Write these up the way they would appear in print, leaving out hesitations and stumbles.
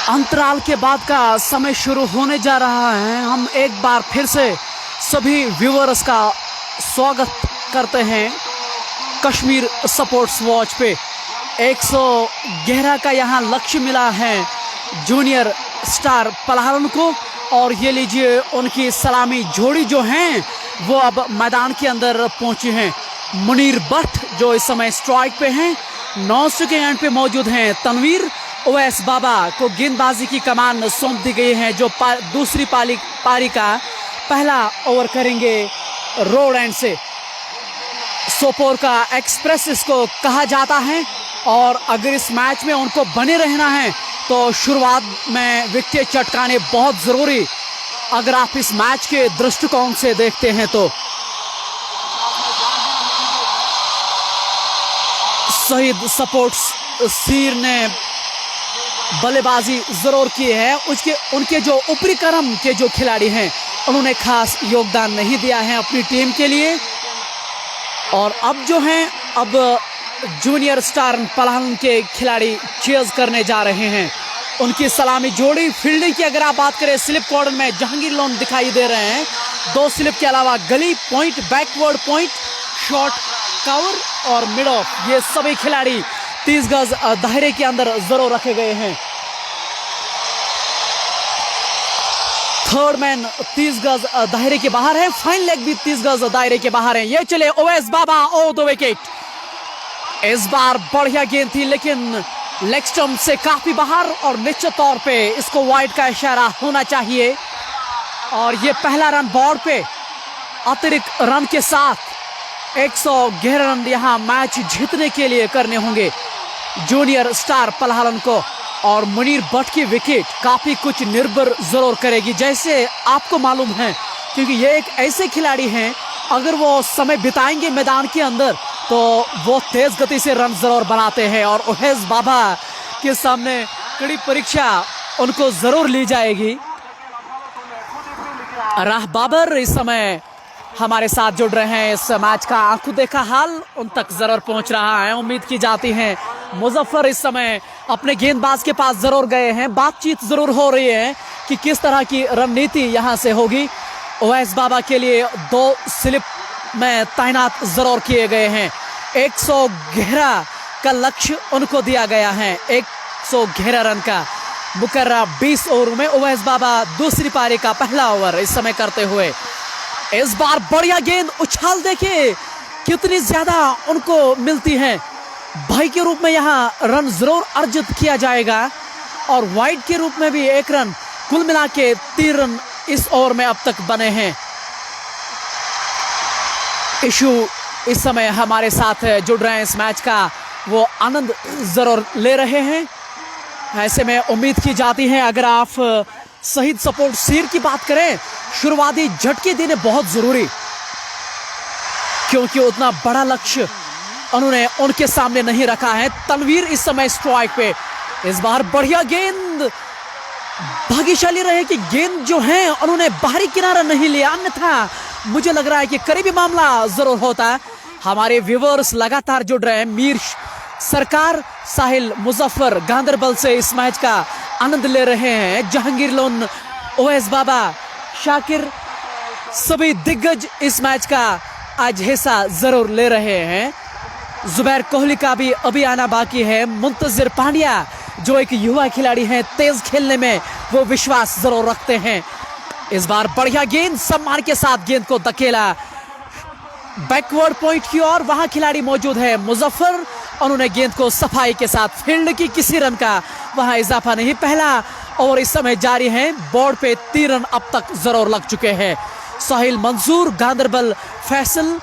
अंतराल के बाद का समय शुरू होने जा रहा है। हम एक बार फिर से सभी व्यूअर्स का स्वागत करते हैं कश्मीर स्पोर्ट्स वॉच पे। 111 का यहाँ लक्ष्य मिला है जूनियर स्टार पलहलन को, और ये लीजिए उनकी सलामी जोड़ी जो हैं वो अब मैदान के अंदर पहुंची हैं। मुनीर भट्ट जो इस समय स्ट्राइक पे हैं, 9 के एंड पे मौजूद हैं तनवीर। ओवैस बाबा को गेंदबाजी की कमान सौंप दी गई है, जो दूसरी पारी का पहला ओवर करेंगे रोड एंड से। सोपोर का एक्सप्रेस इसको कहा जाता है, और अगर इस मैच में उनको बने रहना है तो शुरुआत में विकेट चटकाने बहुत ज़रूरी, अगर आप इस मैच के दृष्टिकोण से देखते हैं तो। शहीद सपोर्ट्स सीर ने बल्लेबाजी ज़रूर की है, उनके जो ऊपरी क्रम के जो खिलाड़ी हैं उन्होंने खास योगदान नहीं दिया है अपनी टीम के लिए। और अब जो हैं अब जूनियर स्टार पलहलन के खिलाड़ी चेज़ करने जा रहे हैं। उनकी सलामी जोड़ी फील्डिंग की अगर आप बात करें, स्लिप कॉर्नर में जहांगीर लोन दिखाई दे रहे हैं। 2 स्लिप के अलावा गली point, backward point, short cover और मिड ऑफ, ये सभी खिलाड़ी 30 गज दायरे के अंदर जरूर रखे गए हैं। थर्ड मैन 30 गज दायरे के बाहर है, फाइन लेग भी 30 गज दायरे के बाहर है। ये चले ओवैस बाबा ओ 2 विकेट। इस बार बढ़िया गेंद थी लेकिन लेग स्टंप से काफी बाहर, और निश्चित तौर पे इसको वाइड का इशारा होना चाहिए। और ये पहला रन बोर्ड पे अतिरिक्त रन के साथ 111 रन यहाँ मैच जीतने के लिए करने होंगे जूनियर स्टार पलहलन को। और मुनीर भट्ट की विकेट काफ़ी कुछ निर्भर ज़रूर करेगी, जैसे आपको मालूम है, क्योंकि ये एक ऐसे खिलाड़ी हैं अगर वो समय बिताएंगे मैदान के अंदर तो वो तेज़ गति से रन ज़रूर बनाते हैं। और ओवैस बाबा के सामने कड़ी परीक्षा उनको ज़रूर ली जाएगी। राह बाबर इस समय हमारे साथ जुड़ रहे हैं, इस मैच का आंखों देखा हाल उन तक जरूर पहुंच रहा है। उम्मीद की जाती है मुजफ्फर इस समय अपने गेंदबाज के पास जरूर गए हैं, बातचीत जरूर हो रही है कि किस तरह की रणनीति यहां से होगी। ओवैस बाबा के लिए 2 स्लिप में तैनात जरूर किए गए हैं। 111 का लक्ष्य उनको दिया गया है, 111 रन का मुकर्रा 20 ओवर में। ओवैस बाबा दूसरी पारी का पहला ओवर इस समय करते हुए। इस बार बढ़िया गेंद, उछाल देखिए कितनी ज्यादा उनको मिलती है। भाई के रूप में यहाँ रन जरूर अर्जित किया जाएगा, और वाइड के रूप में भी 1 रन, कुल मिला के 3 रन इस ओवर में अब तक बने हैं। इशू इस समय हमारे साथ जुड़ रहे हैं, इस मैच का वो आनंद जरूर ले रहे हैं। ऐसे में उम्मीद की जाती है, अगर आप शहीद सपोर्ट सीर की बात करें, शुरुआती झटके देने बहुत जरूरी, क्योंकि उतना बड़ा लक्ष्य उन्होंने उनके सामने नहीं रखा है। तनवीर इस समय स्ट्राइक पे। इस बार बढ़िया गेंद, भाग्यशाली रहे कि गेंद जो है उन्होंने बाहरी किनारा नहीं लिया, अन्यथा मुझे लग रहा है कि करीबी मामला जरूर होता। हमारे व्यूअर्स लगातार जुड़ रहे हैं। मीर सरकार, साहिल मुजफ्फर गांधरबल से इस मैच का आनंद ले रहे हैं। जहांगीर लोन, ओवैस बाबा, शाकिर, सभी दिग्गज इस मैच का आज हिस्सा जरूर ले रहे हैं। जुबैर कोहली का भी अभी आना बाकी है। मुंतजिर पांड्या जो एक युवा खिलाड़ी हैं, तेज खेलने में वो विश्वास जरूर रखते हैं। इस बार बढ़िया गेंद, सम्मान के साथ गेंद को धकेला बैकवर्ड पॉइंट की ओर। वहां खिलाड़ी मौजूद है मुजफ्फर, उन्होंने गेंद को सफाई के साथ फील्ड की, किसी रन का वहां इजाफा नहीं। पहला ओवर इस समय जारी है, बोर्ड पे 3 रन अब तक जरूर लग चुके हैं। साहिल मंसूर, गांधरबल फैसल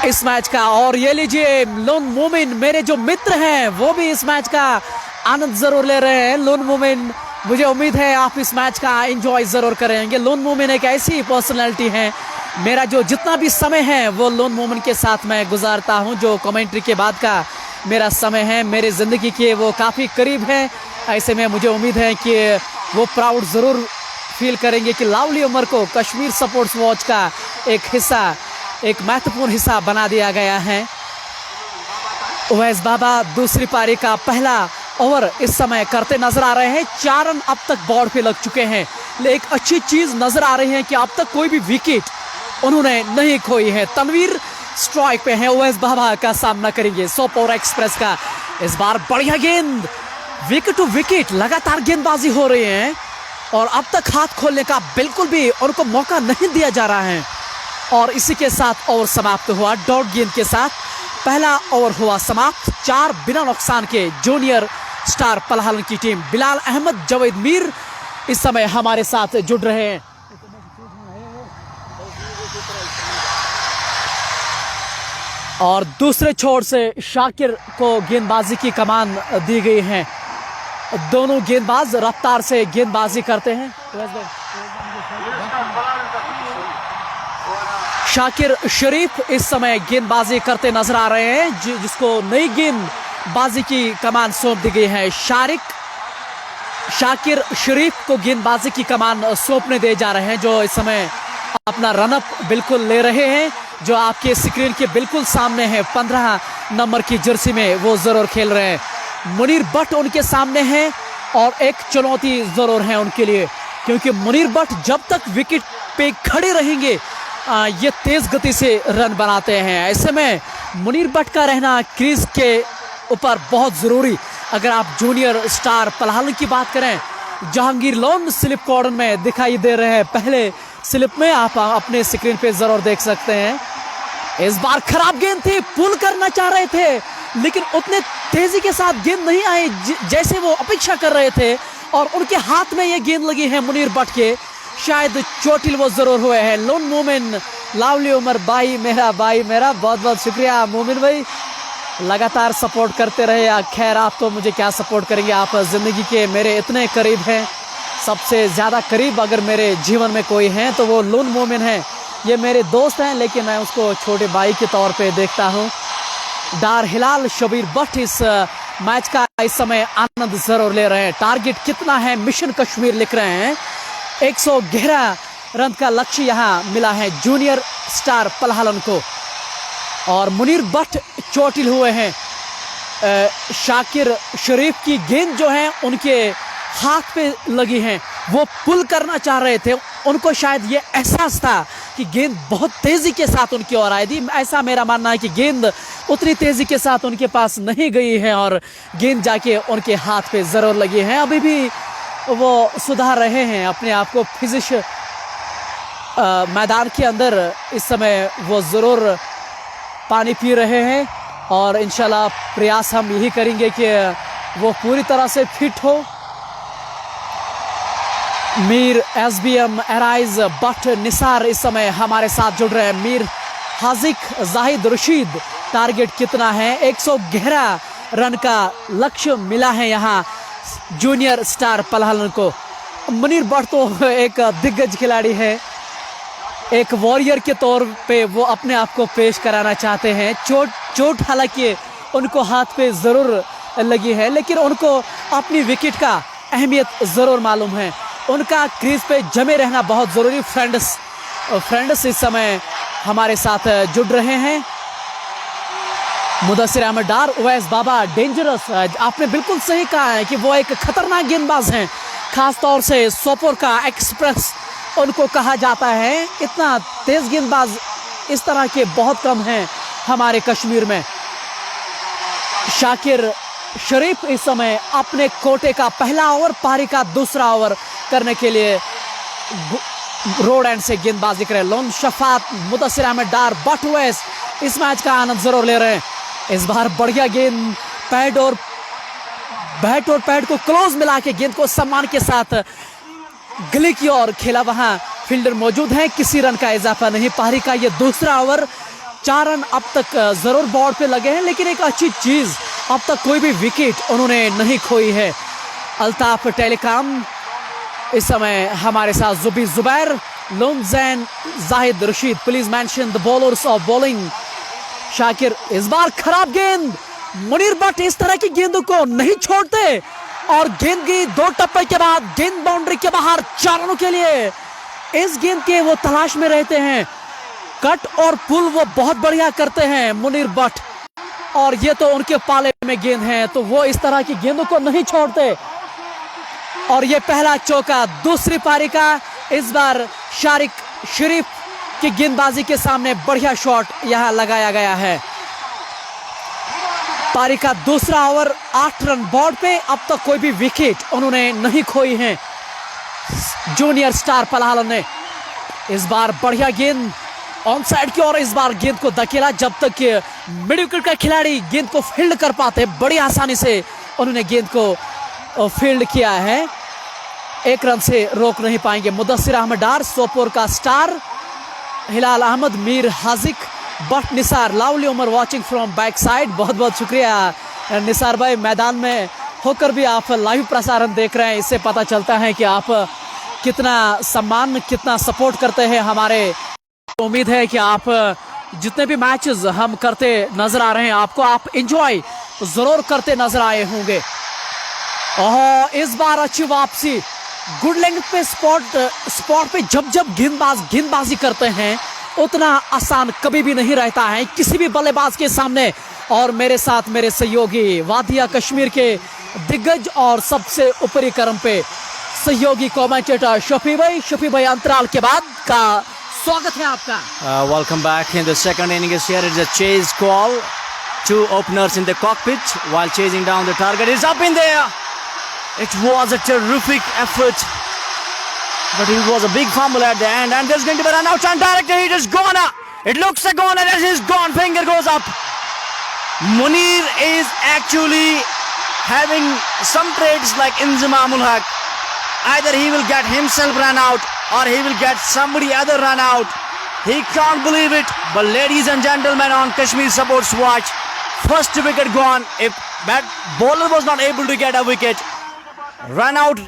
इस मैच का। और ये लीजिए लोन मोमिन, मेरे जो मित्र हैं वो भी इस मैच का आनंद जरूर ले रहे हैं। लोन मोमिन, मुझे उम्मीद है आप इस मैच का एंजॉय जरूर करेंगे। लोन मोमिन एक ऐसी पर्सनालिटी है, मेरा जो जितना भी समय है वो लोन मोमिन के साथ मैं गुजारता हूं। जो कमेंट्री के बाद का मेरा समय है, मेरे ज़िंदगी के वो काफ़ी करीब है। ऐसे में मुझे उम्मीद है कि वो प्राउड ज़रूर फील करेंगे कि लवली उमर को कश्मीर स्पोर्ट्स वॉच का एक हिस्सा, एक महत्वपूर्ण हिस्सा बना दिया गया है। ओवैस बाबा दूसरी पारी का पहला ओवर इस समय करते नजर आ रहे हैं। 4 रन अब तक बोर्ड पे लग चुके हैं। लेकिन एक अच्छी चीज नजर आ रही है कि अब तक कोई भी विकेट उन्होंने नहीं खोई है। तनवीर स्ट्राइक पे है, ओवैस बाबा का सामना करेंगे सोपोर एक्सप्रेस का। इस बार बढ़िया गेंद, विकेट टू विकेट लगातार गेंदबाजी हो रही है और अब तक हाथ खोलने का बिल्कुल भी उनको मौका नहीं दिया जा रहा है। और इसी के साथ ओवर समाप्त हुआ। डॉट गेंद के साथ पहला ओवर हुआ समाप्त। 4 बिना नुकसान के जूनियर स्टार पलहलन की टीम बिलाल अहमद, जवेद मीर इस समय हमारे साथ जुड़ रहे हैं। और दूसरे छोर से शाकिर को गेंदबाजी की कमान दी गई है। दोनों गेंदबाज रफ्तार से गेंदबाजी करते हैं। शाकिर शरीफ इस समय गेंदबाजी करते नजर आ रहे हैं, जिसको नई गेंदबाजी की कमान सौंप दी गई है। शाकिर शरीफ को गेंदबाजी की कमान सौंपने दे जा रहे हैं, जो इस समय अपना रनअप बिल्कुल ले रहे हैं, जो आपके स्क्रीन के बिल्कुल सामने है। 15 नंबर की जर्सी में वो जरूर खेल रहे हैं। मुनीर भट्ट उनके सामने है और एक चुनौती जरूर है उनके लिए, क्योंकि मुनीर भट्ट जब तक विकेट पे खड़े रहेंगे ये तेज गति से रन बनाते हैं। ऐसे में मुनीर भट्ट का रहना क्रीज के ऊपर बहुत जरूरी। अगर आप जूनियर स्टार पलहलन की बात करें, जहांगीर लोन स्लिप कॉर्नर में दिखाई दे रहे हैं। पहले स्लिप में आप अपने स्क्रीन पे जरूर देख सकते हैं। इस बार खराब गेंद थी, पुल करना चाह रहे थे, लेकिन उतने तेजी के साथ गेंद नहीं आई जैसे वो अपेक्षा कर रहे थे, और उनके हाथ में ये गेंद लगी है मुनीर भट्ट के। शायद चोटिल वो जरूर हुए हैं। लोन मोमिन, लावली उमर भाई मेरा, बहुत बहुत शुक्रिया मोमिन भाई, लगातार सपोर्ट करते रहे। खैर आप तो मुझे क्या सपोर्ट करेंगे, आप ज़िंदगी के मेरे इतने करीब हैं। सबसे ज़्यादा करीब अगर मेरे जीवन में कोई हैं तो वो लोन मोमिन हैं। ये मेरे दोस्त हैं, लेकिन मैं उसको छोटे भाई के तौर पे देखता हूँ। डार हिलाल शबीर भट्ट इस मैच का इस समय आनंद जरूर ले रहे हैं। टारगेट कितना है, मिशन कश्मीर लिख रहे हैं। 111 रन का लक्ष्य यहाँ मिला है जूनियर स्टार पलहलन को, और मुनीर भट्ट चोटिल हुए हैं। शाकिर शरीफ की गेंद जो है उनके हाथ पे लगी है, वो पुल करना चाह रहे थे। उनको शायद ये एहसास था कि गेंद बहुत तेजी के साथ उनकी ओर आई थी। ऐसा मेरा मानना है कि गेंद उतनी तेजी के साथ उनके पास नहीं गई है और गेंद जाके उनके हाथ पे जरूर लगी है। अभी भी वो सुधार रहे हैं अपने आप को। फिजिश मैदान के अंदर इस समय वो ज़रूर पानी पी रहे हैं, और इंशाल्लाह प्रयास हम यही करेंगे कि वो पूरी तरह से फिट हो। मीर, SBM, एराइज, भट्ट, निसार इस समय हमारे साथ जुड़ रहे हैं। मीर, हाजिक, जाहिद, रशीद। टारगेट कितना है, 111 रन का लक्ष्य मिला है यहाँ जूनियर स्टार पलहलन को। मुनीर भट्ट तो एक दिग्गज खिलाड़ी है, एक वॉरियर के तौर पे वो अपने आप को पेश कराना चाहते हैं। चोट हालांकि उनको हाथ पे ज़रूर लगी है, लेकिन उनको अपनी विकेट का अहमियत ज़रूर मालूम है। उनका क्रीज पे जमे रहना बहुत ज़रूरी। फ्रेंड्स इस समय हमारे साथ जुड़ रहे हैं। मुदस्सिर अहमद डार, उवैस बाबा डेंजरस। आपने बिल्कुल सही कहा है कि वो एक खतरनाक गेंदबाज हैं, खास तौर से सोपोर का एक्सप्रेस उनको कहा जाता है। इतना तेज गेंदबाज इस तरह के बहुत कम हैं हमारे कश्मीर में। शाकिर शरीफ इस समय अपने कोटे का पहला ओवर, पारी का दूसरा ओवर करने के लिए रोड एंड से गेंदबाजी करें। लोन शफात, मुदस्सिर अहमद डार, भट्ट, उवैस इस मैच का आनंद जरूर ले रहे हैं। इस बार बढ़िया गेंद, बैट और पैड को क्लोज मिला के गेंद को सम्मान के साथ गली की ओर खेला। वहां फील्डर मौजूद हैं, किसी रन का इजाफा नहीं। पारी का ये दूसरा ओवर, 4 रन अब तक जरूर बोर्ड पे लगे हैं, लेकिन एक अच्छी चीज, अब तक कोई भी विकेट उन्होंने नहीं खोई है। अल्ताफ टेलीकॉम इस समय हमारे साथ। जुबैर, लोनजैन, Zahid, Rashid. Please mention the bowlers of bowling. Shakir, इस बार खराब गेंद। मुनीर भट्ट इस तरह की गेंदों को नहीं छोड़ते, और गेंद की 2 टप्पे के बाद गेंद बाउंड्री के बाहर 4 रनों के लिए। इस गेंद के वो तलाश में रहते हैं। कट और पुल वो बहुत बढ़िया करते हैं मुनीर भट्ट। और ये तो उनके पाले में गेंद है, तो वो इस तरह की गेंदों को नहीं छोड़ते। और ये पहला चौका दूसरी पारी का। इस बार शारिक शरीफ की गेंदबाजी के सामने बढ़िया शॉट यहां लगाया गया है। पारी का दूसरा ओवर 8 रन बोर्ड पे। अब तक कोई भी विकेट उन्होंने नहीं खोई है जूनियर स्टार पलहालन ने। इस बार बढ़िया गेंद ऑन साइड की और इस बार गेंद को धकेला। जब तक मिड विकेट का खिलाड़ी गेंद को फील्ड कर पाते, बड़ी आसानी से उन्होंने गेंद को फील्ड किया है। 1 रन से रोक नहीं पाएंगे। मुदस्सिर अहमद डार, सोपोर का star, Hilal Ahmad, Mir Haziq, Bhat Nisar, lovely Umar watching from back side. बहुत बहुत शुक्रिया निसार भाई, मैदान में होकर भी आप लाइव प्रसारण देख रहे हैं। इससे पता चलता है कि आप कितना सम्मान, कितना सपोर्ट करते हैं हमारे। उम्मीद है कि आप जितने भी मैचेस हम करते नजर आ रहे हैं आपको, आप एंजॉय जरूर करते नजर आए होंगे। और इस बार अच्छी वापसी, गुड लेंथ पे स्पॉट पे जब जब गेंदबाजी करते हैं उतना आसान कभी भी नहीं रहता है किसी भी बल्लेबाज के सामने। और मेरे साथ मेरे सहयोगी वादिया कश्मीर के दिग्गज और सबसे ऊपरी क्रम पे सहयोगी कमेंटेटर शफी भाई अंतराल के बाद का स्वागत है आपका। Welcome back in the second inning. Here is a chase call. 2 openers in the cockpit while chasing down the target. Is up in there. It was a terrific effort, but it was a big fumble at the end. And there's going to be a run out and direct hit is gone. It looks a gone and it is gone. Finger goes up. Muneer is actually having some traits like Inzamamul Haq. Either he will get himself run out or he will get somebody other run out. He can't believe it. But ladies and gentlemen on Kashmir Sports Watch, first wicket gone. If that bowler was not able to get a wicket, run out,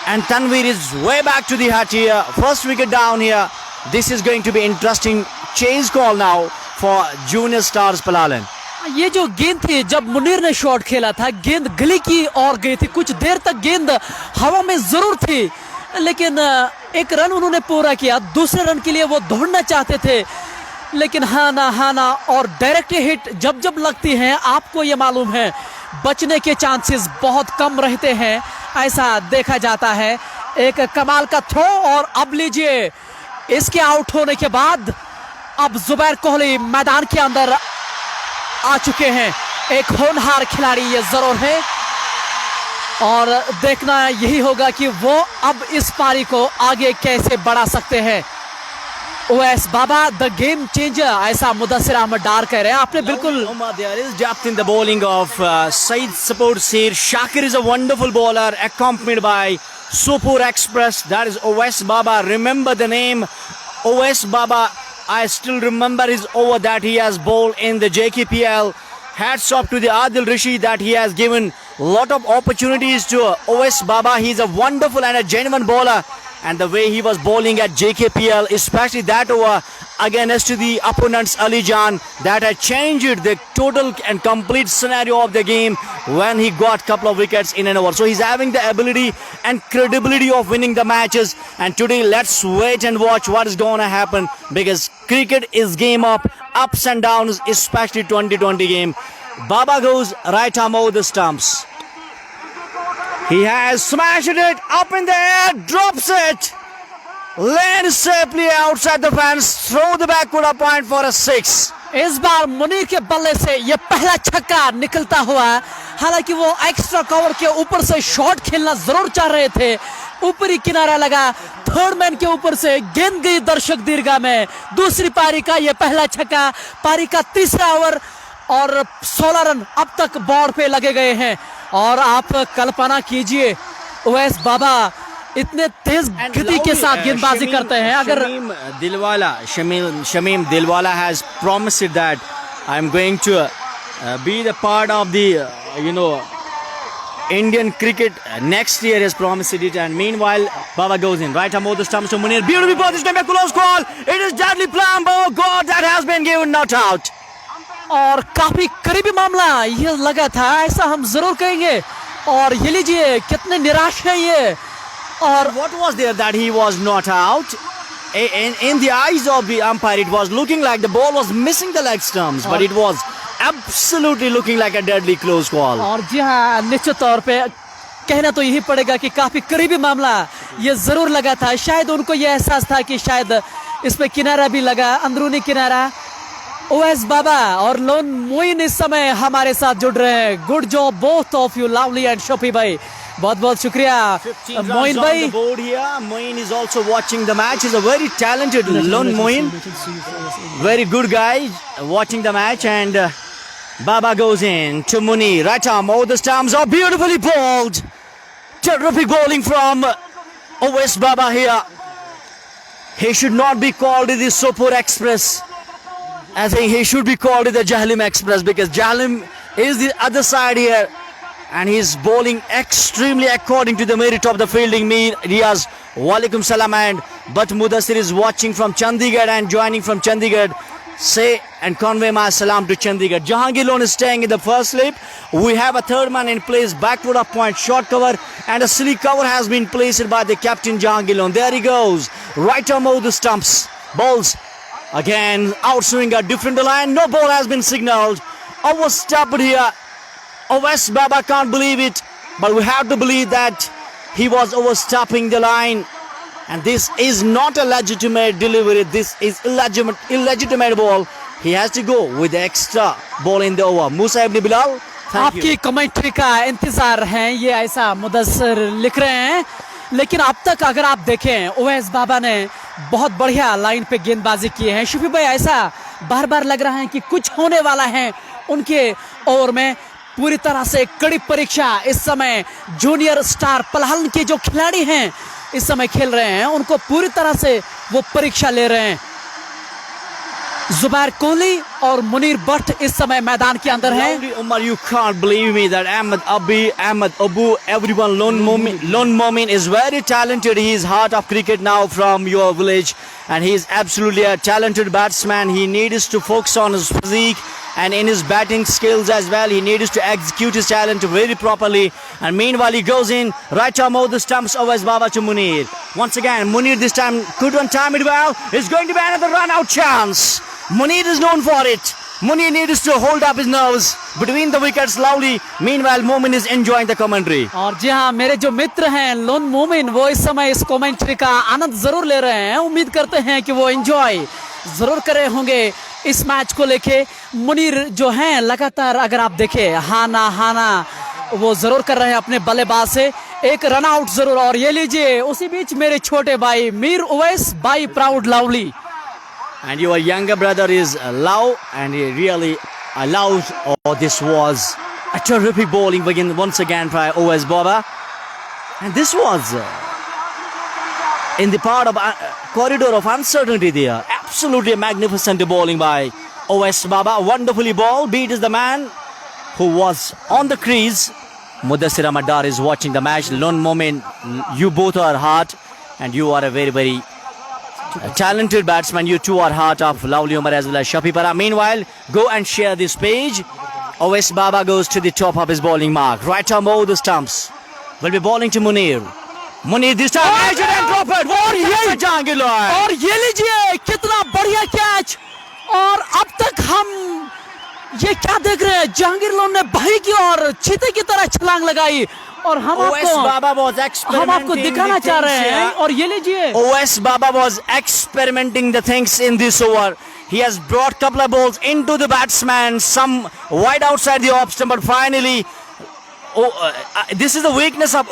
and Tanveer is way back to the hut here. First wicket down here. This is going to be interesting chase call now for junior stars Palhallan. ये जो गेंद थी, जब मुनीर ने shot खेला था, गेंद गली की और गई थी। कुछ देर तक गेंद हवा में जरूर थी, लेकिन 1 रन उन्होंने पूरा किया। दूसरे रन के लिए वो दौड़ना चाहते थे, लेकिन हाना और डायरेक्ट हिट जब जब लगती हैं, आपको ये मालूम है बचने के चांसेस बहुत कम रहते हैं, ऐसा देखा जाता है। एक कमाल का थ्रो और अब लीजिए, इसके आउट होने के बाद अब जुबैर कोहली मैदान के अंदर आ चुके हैं। एक होनहार खिलाड़ी ये जरूर है और देखना यही होगा कि वो अब इस पारी को आगे कैसे बढ़ा सकते हैं। OS Baba the game changer, ऐसा मुदस्सिर अहमद डार कह रहे हैं। आपने बिल्कुल There is depth in the bowling of Syed supports Seer. Shakir is a wonderful bowler accompanied by Sopur Express. That is Oes Baba. Remember the name Oes Baba. I still remember his over that he has bowled in the JKPL. Hats off to the Adil Rishi that he has given lot of opportunities to Oes Baba. He's a wonderful and a genuine bowler. And the way he was bowling at JKPL, especially that over against the opponent's Ali Jan, that had changed the total and complete scenario of the game when he got couple of wickets in an over. So he's having the ability and credibility of winning the matches. And today, let's wait and watch what is going to happen, because cricket is game of ups and downs, especially 2020 game. Baba goes right arm over the stumps. He has smashed it up in the air, drops it, lands safely outside the fence, throw the backward a point for a 6. इस बार मुनीर के बल्ले से ये पहला छक्का निकलता हुआ, हालांकि वो एक्स्ट्रा कवर के ऊपर से शॉट खेलना जरूर चाह रहे थे, ऊपरी किनारा लगा, थर्ड मैन के ऊपर से गेंद गई दर्शक दीर्घा में। दूसरी पारी का ये पहला छक्का, पारी का तीसरा ओवर और 16 रन अब तक बोर्ड पे लगे गए हैं। और आप कल्पना कीजिए, ओएस बाबा इतने तेज गति के साथ गेंदबाजी करते हैं। अगर Shamim Dilwala has promised that I'm going to be the part of the Indian cricket next year, has promised it. And meanwhile, Baba goes in right arm over the stumps to Muneer. Beautiful ball, this time a close call. It is deadly plumb. Oh God, that has been given not out. और काफी करीबी मामला ये लगा था, ऐसा हम जरूर कहेंगे। और ये लीजिए, कितने निराश हैं ये। और what was there that he was not out? In the eyes of the umpire, it was looking like the ball was missing the leg stumps, but it was absolutely looking like a deadly close call. और जी हाँ, निश्चित तौर पे कहना तो यही पड़ेगा कि काफी करीबी मामला ये जरूर लगा था। शायद उनको ये एहसास था कि शायद इस पे किनारा भी लगा, अंदरूनी किनारा। ओवैस बाबा और लोन मोइन इस समय हमारे साथ जुड़ रहे हैं। Good job both of you, lovely and Shafi भाई, बहुत बहुत शुक्रिया। 15 runs मोइन on भाई, the board here. Moin is also watching the match. He's a very talented Lone Moin. Very good guy watching the match. And Baba goes in to Muneer. Right arm, all the stumps are beautifully bowled. Terrific bowling from Owais Baba here. He should not be called the Sopur Express. I think he should be called the Jahlim Express, because Jahlim is the other side here. And he's bowling extremely according to the merit of the fielding. Me, Riaz, Walaikum Salam, and Bhat Mudassir is watching from Chandigarh and joining from Chandigarh. Say and convey my salam to Chandigarh. Jehangir Lone is staying in the first slip. We have a third man in place, backward of point, short cover, and a silly cover has been placed by the captain Jehangir Lone. There he goes, right arm over the stumps, balls again, outswing a different line. No ball has been signalled. Overstepped here. Owais Baba can't believe it, but we have to believe that he was overstepping the line. And this is not a legitimate delivery. This is illegitimate ball. He has to go with the extra ball in the over. Musa ibn Bilal, thank you. आपकी commentary का इंतजार है, ये ऐसा मुदस्सिर लिख रहे हैं। लेकिन अब तक अगर आप देखें, ओवैस बाबा ने बहुत बढ़िया लाइन पे गेंदबाजी की है। शफी भाई, ऐसा बार बार लग रहा है कि कुछ होने वाला है उनके ओवर में। पूरी तरह से कड़ी परीक्षा इस समय जूनियर स्टार पलहलन के जो खिलाड़ी हैं इस समय खेल रहे हैं, उनको पूरी तरह से वो परीक्षा ले रहे हैं। जुबैर कोहली और मुनीर भट्ट इस समय मैदान के अंदर हैं। Lovely, Umar, you can't believe me that Ahmed Abu, everyone, Lone Momin is very talented. He is heart of cricket now from your village, and he is absolutely a talented batsman. He needs to focus on his physique and in his batting skills as well. He needs to execute his talent very properly. And meanwhile, he goes in, right arm over the stumps, Owais Baba to Muneer. Once again, Muneer this time couldn't time it well. It's going to be another run-out chance. Muneer is known for it. Muneer needs to hold up his nerves between the wickets loudly. Meanwhile, Momin is enjoying the commentary. और जी हाँ, मेरे जो मित्र हैं loan मोमिन, वो इस समय इस कमेंट्री का आनंद जरूर ले रहे हैं। उम्मीद करते हैं कि वो एंजॉय जरूर करे होंगे इस मैच को लेके। मुनीर जो हैं लगातार अगर आप देखें हाना वो जरूर कर रहे हैं अपने बल्लेबाज से। एक रन आउट जरूर, और ये लीजिए उसी बीच मेरे छोटे भाई मीर उवैस भाई proud lovely. And your younger brother is Lau, and he really allowed. Oh, this was a terrific bowling begin once again by Owais Baba, and this was in the part of corridor of uncertainty there. Absolutely magnificent bowling by Owais Baba. Wonderfully ball. Beat is the man who was on the crease. Mudassir Ahmad is watching the match. Lone Momin, you both are hot, and you are a very talented batsman. You two are heart of Lovely Umar as well as Shafi Para. Meanwhile, go and share this page. Owais Baba goes to the top of his bowling mark. Right arm over the stumps. Will be bowling to Muneer. Muneer this time measured and dropped it. और ये लीजिए कितना बढ़िया catch. और अब तक हम ये क्या देख रहे हैं, जहांगीर लोन ने भाई की और चीते की तरह छलांग लगाई, और हम आपको दिखाना चाह रहे हैं। और ये लीजिए, Owais Baba was experimenting the things in this over. He has brought couple of balls into the batsman, some wide outside the off stump, but finally, this is the weakness of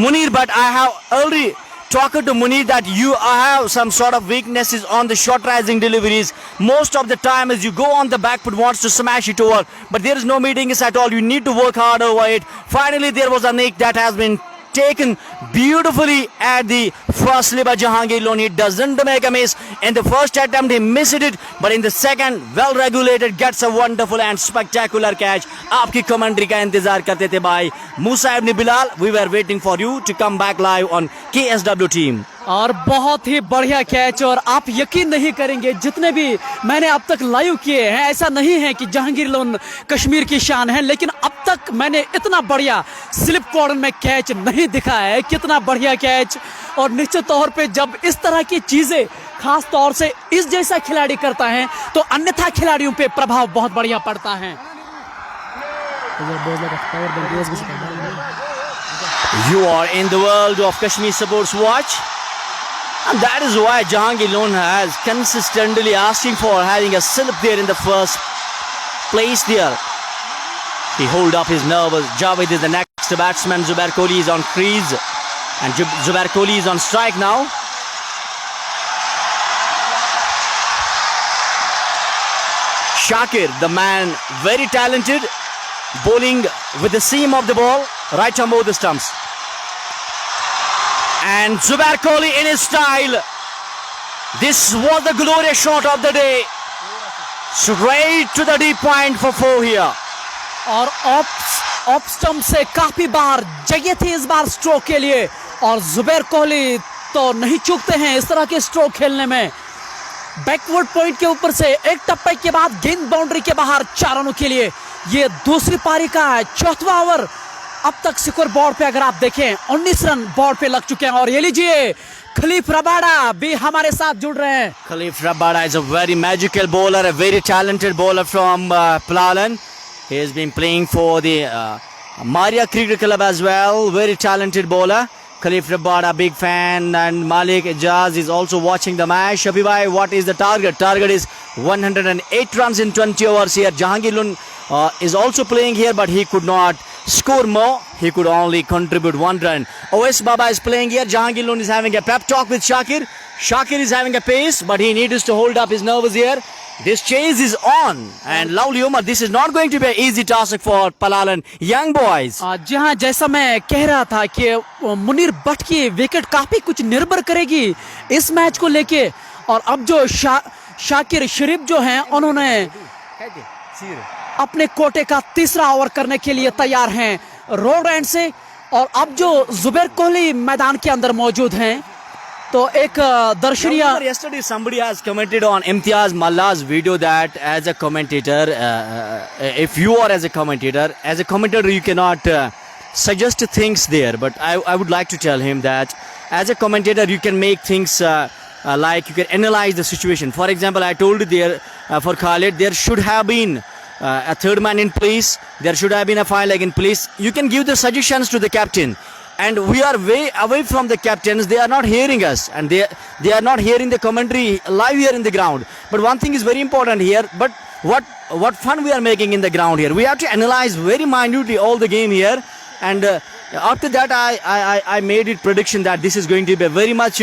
Muneer. But I have already talked to Muneer that you have some sort of weaknesses on the short rising deliveries. Most of the time as you go on the back foot, wants to smash it over, but there is no meeting it at all. You need to work hard over it. Finally there was a nick that has been taken beautifully at the first slip by Jehangir Lone. He doesn't make a miss. In the first attempt he missed it, but in the second, well regulated, gets a wonderful and spectacular catch. आपकी commentary का इंतजार करते थे भाई Musa ibn Bilal. We were waiting for you to come back live on KSW team. और बहुत ही बढ़िया catch. और आप यकीन नहीं करेंगे, जितने भी मैंने अब तक लाइव किए हैं, ऐसा नहीं है कि जहांगीर लोन कश्मीर की शान है, लेकिन अब तक मैंने इतना बढ़िया स्लिप कॉर्नर में कैच नहीं दिखा है। कितना बढ़िया कैच। और निश्चित तौर पे जब इस तरह की चीजें खास तौर से इस जैसा खिलाड़ी करता है तो अन्यथा खिलाड़ियों पे प्रभाव बहुत बढ़िया पड़ता है। You are in the world of Kashmir Sports Watch, and that is why Jehangir Lone has consistently asking for having a slip there in the first place there. He hold up his nerves. Javed is the next batsman. Zubair Kohli is on crease, and Zubair Kohli is on strike now. Shakir, the man, very talented, bowling with the seam of the ball right on both the stumps. And Zubair Kohli in his style. This was the glorious shot of the day. Straight to the deep point for 4 here. और off stump से काफी बार जगह थी इस बार stroke के लिए, और जुबैर कोहली तो नहीं चूकते हैं इस तरह के स्ट्रोक खेलने में। बैकवर्ड पॉइंट के ऊपर से एक टप्पे के बाद गेंद बाउंड्री के बाहर 4 रनों के लिए। ये दूसरी पारी का 4वां ओवर। अब तक स्कोर बोर्ड पे अगर आप देखें 19 रन बोर्ड पे लग चुके हैं। और ये लीजिए खलीफ रबाड़ा भी हमारे साथ जुड़ रहे हैं। Khalif Rabada is a very magical bowler, a very talented bowler from Palhallan. He has been playing for the Maria Cricket Club as well. Very talented bowler. Khalif Rabada, big fan, and Malik Ijaz is also watching the match. Shabibhai, what is the target? Target is 108 runs in 20 overs here. Jehangir Lone is also playing here, but he could not score more. He could only contribute 1 run. OS Baba is playing here. Jehangir Lone is having a pep talk with Shakir. Shakir is having a pace, but he needs to hold up his nerves here. This chase is on, and lovely Umar, this is not going to be an easy task for Palhallan young boys. जी हाँ, जैसा मैं कह रहा था कि मुनीर भट्ट की wicket काफी कुछ निर्भर करेगी इस मैच को लेके। और अब जो शाकिर शरीफ जो हैं उन्होंने अपने कोटे का 3रा ओवर करने के लिए तैयार हैं रोड एंड से। और अब जो जुबैर कोहली मैदान के अंदर मौजूद हैं तो एक दर्शनीय। Yesterday somebody has commented on Imtiaz Malla's video that as a commentator, if you are as a commentator you cannot suggest things there, but I would like to tell him that as a commentator you can make things like you can analyze the situation. For example, I told you there for Khalid there should have been a third man in place, there should have been a 5 leg in place. You can give the suggestions to the captain, and we are way away from the captains. They are not hearing us, and they are not hearing the commentary live here in the ground. But one thing is very important here, but what fun we are making in the ground here. We have to analyze very minutely all the game here, and after that I made it prediction that this is going to be very much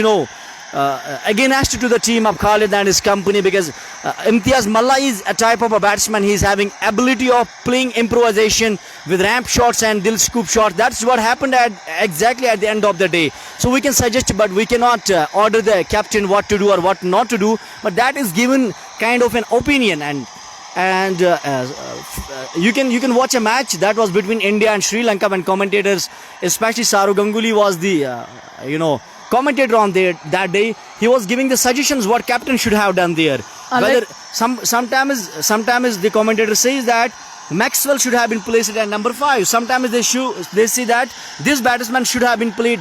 against to the team of Khalid and his company, because Imtiaz Malla is a type of a batsman. He is having ability of playing improvisation with ramp shots and dil scoop shots. That's what happened exactly at the end of the day. So we can suggest, but we cannot order the captain what to do or what not to do. But that is given kind of an opinion, and you can watch a match that was between India and Sri Lanka, when commentators, especially Saurav Ganguly was the commentator on that day. He was giving the suggestions what captain should have done there. Whether sometimes the commentator says that Maxwell should have been placed at number 5. Sometimes they say that this batsman should have been played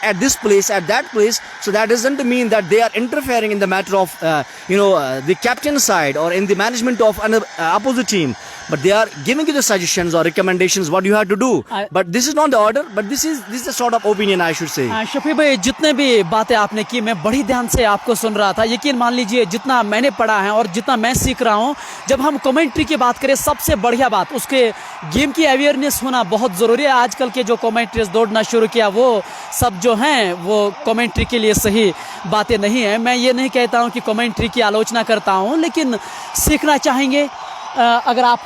at this place, at that place. So that doesn't mean that they are interfering in the matter of the captain side or in the management of an opposite team. But they are giving you the suggestions or recommendations what you have to do. But this is not the order. But this is the sort of opinion I should say. Shafi भाई, जितने भी बातें आपने की मैं बड़ी ध्यान से आपको सुन रहा था। यकीन मान लीजिए जितना मैंने पढ़ा है और जितना मैं सीख रहा हूँ, जब हम कमेंट्री की बात करें सबसे बढ़िया बात उसके गेम की अवेयरनेस होना बहुत ज़रूरी है। आजकल के जो कमेंट्रीज दौड़ना शुरू किया वो सब जो हैं वो कमेंट्री के लिए सही बातें नहीं है। मैं ये नहीं कहता हूँ कि कमेंट्री की आलोचना करता हूँ, लेकिन सीखना चाहेंगे। अगर आप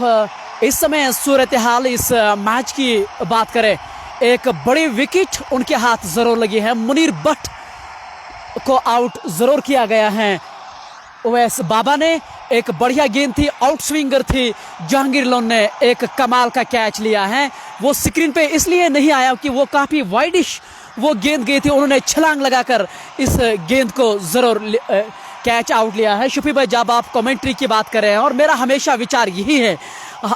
इस समय सूरत हाल इस मैच की बात करें, एक बड़ी विकेट उनके हाथ ज़रूर लगी है। मुनीर भट्ट को आउट ज़रूर किया गया है। ओवैस बाबा ने एक बढ़िया गेंद थी, आउट स्विंगर थी। जहांगीर लोन ने एक कमाल का कैच लिया है। वो स्क्रीन पे इसलिए नहीं आया कि वो काफ़ी वाइडिश वो गेंद गई थी। उन्होंने छलांग लगाकर इस गेंद को ज़रूर कैच आउट लिया है। शफी भाई, जब आप कमेंट्री की बात कर रहे हैं, और मेरा हमेशा विचार यही है,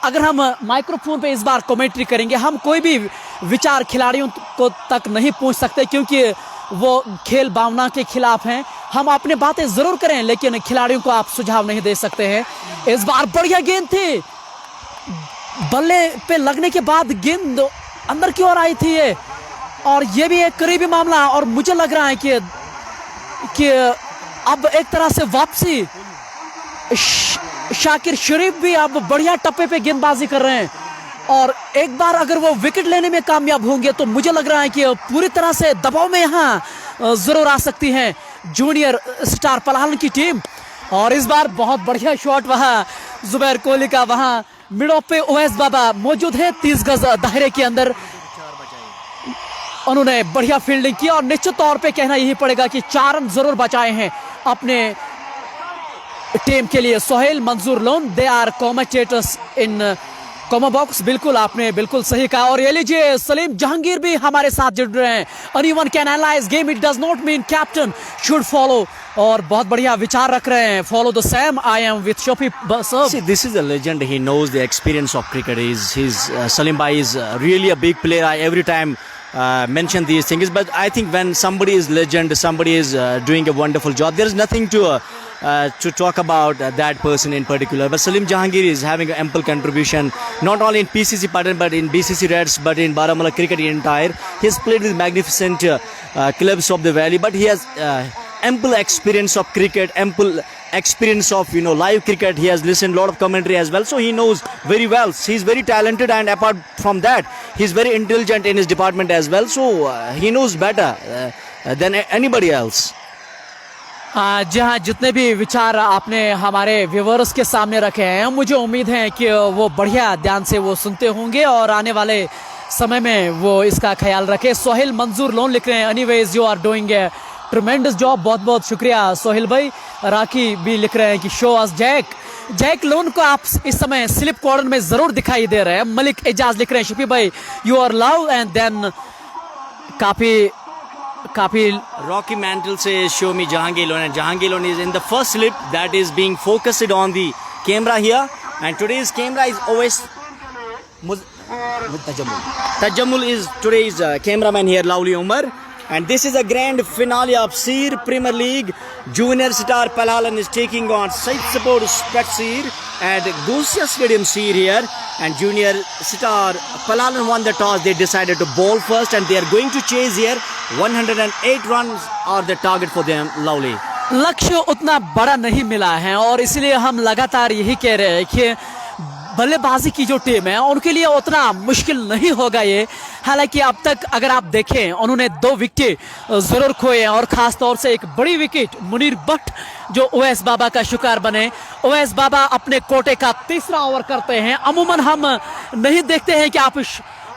अगर हम माइक्रोफोन पे इस बार कमेंट्री करेंगे, हम कोई भी विचार खिलाड़ियों को तक नहीं पहुंच सकते, क्योंकि वो खेल भावना के खिलाफ हैं। हम अपनी बातें जरूर करें, लेकिन खिलाड़ियों को आप सुझाव नहीं दे सकते हैं। इस बार बढ़िया गेंद थी, बल्ले पे लगने के बाद गेंद अंदर की ओर आई थी ये, और ये भी एक करीबी मामला। और मुझे लग रहा है कि अब एक तरह से वापसी, शाकिर शरीफ भी अब बढ़िया टप्पे पे गेंदबाजी कर रहे हैं, और एक बार अगर वो विकेट लेने में कामयाब होंगे तो मुझे लग रहा है कि पूरी तरह से दबाव में यहाँ जरूर आ सकती है जूनियर स्टार पलहलन की टीम। और इस बार बहुत बढ़िया शॉट वहाँ जुबैर कोहली का, वहाँ मिड ऑफ पे ओवैस बाबा मौजूद है 30 गज दायरे के अंदर, उन्होंने बढ़िया फील्डिंग की, और निश्चित तौर पे कहना यही पड़ेगा कि 4 रन जरूर बचाए हैं अपने टीम के लिए। Sohail Manzoor Lone, they are commentators in comma box. बिल्कुल, आपने बिल्कुल सही कहा। और ये लीजिए सलीम जहांगीर भी हमारे साथ जुड़ रहे हैं। Anyone can analyse game, it does not mean captain should follow, और बहुत बढ़िया विचार रख रहे हैं। Follow the same, I am with शोफी सर्व। See, this is a legend. He knows the experience of cricket. Salim Bhai is really a big player. I every time mention these things, but I think when somebody is legend, somebody is doing a wonderful job, there is nothing to talk about that person in particular. But Salim Jehangir is having an ample contribution, not only in PCC pattern, but in BCC Reds, but in Baramulla cricket entire. He has played with magnificent clubs of the valley, but he has ample experience of cricket, ample experience of live cricket. He has listened a lot of commentary as well, so he knows very well. He's very talented, and apart from that, he's very intelligent in his department as well, so he knows better than anybody else. जी हाँ, जितने भी विचार आपने हमारे viewers के सामने रखे हैं, मुझे उम्मीद है कि वो बढ़िया ध्यान से वो सुनते होंगे और आने वाले समय में वो इसका ख्याल रखें। सोहेल मंजूर लोन लिख रहे हैं, anyways you are doing a tremendous job, बहुत बहुत शुक्रिया सोहेल भाई। राखी भी लिख रहे हैं कि शो अस जैक लोन को आप इस समय स्लिप कॉर्नर में जरूर दिखाई दे रहे हैं। मलिक एजाज लिख रहे हैं Shafi bhai you are love, and then काफी Rocky Mantle says show me Jehangir Lone, and Jehangir Lone is in the first slip that is being focused on the camera here, and today's camera is always Tajammul is today's cameraman here, Lovely Umar. And this is a grand finale of Seer Premier League. Junior star Palhallan is taking on Syed support Seer at Gosia Stadium Seer here. And junior star Palhallan won the toss. They decided to bowl first, and they are going to chase here. 108 runs are the target for them. Lovely. लक्ष्य उतना बड़ा नहीं मिला है, और इसलिए हम लगातार यही कह रहे हैं कि बल्लेबाजी की जो टीम है उनके लिए उतना मुश्किल नहीं होगा ये। हालांकि अब तक अगर आप देखें उन्होंने 2 विकेट जरूर खोए हैं, और खास तौर से एक बड़ी विकेट मुनीर भट्ट जो ओवैस बाबा का शिकार बने। ओवैस बाबा अपने कोटे का 3रा ओवर करते हैं। अमूमन हम नहीं देखते हैं कि आप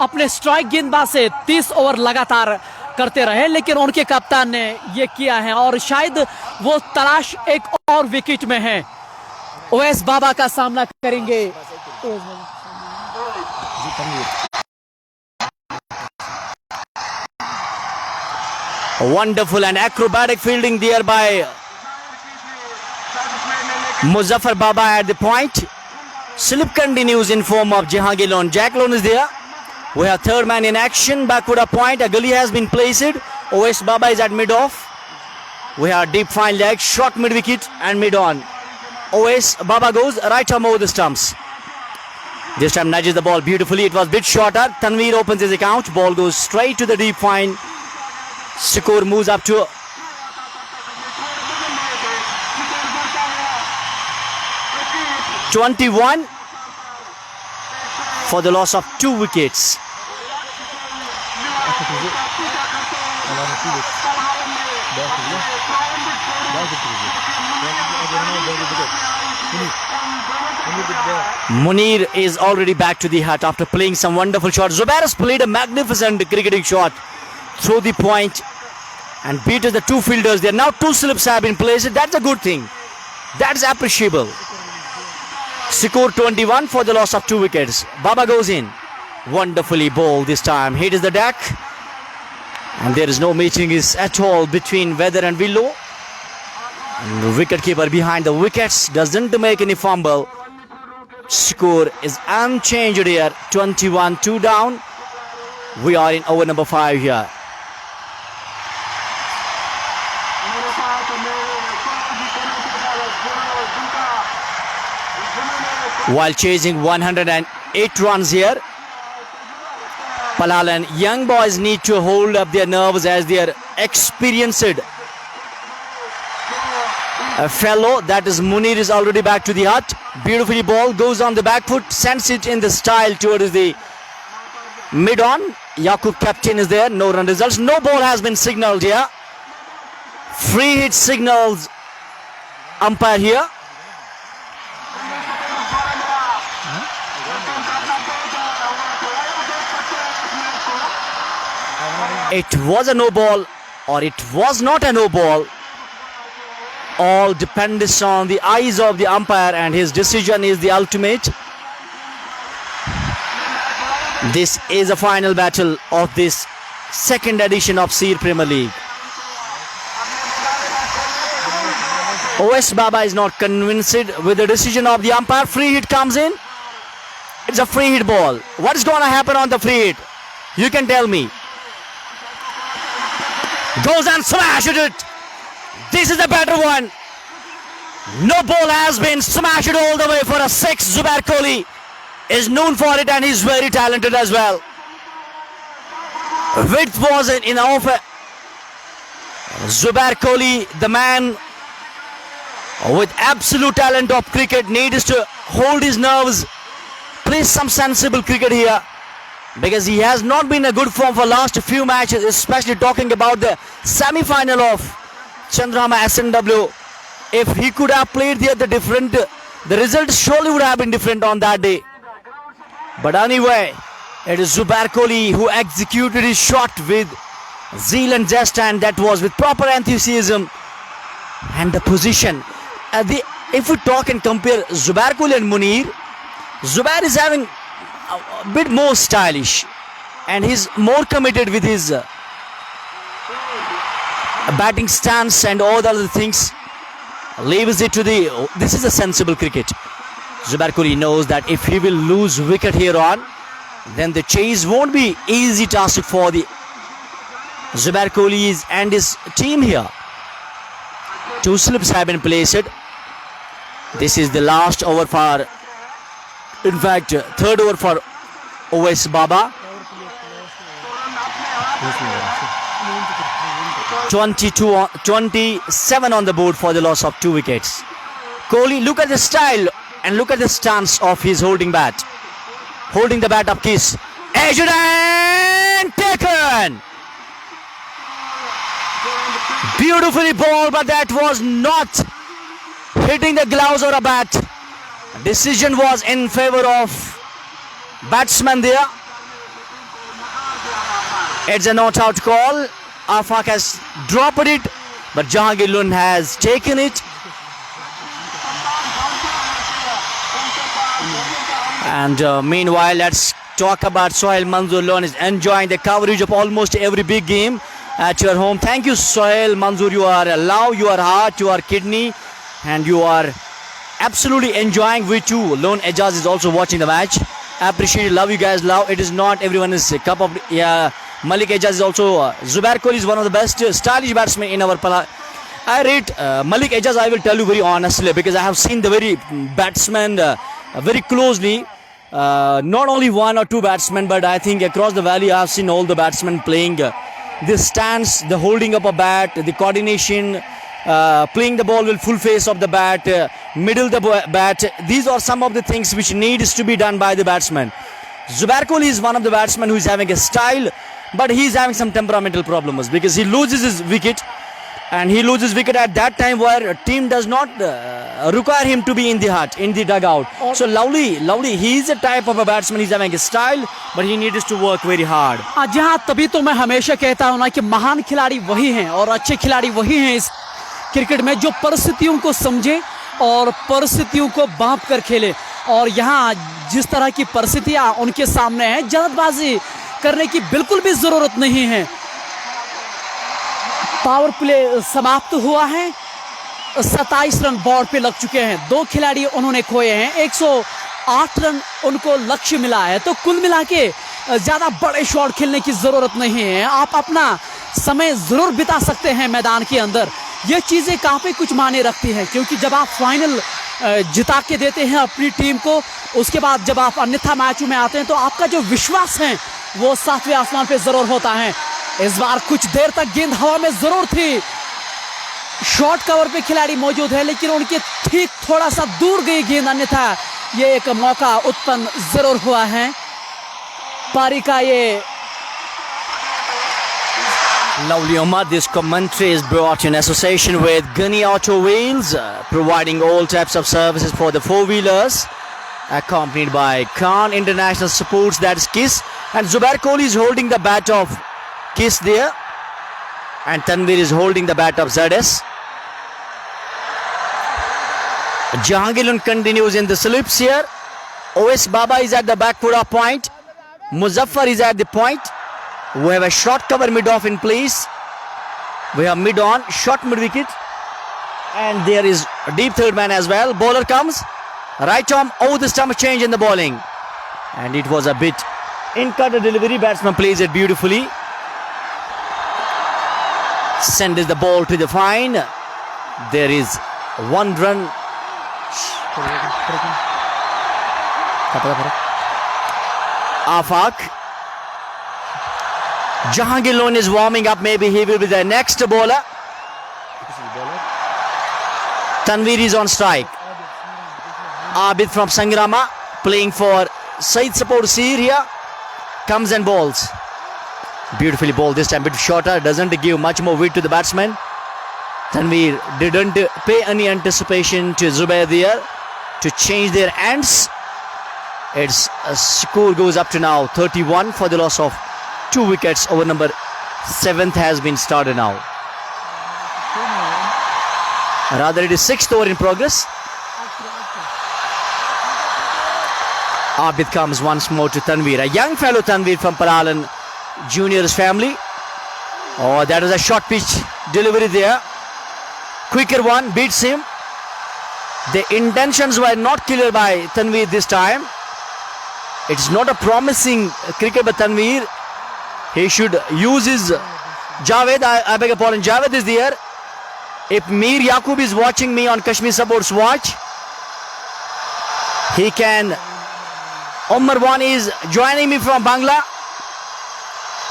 अपने स्ट्राइक गेंदबाज से 30 ओवर लगातार करते रहे, लेकिन उनके कप्तान ने ये किया है, और शायद वो तलाश एक और विकेट में है। ओवैस बाबा का सामना करेंगे। Wonderful and acrobatic fielding there by Muzaffar Baba at the point. Slip continues in form of Jehangir Lone. Jack Lone is there. We have third man in action. Backward a point. A gully has been placed. Oves Baba is at mid-off. We have deep fine leg. Short mid-wicket and mid-on. Oves Baba goes right arm over the stumps. This time nudges the ball beautifully. It was a bit shorter. Tanveer opens his account. Ball goes straight to the deep fine. Score moves up to 21 for the loss of 2 wickets. Muneer is already back to the hut after playing some wonderful shots. Zubair has played a magnificent cricketing shot through the point and beat the 2 fielders. There now 2 slips have been placed. That's a good thing. That's appreciable. Score 21 for the loss of 2 wickets. Baba goes in. Wonderfully bowled this time. Hit is the deck. And there is no meeting is at all between Weather and Willow. And the wicketkeeper behind the wickets doesn't make any fumble. Score is unchanged here. 21, 2 down. We are in over number 5 here. while chasing 108 runs here. Palhallan, young boys need to hold up their nerves as they are experienced. A fellow, that is Muneer, is already back to the hut. Beautifully ball goes on the back foot, sends it in the style towards the mid-on. Yaqub captain is there, no run results. No ball has been signalled here. Free hit signals umpire here. It was a no ball or it was not a no ball. All depends on the eyes of the umpire, and his decision is the ultimate. This is a final battle of this second edition of Seer Premier League. OS Baba is not convinced with the decision of the umpire. Free hit comes in. It's a free hit ball. What is going to happen on the free hit? You can tell me. Goes and smashed it. This is the better one. No ball has been smashed all the way for a six. Zubair Kohli is known for it and he's very talented as well. Width was in off. Zubair Kohli, the man with absolute talent of cricket, needs to hold his nerves, play some sensible cricket here, because he has not been in a good form for last few matches, especially talking about the semi-final of Chandrama SNW. If he could have played there, the result surely would have been different on that day. But anyway, it is Zubair Kohli who executed his shot with zeal and zest, and that was with proper enthusiasm and the position. If we talk and compare Zubair Kohli and Muneer, Zubair is having a bit more stylish and he's more committed with his batting stance and all the other things. Leaves it to this is a sensible cricket. Zubair Kohli knows that if he will lose wicket here on, then the chase won't be easy task for the Zubair Kohli and his team here. Two slips have been placed. This is the last over for, in fact, third over for OS Baba. 27 on the board for the loss of 2 wickets. Kohli, look at the style and look at the stance of his holding bat. Holding the bat up kiss. Edged and taken. Beautifully ball, but that was not hitting the gloves or a bat. Decision was in favor of batsman there. It's a not out call. Afaq has dropped it, but Jehangir has taken it. And meanwhile, let's talk about Sohail Manzoor. Lone is enjoying the coverage of almost every big game at your home. Thank you, Sohail Manzoor. You are love, you are heart, you are kidney, and you are absolutely enjoying. We too. Lone Ejaz is also watching the match. I appreciate it. Love you guys. Love. It is not everyone's cup of. Yeah. Malik Ejaz is also. Zubair Kohli is one of the best stylish batsmen in our Palhallan. I rate Malik Ejaz, I will tell you very honestly, because I have seen the very batsmen very closely. Not only one or two batsmen, but I think across the valley I have seen all the batsmen playing this stance, the holding up a bat, the coordination, playing the ball with full face of the bat, middle the bat. These are some of the things which needs to be done by the batsman. Zubair Kohli is one of the batsmen who is having a style, but he is having some temperamental problems because he loses his wicket. And he loses wicket at that time where a team does not require him to be in the hut, in the dugout. So lovely. He is a type of a batsman. He's having a style, but he needs to work very hard. जहाँ तभी तो मैं हमेशा कहता हूँ ना कि महान खिलाड़ी वही हैं और अच्छे खिलाड़ी वही हैं इस क्रिकेट में जो परिस्थितियों को समझे और परिस्थितियों को बांप कर खेले. और यहाँ जिस तरह की परिस्थितियाँ उनके सामने हैं, जल्दबाजी करने की बिल्कुल भी जरूरत नहीं है. पावर प्ले समाप्त हुआ है. 27 रन बोर्ड पे लग चुके हैं. 2 खिलाड़ी उन्होंने खोए हैं. 108 रन उनको लक्ष्य मिला है. तो कुल मिला के ज्यादा बड़े शॉट खेलने की जरूरत नहीं है. आप अपना समय जरूर बिता सकते हैं मैदान के अंदर. ये चीजें काफी कुछ मायने रखती हैं, क्योंकि जब आप फाइनल जिता के देते हैं अपनी टीम को। उसके बाद जब आप अन्यथा मैचों में आते हैं तो आपका जो विश्वास है वो सातवें आसमान पे जरूर होता है। इस बार कुछ देर तक गेंद हवा में जरूर थी, शॉर्ट कवर पे खिलाड़ी मौजूद है लेकिन उनके ठीक थोड़ा सा दूर गई गेंद, अन्यथा ये एक मौका उत्पन्न जरूर हुआ है। पारी का ये Lovely Omar, this commentary is brought in association with Gunny Auto Wheels, providing all types of services for the four-wheelers, accompanied by Khan International Sports, that's KISS, and Zubair Kohli is holding the bat of KISS there, and Tanveer is holding the bat of ZS. Jehangir continues in the slips here. OS Baba is at the back pura point. Muzaffar is at the point. We have a short cover mid-off in place. We have mid-on, short mid-wicket. And there is a deep third man as well. Bowler comes. Right arm, the stump change in the bowling. And it was a bit in-cut delivery. Batsman plays it beautifully. Sends the ball to the fine. There is one run. Afaq. Jehangir Lone is warming up. Maybe he will be the next bowler. Tanveer is on strike. Abid from Sangrama playing for Syed support Seer here. Comes and bowls. Beautifully bowled this time, a bit shorter. Doesn't give much more weight to the batsman. Tanveer didn't pay any anticipation to Zubair there to change their ends. Its score goes up to now 31 for the loss of 2 wickets. Over number 7th has been started now. Rather, it is 6th over in progress. Abid comes once more to Tanveer. A young fellow Tanveer from Palhallan Junior's family. Oh, that was a short pitch delivery there. Quicker one beats him. The intentions were not clear by Tanveer this time. It's not a promising cricket by Tanveer. He should use his Javed. I beg your pardon. Javed is there. If Mir Yaqub is watching me on Kashmir Supports Watch, he can. Umar Wani is joining me from Bangla.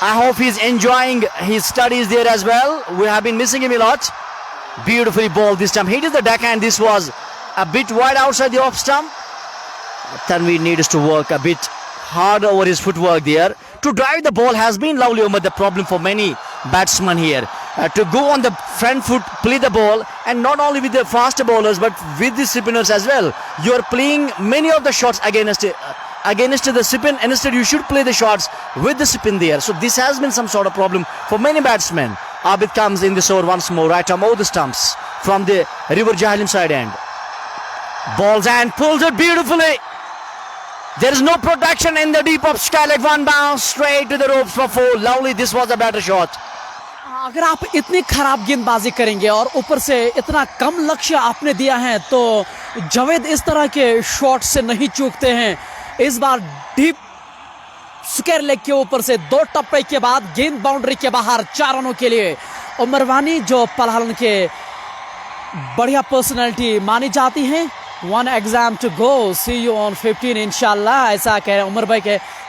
I hope he's enjoying his studies there as well. We have been missing him a lot. Beautifully bowled this time. Hit the deckhand. This was a bit wide outside the off stump. Tanveer needs to work a bit hard over his footwork there. To drive the ball has been lovely, Umar, the problem for many batsmen here. To go on the front foot, play the ball, and not only with the faster bowlers but with the spinners as well. You are playing many of the shots against the spin, and instead you should play the shots with the spin there. So this has been some sort of problem for many batsmen. Abid comes in this over once more. Right arm over the stumps from the River Jahlim side end. Balls and pulls it beautifully. There is no protection in the deep of sky. Like one bounce straight to the ropes for 4. Lovely. This was a better shot. अगर आप इतनी खराब गेंदबाजी करेंगे और ऊपर से इतना कम लक्ष्य आपने दिया है तो जावेद इस तरह के शॉट से नहीं चूकते हैं। इस बार डीप स्क्वायर लेग के ऊपर से 2 टप्पे के बाद गेंद बाउंड्री के बाहर 4 रनों के लिए उमर वानी जो पलहलन के बढ़िया पर्सनालिटी मानी जाती हैं। 1 exam to go, see you on 15 इंशाल्लाह, ऐसा कह रहे उमर भाई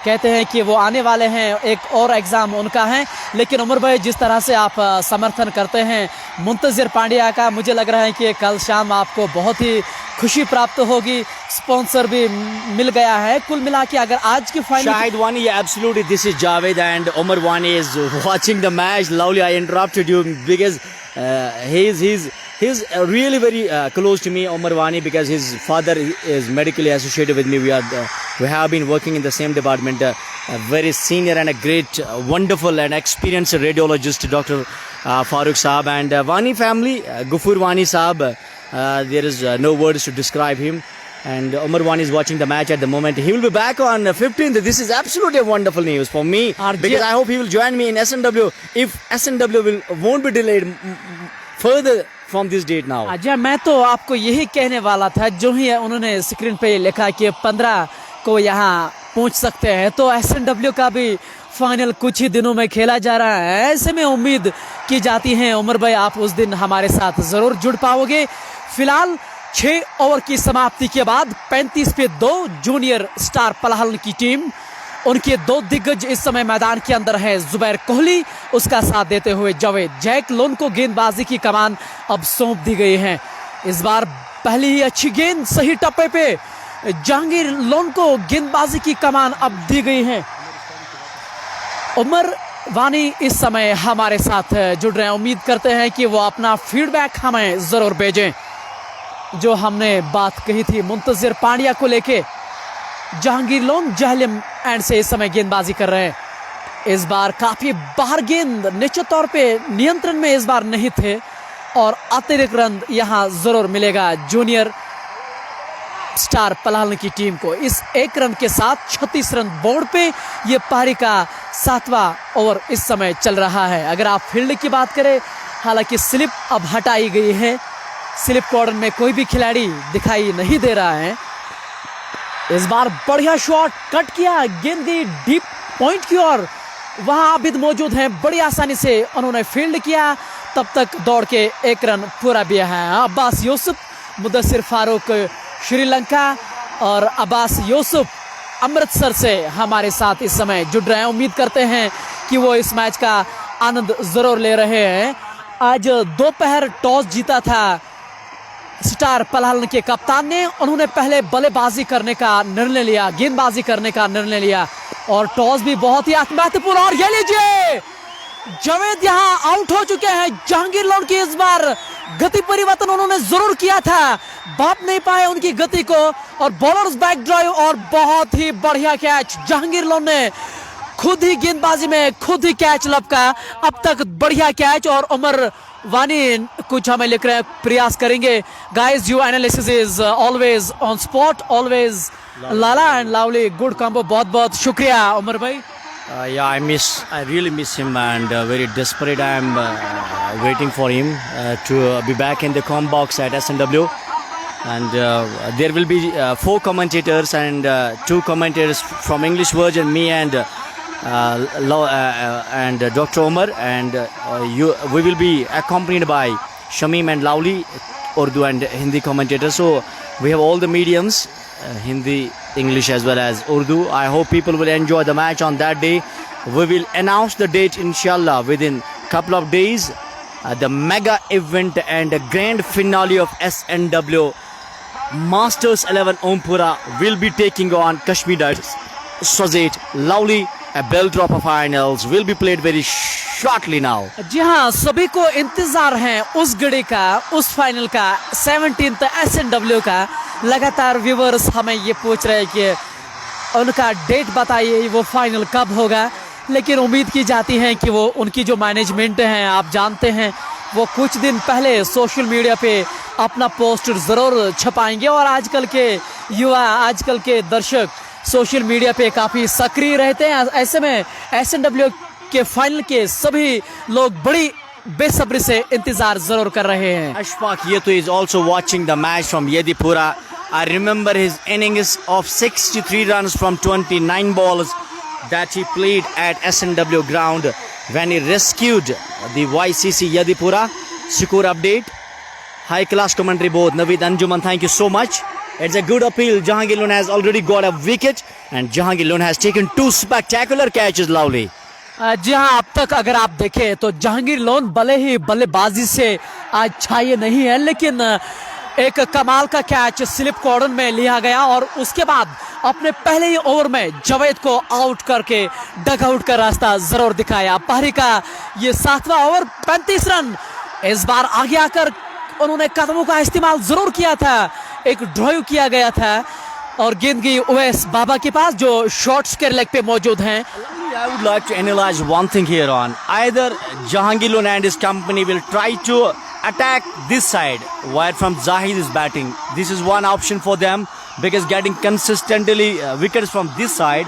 कहते हैं कि वो आने वाले हैं, एक और एग्जाम उनका है। लेकिन उमर भाई जिस तरह से आप समर्थन करते हैं मुंतजिर पांड्या का, मुझे लग रहा है कि कल शाम आपको बहुत ही खुशी प्राप्त होगी। स्पॉन्सर भी मिल गया है। कुल मिला के अगर आज की final Shahid Wani, absolutely. This is Javed and Umar Wani is watching the match. Lovely. I interrupted you because he's really very close to me, Umar Wani, because his father is medically associated with me. We have been working in the same department. A very senior and a great, wonderful and experienced radiologist, Dr. Farooq Saab, and Wani family, Gufur Wani Saab. There is no words to describe him. And Umar Wani is watching the match at the moment. He will be back on 15th. This is absolutely wonderful news for me because I hope he will join me in SNW if SNW won't be delayed further from this date now. Ajay, मैं तो आपको यही कहने वाला था, जो ही उन्होंने screen पे लिखा कि 15 को यहाँ पहुँच सकते हैं, तो SNW का भी फाइनल कुछ ही दिनों में खेला जा रहा है। ऐसे में उम्मीद की जाती है उमर भाई आप उस दिन हमारे साथ जरूर जुड़ पाओगे। फिलहाल 6 ओवर की समाप्ति के बाद 35 पे 2 जूनियर स्टार पलहलन की टीम, उनके 2 दिग्गज इस समय मैदान के अंदर है। जुबैर कोहली, उसका साथ देते हुए जावेद। जैक लोन को गेंदबाजी की कमान अब सौंप दी गई है। इस बार पहली ही अच्छी गेंद सही टप्पे पे जहांगीर लोन को गेंदबाजी की कमान अब दी गई है। उमर वानी इस समय हमारे साथ जुड़ रहे हैं। उम्मीद करते हैं कि वो अपना फीडबैक हमें जरूर भेजें। जो हमने बात कही थी मुंतजिर पांड्या को लेके, जहांगीर लोन जहलम एंड से इस समय गेंदबाजी कर रहे हैं। इस बार काफी बाहर गेंद, निश्चित तौर पे नियंत्रण में इस बार नहीं थे और अतिरिक्त रन यहां जरूर मिलेगा जूनियर स्टार पलहलन की टीम को। इस 1 रन के साथ 36 रन बोर्ड पे ये पारी का 7वां ओवर इस समय चल रहा है। अगर आप फील्ड की बात करें, हालांकि स्लिप अब हटाई गई है, स्लिप कॉर्नर में कोई भी खिलाड़ी दिखाई नहीं दे रहा है। इस बार बढ़िया शॉट कट किया, गेंद गई डीप पॉइंट की ओर। वहां आबिद मौजूद हैं, बड़ी आसानी से उन्होंने फील्ड किया, तब तक दौड़ के 1 रन पूरा भी है। अब्बास यूसुफ, मुदस्सिर फारूक श्रीलंका और अब्बास यूसुफ अमृतसर से हमारे साथ इस समय जुड़ रहे हैं। उम्मीद करते हैं कि वो इस मैच का आनंद जरूर ले रहे हैं। आज दोपहर टॉस जीता था स्टार पलहलन के कप्तान ने। उन्होंने पहले बल्लेबाजी करने का निर्णय लिया, गेंदबाजी करने का निर्णय लिया और टॉस भी बहुत ही महत्वपूर्ण। और ये लीजिए, जावेद यहां आउट हो चुके हैं। जहांगीर लोन की इस बार गति परिवर्तन उन्होंने जरूर किया था, भाप नहीं पाए उनकी गति को और बॉलर्स बैक ड्राइव और बहुत ही बढ़िया कैच। जहांगीर लोन ने खुद ही गेंदबाजी में खुद ही कैच लपका। अब तक बढ़िया कैच। और उमर वानी कुछ हमें लिख रहे हैं, प्रयास करेंगे। Guys, your analysis is always on spot, always Lala and लावली, गुड कॉम्बो। बहुत बहुत शुक्रिया उमर भाई। Yeah, I really miss him and very desperate I am waiting for him to be back in the com box at SNW. And there will be 4 commentators and 2 commentators from English version, me and Dr. Omar, and we will be accompanied by Shamim and Lauli, Urdu and Hindi commentators. So we have all the mediums, Hindi, English as well as Urdu. I hope people will enjoy the match on that day. We will announce the date inshallah within couple of days. The mega event and the grand finale of SNW Masters 11 Ompura will be taking on Kashmir Knights Sazet Lauli. A bell dropper finals will be played very shortly now. जी हाँ, सभी को इंतजार है उस घड़ी का, उस final का, 17th SNW का। लगातार व्यूवर्स हमें ये पूछ रहे हैं कि उनका डेट बताइए, वो फाइनल कब होगा। लेकिन उम्मीद की जाती है कि वो उनकी जो मैनेजमेंट है, आप जानते हैं, वो कुछ दिन पहले सोशल मीडिया पे अपना पोस्ट ज़रूर छपाएंगे। और आजकल के युवा, आजकल के दर्शक सोशल मीडिया पे काफ़ी सक्रिय रहते हैं। ऐसे में SNW के फाइनल के सभी लोग बड़ी बेसब्री से इंतजार जरूर कर रहे हैं। Ashfaq Yetu is also watching the match from Yedipura. I remember his innings of 63 runs from 29 balls that he played at SNW ground when he rescued the YCC Yedipura. Score update. High class commentary both. Naveed Anjuman, thank you so much. It's a good appeal. Jehangir Lone has already got a wicket and Jehangir Lone has taken 2 spectacular catches, Lovely. जी हाँ, अब तक अगर आप देखें तो Jahangir loan भले ही बल्लेबाजी से आज छाये नहीं है, लेकिन एक कमाल का कैच स्लिप कॉर्नर में लिया गया और उसके बाद अपने पहले ही ओवर में जावेद को आउट करके डगआउट का रास्ता जरूर दिखाया। पारी का ये 7वां ओवर, 35 रन। इस बार आगे आकर उन्होंने कदमों का इस्तेमाल जरूर किया था, एक ड्राइव किया गया था और गेंद गई ओवैस बाबा के पास जो शॉर्ट्स के लेग पे मौजूद हैं। I would like to analyze one thing here on. Either Jehangir Lone and his company will try to attack this side where from Zahid is batting. This is one option for them because getting consistently wickets from this side,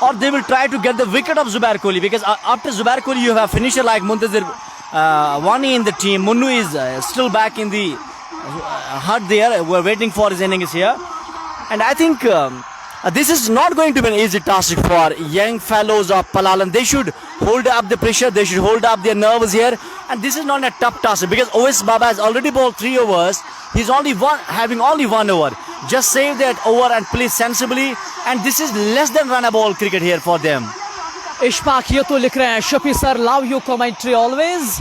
or they will try to get the wicket of Zubair Kohli because after Zubair Kohli you have a finisher like Muntazir Wani in the team. Munnu is still back in the hut there. We're waiting for his innings here. And I think This is not going to be an easy task for young fellows of Palhallan. They should hold up the pressure, they should hold up their nerves here. And this is not a tough task because OS Baba has already bowled 3 overs. He's having only 1 over. Just save that over and play sensibly. And this is less than runnable cricket here for them. Ishfaq ये तो लिख रहे हैं, Shafi sir love you commentary always.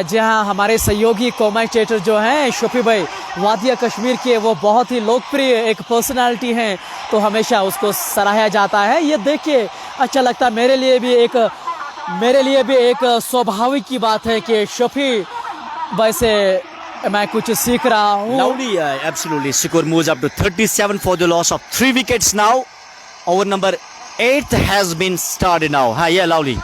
जी हाँ, हमारे सहयोगी commentator जो हैं शफी भाई वादिया कश्मीर के, वो बहुत ही लोकप्रिय एक पर्सनालिटी हैं, तो हमेशा उसको सराहा जाता है। ये देख के अच्छा लगता है, मेरे लिए भी एक स्वाभाविक की बात है कि शफी भाई से मैं कुछ सीख रहा हूँ। Lovely, absolutely. Score moves up to 37 for the loss of 3 wickets now. Over number 8 has been started now. Yeah, lovely.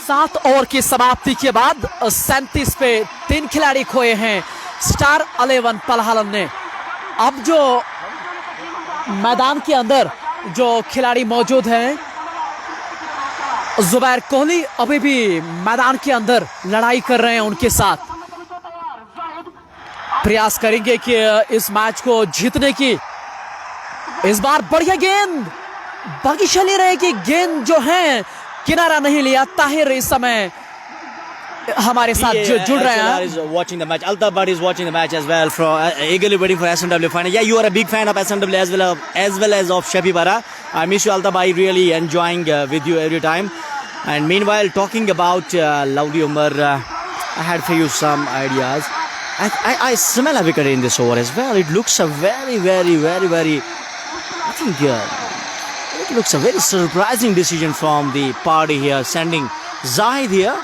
7 over की समाप्ति के बाद 37 पे 3 खिलाड़ी खोए हैं स्टार 11 पलहालन ने। अब जो मैदान के अंदर जो खिलाड़ी मौजूद हैं, जुबैर कोहली अभी भी मैदान के अंदर लड़ाई कर रहे हैं उनके साथ। प्रयास करेंगे कि इस मैच को जीतने की। इस बार बढ़िया गेंद, भाग्यशाली रहे कि गेंद जो है किनारा नहीं लिया। ताहिर इस समय हमारे साथ जुड़ रहे हैं। is watching the match. Altaf Bhat is watching the match as well, from eagerly waiting for SMW final. Yeah, you are a big fan of SMW as well as of Shafi Bara. I miss you, Altaf. I really enjoying with you every time. And meanwhile, talking about Lovely Umar, I had for you some ideas. I smell a wicket in this over as well. It looks a very. I think it looks a very surprising decision from the party here, sending Zaid here.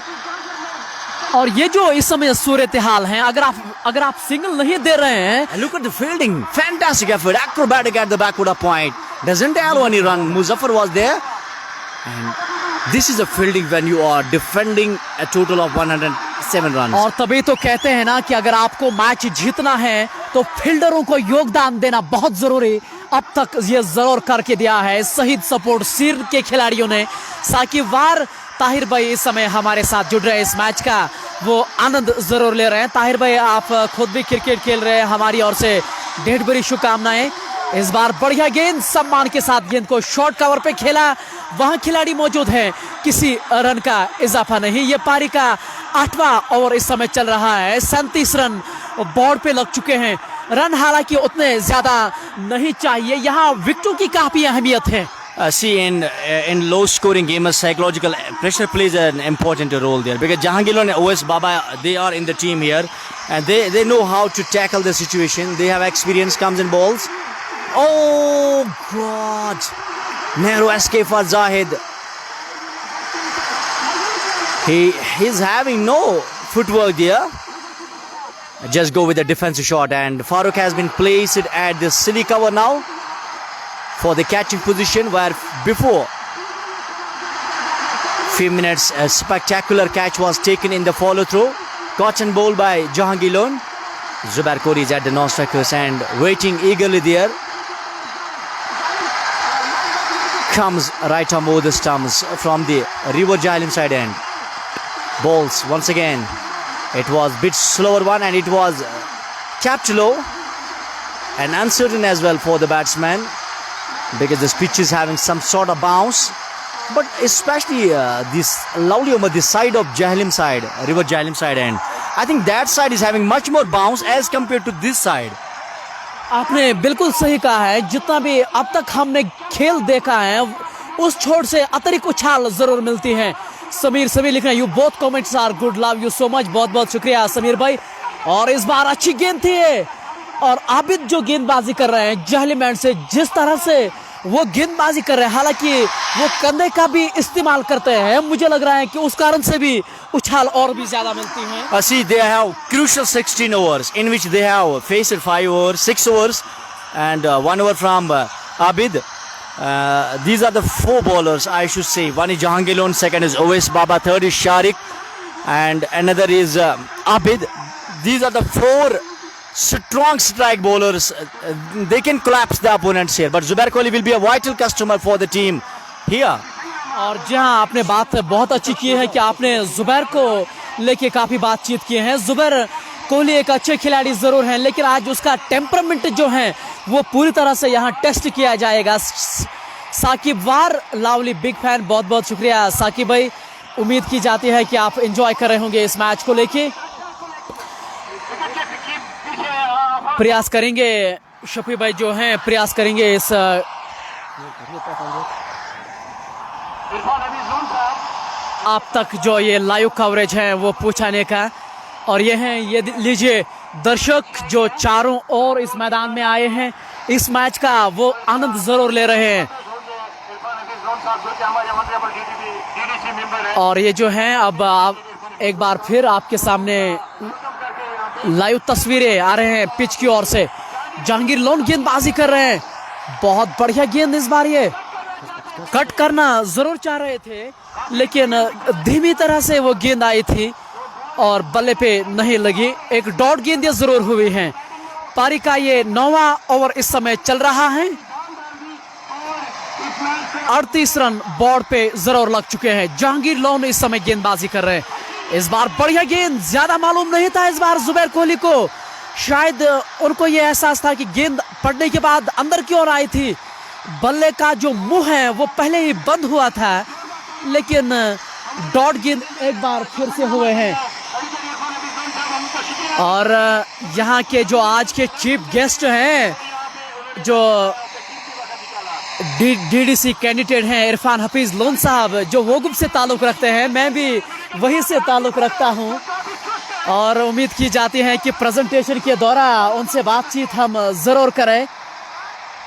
और ये जो इस समय सूरत हाल है, अगर आप single नहीं दे रहे हैं। And look at the fielding, fantastic effort, acrobatic at the backward point. Doesn't allow any run. Muzaffar was there, and this is a fielding when you are defending a total of 107 runs. और तभी तो कहते हैं ना कि अगर आपको match जीतना है तो फील्डरों को योगदान देना बहुत जरूरी। अब तक ये जरूर करके दिया है शहीद सपोर्ट सीर के खिलाड़ियों ने। साकिब वार, ताहिर भाई इस समय हमारे साथ जुड़ रहे हैं, इस मैच का वो आनंद जरूर ले रहे हैं। ताहिर भाई, आप खुद भी क्रिकेट खेल रहे हैं, हमारी ओर से ढेर बड़ी शुभकामनाएं। इस बार बढ़िया गेंद, सम्मान के साथ गेंद को शॉर्ट कवर पे खेला, वहां खिलाड़ी मौजूद है, किसी रन का इजाफा नहीं। ये पारी का 8वां ओवर इस समय चल रहा है। 37 रन बोर्ड पे लग चुके हैं। रन हालांकि उतने ज्यादा नहीं चाहिए, यहाँ विकेटों की काफी अहमियत है। See, in low scoring games, psychological pressure plays an important role there, because Jehangir and OS Baba, they are in the team here, and they know how to tackle the situation. They have experience, comes in balls. Oh God, narrow escape for Zahid. He's having no footwork there. Just go with the defensive shot, and Farooq has been placed at the silly cover now for the catching position, where before few minutes a spectacular catch was taken in the follow through, caught and bowled by Jehangir. Zubair Kori is at the non-strikers and waiting eagerly there. Comes right on over the stumps from the River Jahlim side end. Balls once again. It was bit slower one, and it was capped low and uncertain as well for the batsman, because this pitch is having some sort of bounce. But especially this Lovely over this side of Jahlim side, River Jahlim side end, I think that side is having much more bounce as compared to this side. आपने बिल्कुल सही कहा है। जितना भी अब तक हमने खेल देखा है, उस छोर से अतिरिक्त उछाल जरूर मिलती है। समीर लिख रहे हैं, you both comments are good, love you so much. बहुत शुक्रिया समीर भाई। और इस बार अच्छी गेंद थी, और आबिद जो गेंदबाजी कर रहे हैं जहलिम एंड से, जिस तरह से वो गेंदबाजी कर रहे हैं, हालांकि वो कंधे का भी इस्तेमाल करते हैं, मुझे लग रहा है कि उस कारण से भी उछाल और भी ज्यादा मिलती है। See, they have crucial 16 overs in which they have faced 5 overs, 6 overs, and 1 over from Abid. These are the 4 bowlers, I should say. One is Jehangir, second is OS Baba, third is Sharik, and another is Abid. These are the 4 strong strike bowlers. They can collapse the opponents here, but Zubair Kohli will be a vital customer for the team here. और जहां आपने बात बहुत अच्छी की है कि आपने जुबैर को लेके काफी बातचीत की है। जुबैर कोहली एक अच्छे खिलाड़ी जरूर हैं, लेकिन आज उसका टेम्परामेंट जो है वो पूरी तरह से यहाँ टेस्ट किया जाएगा। साकिब वार, लावली बिग फैन, बहुत बहुत शुक्रिया साकिब भाई। उम्मीद की जाती है कि आप एंजॉय कर रहे होंगे इस मैच को लेके। प्रयास करेंगे शफी भाई जो हैं, प्रयास करेंगे इस आप तक जो ये लाइव कवरेज है वो पहुंचाने का। और ये हैं, ये लीजिए दर्शक जो चारों ओर इस मैदान में आए हैं, इस मैच का वो आनंद जरूर ले रहे हैं। और ये जो हैं, अब आप एक बार फिर आपके सामने लाइव तस्वीरें आ रहे हैं पिच की ओर से। जहांगीर लोन गेंदबाजी कर रहे हैं, बहुत बढ़िया गेंद इस बार। ये कट करना जरूर चाह रहे थे लेकिन धीमी तरह से वो गेंद आई थी और बल्ले पे नहीं लगी। एक डॉट गेंद जरूर हुई है। पारी का ये 9वां ओवर इस समय चल रहा है। 38 रन बोर्ड पे जरूर लग चुके हैं। जहांगीर लोन इस समय गेंदबाजी कर रहे हैं। इस बार बढ़िया गेंद, ज्यादा मालूम नहीं था इस बार जुबैर कोहली को। शायद उनको ये एहसास था कि गेंद पड़ने के बाद अंदर की ओर आई थी। बल्ले का जो मुंह है वो पहले ही बंद हुआ था, लेकिन डॉट गेंद एक बार फिर से हुए हैं। और यहाँ के जो आज के चीफ गेस्ट हैं, जो डीडीसी कैंडिडेट हैं इरफान हफीज लोन साहब, जो वोगुब से ताल्लुक रखते हैं, मैं भी वहीं से ताल्लुक रखता हूं। और उम्मीद की जाती है कि प्रेजेंटेशन के दौरान उनसे बातचीत हम जरूर करें।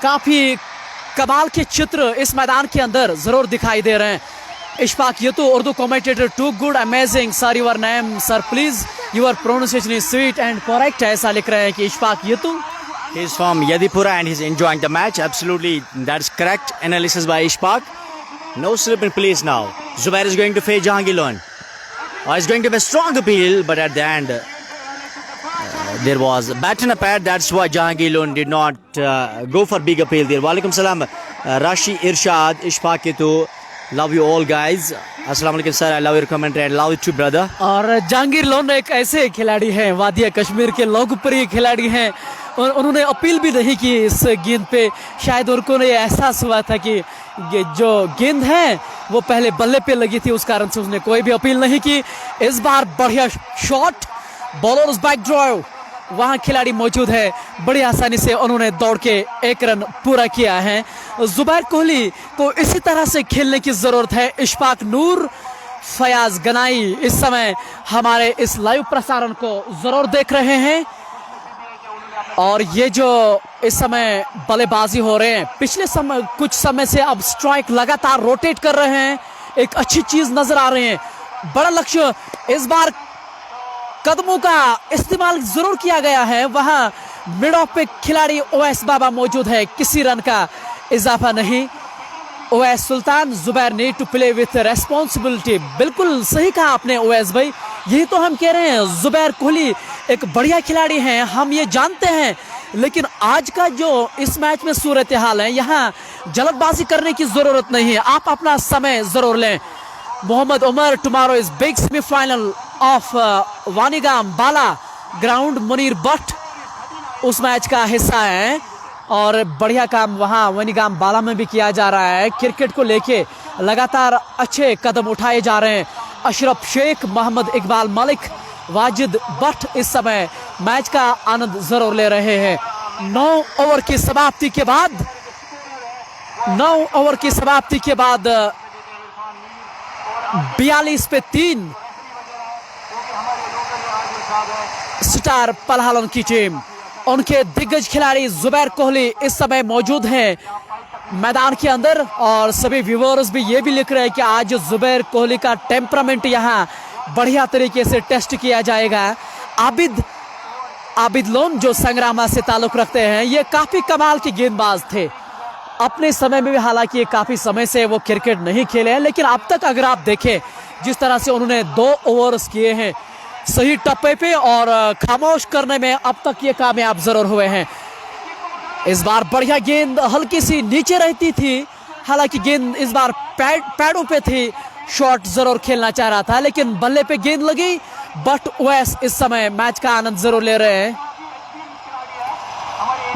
काफी कमाल के चित्र इस मैदान के अंदर जरूर दिखाई दे रहे हैं। Ishfaq Yatoo, Urdu commentator, too good, amazing sir, your name sir please, your pronunciation is sweet and correct, ऐसा लिख रहे हैं कि Ishfaq यतू। He's from Yadipura and he's enjoying the match. Absolutely, that's correct analysis by Ishfaq. No slipping please now. Zubair is going to face Jehangir Loan. It's going to be a strong appeal, but at the end there was a bat and a pad. That's why Jehangir Loan did not go for big appeal there. Walaikum salam, Rashi Irshad, Ishfaq Yatu. Love you all guys. अस्सलाम वालेकुम sir, I love your commentary and love you too brother. और Jahangir loan एक ऐसे खिलाड़ी हैं, वादिया कश्मीर के लोकप्रिय खिलाड़ी हैं। उन्होंने अपील भी नहीं की इस गेंद पे। शायद उनको ये एहसास हुआ था कि ये जो गेंद है वो पहले बल्ले पे लगी थी, उस कारण से उसने कोई भी अपील नहीं की। इस बार बढ़िया शॉट, बॉलर्स बैक ड्राइव, वहां खिलाड़ी मौजूद है, बड़ी आसानी से उन्होंने दौड़ के 1 रन पूरा किया है। जुबैर कोहली को इसी तरह से खेलने की जरूरत है। इशफाक नूर, फयाज गनाई इस समय हमारे इस लाइव प्रसारण को जरूर देख रहे हैं। और ये जो इस समय बल्लेबाजी हो रहे हैं, पिछले समय कुछ समय से अब स्ट्राइक लगातार रोटेट कर रहे हैं, एक अच्छी चीज नजर आ रही है। बड़ा लक्ष्य इस बार, कदमों का इस्तेमाल जरूर किया गया है। वहां मिड ऑफ पे खिलाड़ी ओवैस बाबा मौजूद है, किसी रन का इजाफा नहीं। Owais Sultan, Zubair need to play with responsibility. बिल्कुल सही कहा आपने ओवैस भाई, यही तो हम कह रहे हैं। जुबैर कोहली एक बढ़िया खिलाड़ी हैं, हम ये जानते हैं, लेकिन आज का जो इस मैच में सूरत हाल है, यहाँ जल्दबाजी करने की जरूरत नहीं है। आप अपना समय जरूर लें। Mohammad Umar, tomorrow is big semifinal of Wanigam Bala ground, Munir Bhat उस मैच का हिस्सा है। और बढ़िया काम वहाँ वानीगाम बाला में भी किया जा रहा है। क्रिकेट को लेके लगातार अच्छे कदम उठाए जा रहे हैं। अशरफ शेख, मोहम्मद इकबाल मलिक, वाजिद भट्ट इस समय मैच का आनंद जरूर ले रहे हैं। 9 ओवर की समाप्ति के बाद 42 पे 3 स्टार पलहालन की टीम, उनके दिग्गज खिलाड़ी जुबैर कोहली इस समय मौजूद हैं मैदान के अंदर। और सभी व्यूअर्स भी ये भी लिख रहे हैं कि आज जुबैर कोहली का टेम्परामेंट यहाँ बढ़िया तरीके से टेस्ट किया जाएगा। आबिद लोन जो संग्रामा से ताल्लुक रखते हैं, ये काफी कमाल के गेंदबाज थे अपने समय में भी। हालांकि ये काफी समय से वो क्रिकेट नहीं खेले हैं, लेकिन अब तक अगर आप देखें जिस तरह से उन्होंने 2 ओवर्स किए हैं सही टप्पे पे और खामोश करने में, अब तक ये कामयाब जरूर हुए हैं। इस बार बढ़िया गेंद हल्की सी नीचे रहती थी, हालांकि गेंद इस बार पैडों पे थी। शॉट जरूर खेलना चाह रहा था, लेकिन बल्ले पे गेंद लगी। बट ओवैस इस समय मैच का आनंद जरूर ले रहे हैं।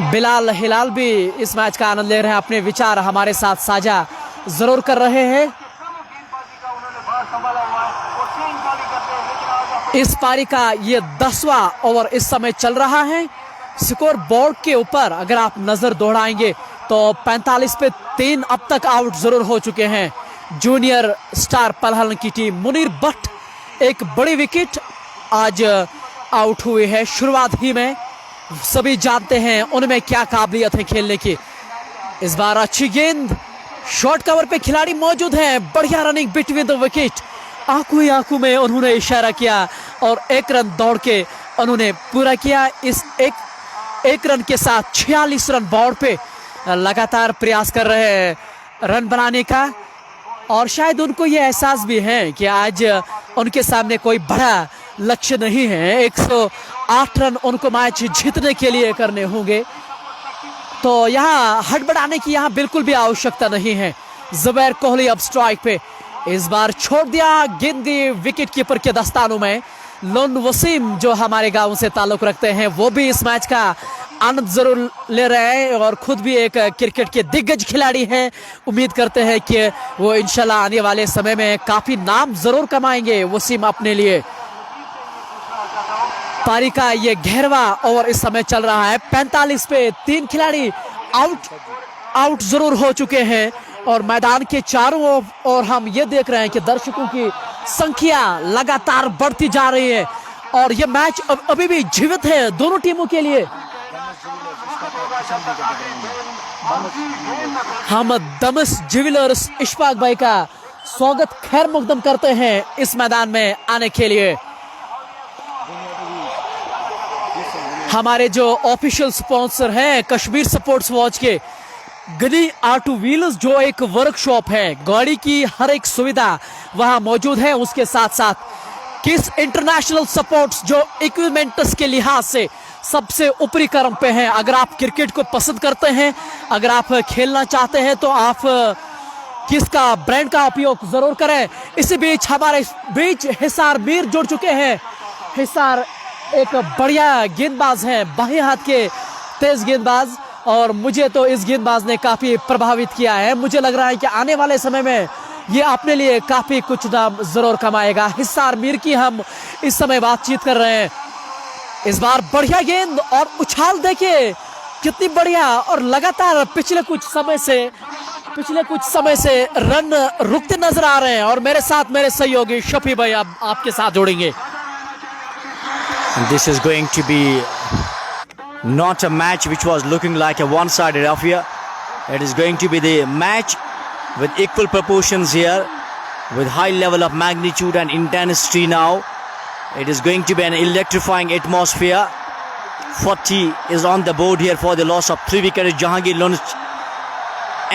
बिलाल हिलाल भी इस मैच का आनंद ले रहे हैं, अपने विचार हमारे साथ साझा जरूर कर रहे हैं। इस पारी का ये 10वां ओवर इस समय चल रहा है। स्कोर बोर्ड के ऊपर अगर आप नजर दौड़ाएंगे तो 45 पे 3 अब तक आउट जरूर हो चुके हैं जूनियर स्टार पलहलन की टीम। मुनीर भट्ट एक बड़ी विकेट आज आउट हुई है शुरुआत ही में। सभी जानते हैं उनमें क्या काबिलियत है खेलने की। इस बार अच्छी गेंद, शॉर्ट कवर पे खिलाड़ी मौजूद हैं, बढ़िया रनिंग बिटवीन द विकेट। आंखों ही आंखों में उन्होंने इशारा किया और 1 रन दौड़ के उन्होंने पूरा किया। इस एक रन के साथ 46 रन बोर्ड पे लगातार प्रयास कर रहे हैं रन बनाने का, और शायद उनको ये एहसास भी है कि आज उनके सामने कोई बड़ा लक्ष्य नहीं है। 108 रन उनको मैच जीतने के लिए करने होंगे, तो यहाँ हड़बड़ाने की यहाँ बिल्कुल भी आवश्यकता नहीं है। ज़ुबैर कोहली अब स्ट्राइक पे, इस बार छोड़ दिया गेंद विकेट कीपर के दस्तानों में। लोन वसीम जो हमारे गांव से ताल्लुक रखते हैं वो भी इस मैच का आनंद जरूर ले रहे हैं और खुद भी एक क्रिकेट के दिग्गज खिलाड़ी हैं। उम्मीद करते हैं कि वो इंशाल्लाह आने वाले समय में काफी नाम जरूर कमाएंगे वसीम अपने लिए। पारी का ये 11वां ओवर इस समय चल रहा है। 45 पे 3 खिलाड़ी आउट जरूर हो चुके हैं और मैदान के चारों ओर हम ये देख रहे हैं कि दर्शकों की संख्या लगातार बढ़ती जा रही है और ये मैच अभी भी जीवित है दोनों टीमों के लिए। हम दमस ज्वेलर्स इशफाक भाई का स्वागत खैर मकदम करते हैं इस मैदान में आने के लिए। हमारे जो ऑफिशियल स्पॉन्सर हैं कश्मीर स्पोर्ट्स वॉच के गनी ऑटो व्हील्स, जो एक वर्कशॉप है, गाड़ी की हर एक सुविधा वहां मौजूद है। उसके साथ साथ किस इंटरनेशनल सपोर्ट्स जो इक्विपमेंट्स के लिहाज से सबसे ऊपरी क्रम पे हैं। अगर आप क्रिकेट को पसंद करते हैं, अगर आप खेलना चाहते हैं तो आप किसका ब्रांड का उपयोग जरूर करें। इसी बीच हमारे बीच हिसार मीर जुड़ चुके हैं। हिसार एक बढ़िया गेंदबाज है, बाएं हाथ के तेज गेंदबाज, और मुझे तो इस गेंदबाज ने काफी प्रभावित किया है। मुझे लग रहा है कि आने वाले समय में ये अपने लिए काफी कुछ नाम जरूर कमाएगा। हिसार मीर की हम इस समय बातचीत कर रहे हैं। इस बार बढ़िया गेंद और उछाल देखिए कितनी बढ़िया, और लगातार पिछले कुछ समय से रन रुकते नजर आ रहे हैं। और मेरे साथ मेरे सहयोगी शफी भाई अब आपके साथ जोड़ेंगे। This is going to be not a match which was looking like a one-sided affair. It is going to be the match with equal proportions here, with high level of magnitude and intensity now. It is going to be an electrifying atmosphere. 40 is on the board here for the loss of 3 wickets. Jehangir launched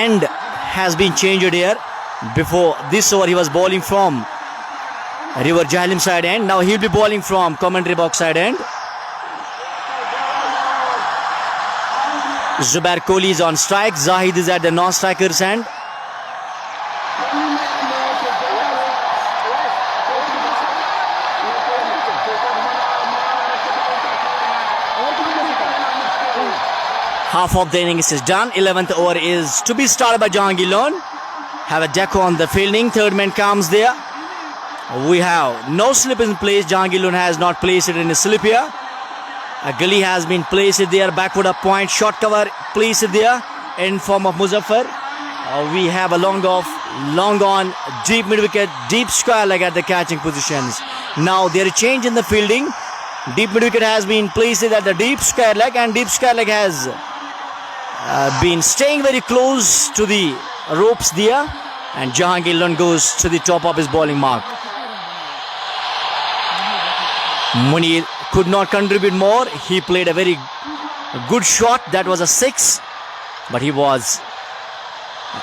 end has been changed here. Before this over he was bowling from River Jahlim side end. Now he'll be bowling from commentary box side end. Zubair Kohli is on strike. Zahid is at the non-striker's end. Half of the innings is done. 11th over is to be started by Jehangir Lone. Have a deco on the fielding. Third man comes there. We have no slip in place. Jehangir Lone has not placed it in a slip here. A gully has been placed there. Backward up point. Short cover placed there in form of Muzaffar. We have a long on, deep mid wicket, deep square leg at the catching positions. Now there is change in the fielding. Deep mid wicket has been placed at the deep square leg, and deep square leg has been staying very close to the ropes there. And Jehangir Lone goes to the top of his bowling mark. Muneer could not contribute more. He played a very good shot. That was a 6, but he was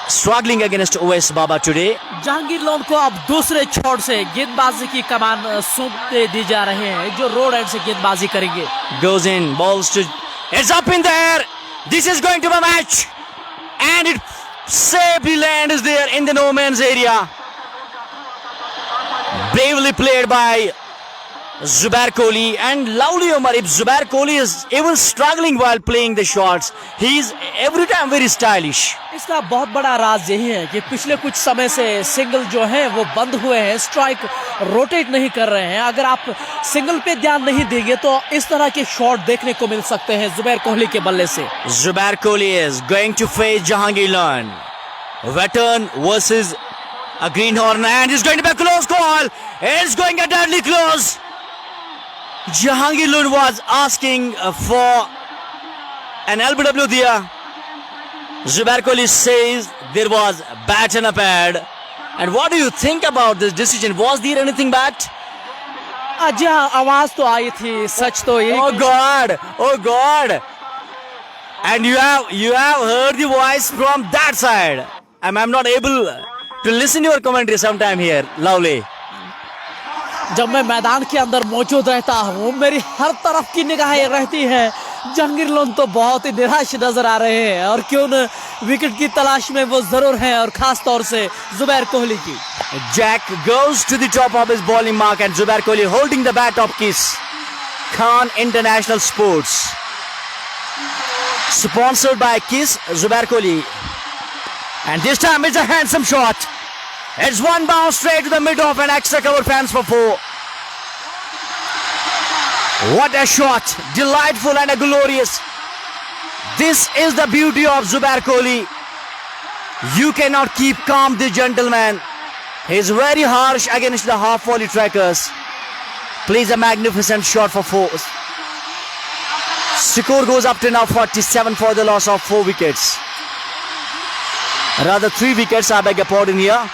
struggling against OS Baba today. Jahangir loan को अब दूसरे छोर से गेंदबाजी की कमान सौंपते दी जा रहे हैं, जो रोड एंड से गेंदबाजी करेंगे। Goes in, balls to, it's up in the air. This is going to be a match, and it safely lands there in the no man's area. Bravely played by Zubair Kohli and lovely Omar. If Zubair Kohli is even struggling while playing the shots, he is every time very stylish. इसका बहुत बड़ा राज यही है कि पिछले कुछ समय से सिंगल जो है वो बंद हुए हैं, स्ट्राइक रोटेट नहीं कर रहे हैं। अगर आप सिंगल पे ध्यान नहीं देंगे तो इस तरह के शॉट देखने को मिल सकते हैं जुबैर कोहली के बल्ले से। Zubair Kohli is going to face Jehangir. Veteran versus a greenhorn, and it's going to be a close call. It's going a deadly close. Jehangir was asking for an LBW there. Zubair Kohli says there was bat and a pad. And what do you think about this decision? Was there anything bad? जी हाँ, आवाज तो आई थी, सच तो ये। Oh God! Oh God! And you have heard the voice from that side. I'm not able to listen to your commentary sometime here. Lovely. जब मैं मैदान के अंदर मौजूद रहता हूँ, मेरी हर तरफ की निगाहें रहती हैं। जहांगीर लोन तो बहुत ही निराश नजर आ रहे हैं और क्यों न विकेट की तलाश में वो जरूर हैं, और खास तौर से जुबैर कोहली की। Jack goes to the top of his bowling mark and Zubair Kohli holding the bat of Kiss. Khan International Sports. Sponsored by Kiss, Zubair Kohli. And this time it's a handsome shot. It's one bounce straight to the mid-off and extra cover fans for 4. What a shot. Delightful and a glorious. This is the beauty of Zubair Kohli. You cannot keep calm, this gentleman. He is very harsh against the half-volley trackers. Plays a magnificent shot for 4. Score goes up to now 47 for the loss of 4 wickets. Rather 3 wickets, I beg your pardon here.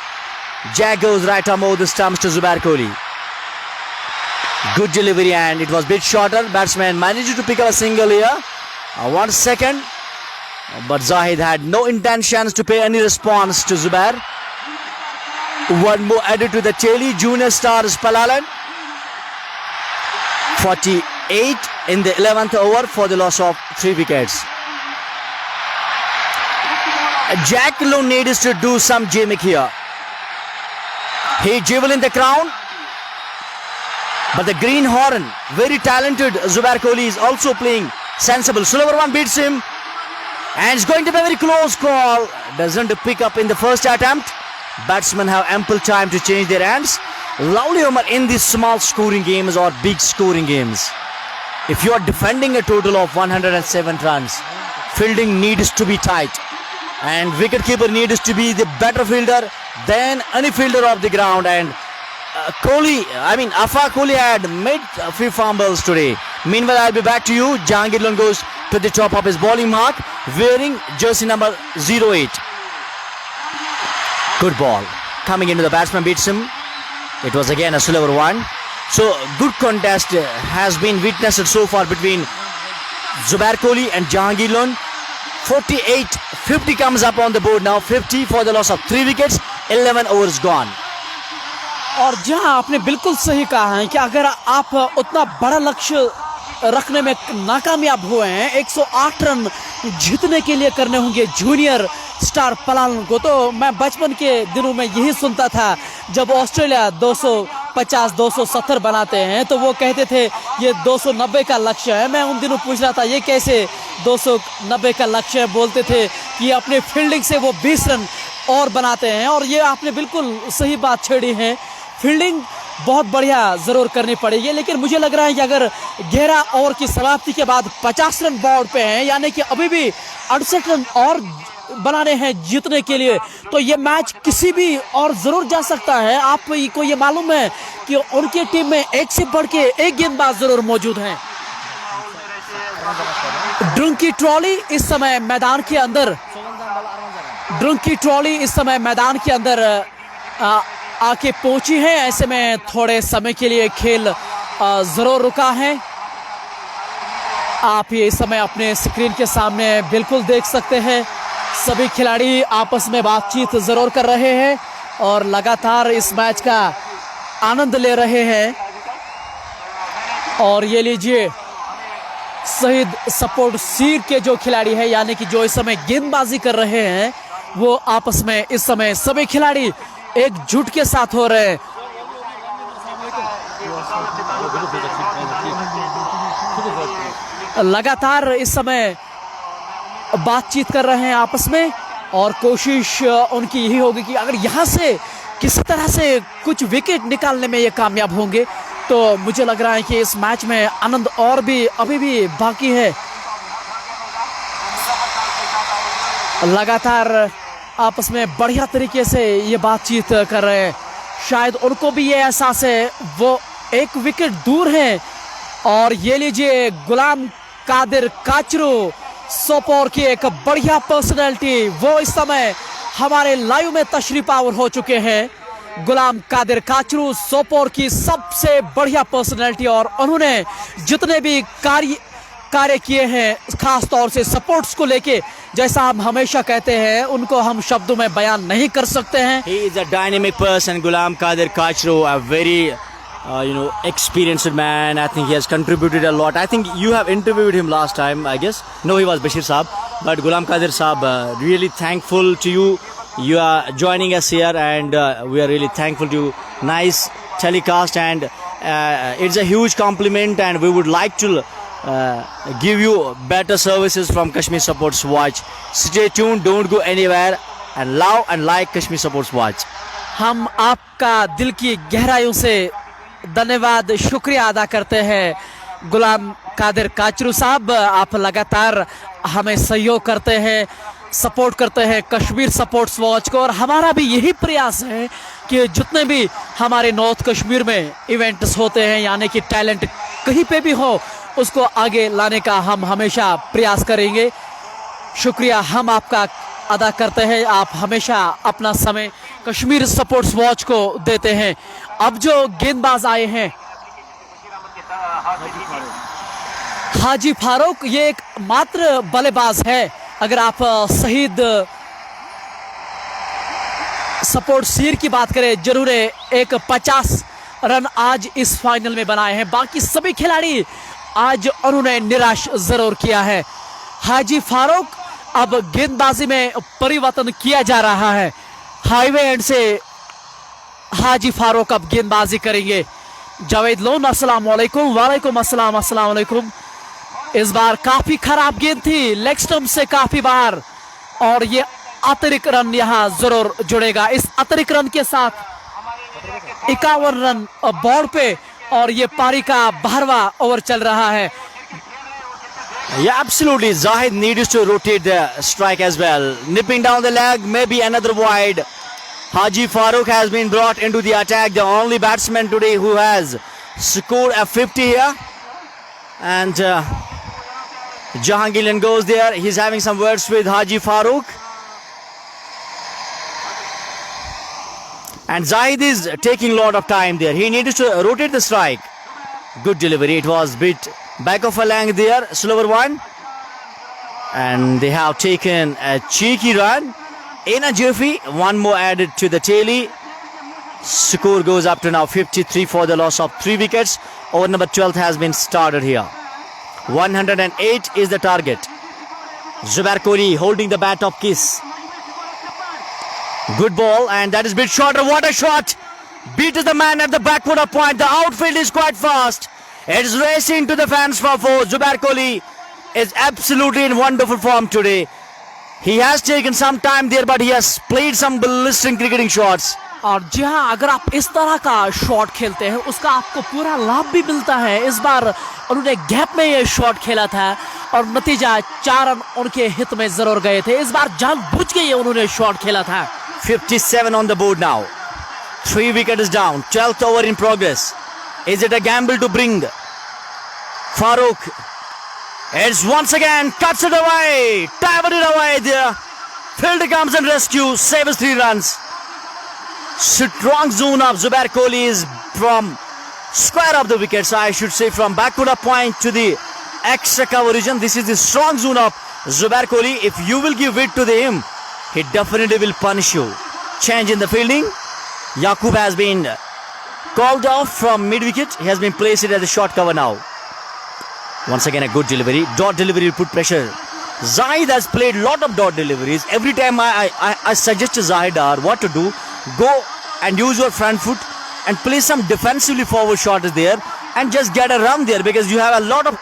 Jack goes right arm over the stumps to Zubair Kohli. Good delivery and it was a bit shorter. Batsman managed to pick up a single here. 1 second. But Zahid had no intentions to pay any response to Zubair. One more added to the tally. Junior stars Palhallan. 48 in the 11th over for the loss of 3 wickets. Jack alone needs to do some gimmick here. He jewel in the crown. But the greenhorn, very talented Zubair Kohli is also playing sensible. Slower one beats him. And it's going to be a very close call. Doesn't pick up in the first attempt. Batsmen have ample time to change their hands. Lovely Omar in these small scoring games or big scoring games. If you are defending a total of 107 runs, fielding needs to be tight. And wicketkeeper needs to be the better fielder than any fielder of the ground. And Afaq Kohli had made a few fumbles today. Meanwhile, I'll be back to you. Jehangir goes to the top of his bowling mark, wearing jersey number 08. Good ball. Coming into the batsman beats him. It was again a slower one. So, good contest has been witnessed so far between Zubair Kohli and Jehangir. 48-50 comes up on the board now. 50 for the loss of 3 wickets. 11 overs gone. और जहां आपने बिल्कुल सही कहा है कि अगर आप उतना बड़ा लक्ष्य रखने में नाकामयाब हुए हैं, 108 रन जीतने के लिए करने होंगे जूनियर स्टार पलालन को। तो मैं बचपन के दिनों में यही सुनता था, जब ऑस्ट्रेलिया 250-270 बनाते हैं तो वो कहते थे ये 290 का लक्ष्य है। मैं उन दिनों पूछ रहा था ये कैसे 290 का लक्ष्य है, बोलते थे कि अपने फील्डिंग से वो 20 रन और बनाते हैं। और ये आपने बिल्कुल सही बात छेड़ी है, फील्डिंग बहुत बढ़िया जरूर करनी पड़ेगी। लेकिन मुझे लग रहा है कि अगर 11 ओवर की समाप्ति के बाद 50 रन बोर्ड पे हैं, यानी कि अभी भी 68 रन और बनाने हैं जीतने के लिए, तो ये मैच किसी भी और जरूर जा सकता है। आपको ये मालूम है कि उनकी टीम में एक से बढ़ के एक गेंदबाज जरूर मौजूद हैं। ड्रंकी ट्रॉली इस समय मैदान के अंदर आके पहुंची है। ऐसे में थोड़े समय के लिए खेल जरूर रुका है। आप ये इस समय अपने स्क्रीन के सामने बिल्कुल देख सकते हैं, सभी खिलाड़ी आपस में बातचीत जरूर कर रहे हैं और लगातार इस मैच का आनंद ले रहे हैं। और ये लीजिए शहीद सपोर्ट सीर के जो खिलाड़ी हैं, यानी कि जो इस समय गेंदबाजी कर रहे हैं, वो आपस में इस समय सभी खिलाड़ी एकजुट के साथ हो रहे हैं। लगातार इस समय बातचीत कर रहे हैं आपस में और कोशिश उनकी यही होगी कि अगर यहाँ से किसी तरह से कुछ विकेट निकालने में ये कामयाब होंगे तो मुझे लग रहा है कि इस मैच में आनंद और भी अभी भी बाकी है। लगातार आपस में बढ़िया तरीके से ये बातचीत कर रहे हैं। शायद उनको भी ये एहसास है वो एक विकेट दूर हैं। और ये लीजिए गुलाम कादिर काचरू सोपोर की एक बढ़िया पर्सनैलिटी, वो इस समय हमारे लाइव में तशरीफ आवर हो चुके हैं। गुलाम कादिर काचरू सोपोर की सबसे बढ़िया पर्सनैलिटी और उन्होंने जितने भी कार्य किए हैं खास तौर से सपोर्ट्स को लेके, जैसा हम हमेशा कहते हैं, उनको हम शब्दों में बयान नहीं कर सकते हैं। He is a dynamic person, Ghulam Qadir Kachru, a very experienced man. I think he has contributed a lot. I think you have interviewed him last time, I guess. No, he was Bashir Saab. But Ghulam Qadir Saab, really thankful to you. You are joining us here and we are really thankful to you. Nice telecast and it's a huge compliment and we would like to give you better services from Kashmir Supports Watch. Stay tuned, don't go anywhere and love and like Kashmir Supports Watch. हम आपका दिल की गहराइयों से धन्यवाद शुक्रिया अदा करते हैं गुलाम कादिर काचरू साहब। आप लगातार हमें सहयोग करते हैं, सपोर्ट करते हैं कश्मीर सपोर्ट्स वॉच को और हमारा भी यही प्रयास है कि जितने भी हमारे नॉर्थ कश्मीर में इवेंट्स होते हैं यानी कि टैलेंट कहीं पे भी हो उसको आगे लाने का हम हमेशा प्रयास करेंगे। शुक्रिया हम आपका अदा करते हैं, आप हमेशा अपना समय कश्मीर सपोर्ट्स वॉच को देते हैं। अब जो गेंदबाज आए हैं हाजी फारूक, ये एक मात्र बल्लेबाज है। अगर आप शहीद सपोर्ट सीर की बात करें, जरूर एक 50 रन आज इस फाइनल में बनाए हैं। बाकी सभी खिलाड़ी आज उन्होंने निराश जरूर किया है। हाजी फारूक, अब गेंदबाजी में परिवर्तन किया जा रहा है। हाईवे एंड से हाजी फारूक अब गेंदबाजी करेंगे। जावेद लोन, अस्सलाम वालेकुम। वालेकुम अस्सलाम, अस्सलाम वालेकुम। इस बार काफी खराब गेंद थी, लेग स्टंप से काफी बार, और ये अतिरिक्त रन यहाँ जरूर जुड़ेगा। इस अतिरिक्त रन के साथ 51 रन बोर्ड पे और ये पारी का 12वां ओवर चल रहा है। Yeah, absolutely. Zahid needs to rotate the strike as well. Nipping down the leg, maybe another wide. Haji Farooq has been brought into the attack. The only batsman today who has scored a 50 here. And Jehangir goes there. He's having some words with Haji Farooq. And Zahid is taking a lot of time there. He needs to rotate the strike. Good delivery. It was bit back of a length there, slower one. And they have taken a cheeky run. In a jiffy, one more added to the tally. Score goes up to now 53 for the loss of 3 wickets. Over number 12 has been started here. 108 is the target. Zubair Kohli holding the bat of kiss. Good ball, and that is bit shorter. What a shot! Beats the man at the backward of point. The outfield is quite fast. It's racing to the fans for 4. Zubair Kohli is absolutely in wonderful form today. He has taken some time there, but he has played some blistering cricketing shots. और जी हाँ, अगर आप इस तरह का shot खेलते हैं उसका आपको पूरा लाभ भी मिलता है। इस बार उन्होंने गैप में ये शॉट खेला था और नतीजा 4 रन उनके हित में जरूर गए थे। इस बार जानबूझ के ये उन्होंने शॉट खेला था। 57 on the board now. 3 wickets down. 12th over in progress. Is it a gamble to bring Farooq? It's once again cuts it away. Tapped it away there. Fielder comes and rescue. Saves 3 runs. Strong zone of Zubair Kohli is from square of the wickets. I should say from backward of point to the extra cover region. This is the strong zone of Zubair Kohli. If you will give it to him, he definitely will punish you. Change in the fielding. Yaqub has been called off from mid-wicket. He has been placed at the short cover now. Once again a good delivery. Dot delivery will put pressure. Zahid has played lot of dot deliveries. Every time I suggest to Zahid what to do. Go and use your front foot and play some defensively forward shot there. and just get a run there, because you have a lot of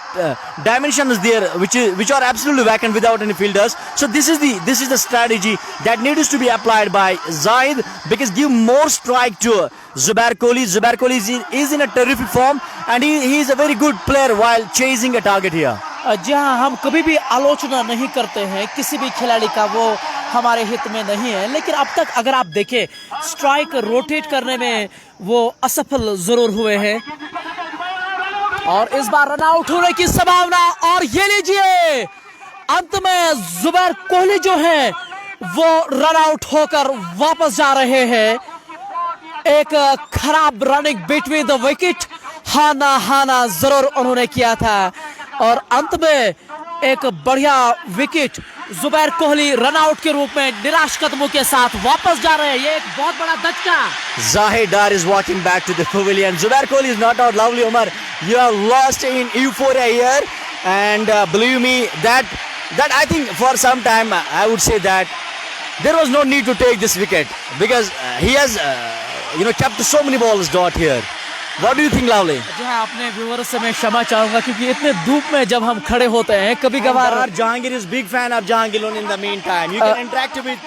dimensions there which are absolutely vacant without any fielders. So this is the strategy that needs to be applied by Syed, because give more strike to Zubair Kohli. Zubair Kohli is in a terrific form, and he is a very good player while chasing a target here. जी हाँ, हम कभी भी आलोचना नहीं करते हैं किसी भी खिलाड़ी का, वो हमारे हित में नहीं है, लेकिन अब तक अगर आप देखें स्ट्राइक रोटेट करने में वो असफल जरूर हुए हैं। और इस बार रन आउट होने की संभावना, और ये लीजिए अंत में जुबैर कोहली जो है वो रन आउट होकर वापस जा रहे हैं। एक खराब रनिंग बिटवीन द विकेट, हाना जरूर उन्होंने किया था, और अंत में एक बढ़िया wicket Zubair Kohli run out के रूप में निराश कदमों के साथ वापस जा रहे हैं। ये एक बहुत बड़ा धक्का। Zahid Dar is walking back to the pavilion. Zubair Kohli is not out. Lovely, Umar. You are lost in euphoria here, and believe me, that I think for some time I would say that there was no need to take this wicket, because he has kept so many balls dot here. What do you think, Lovely? जी हाँ, अपने viewers से मैं क्षमा चाहूंगा क्योंकि इतने धूप में जब हम खड़े होते हैं कभी कभार। Jehangir is big fan of Jehangir in the meantime. You can interact with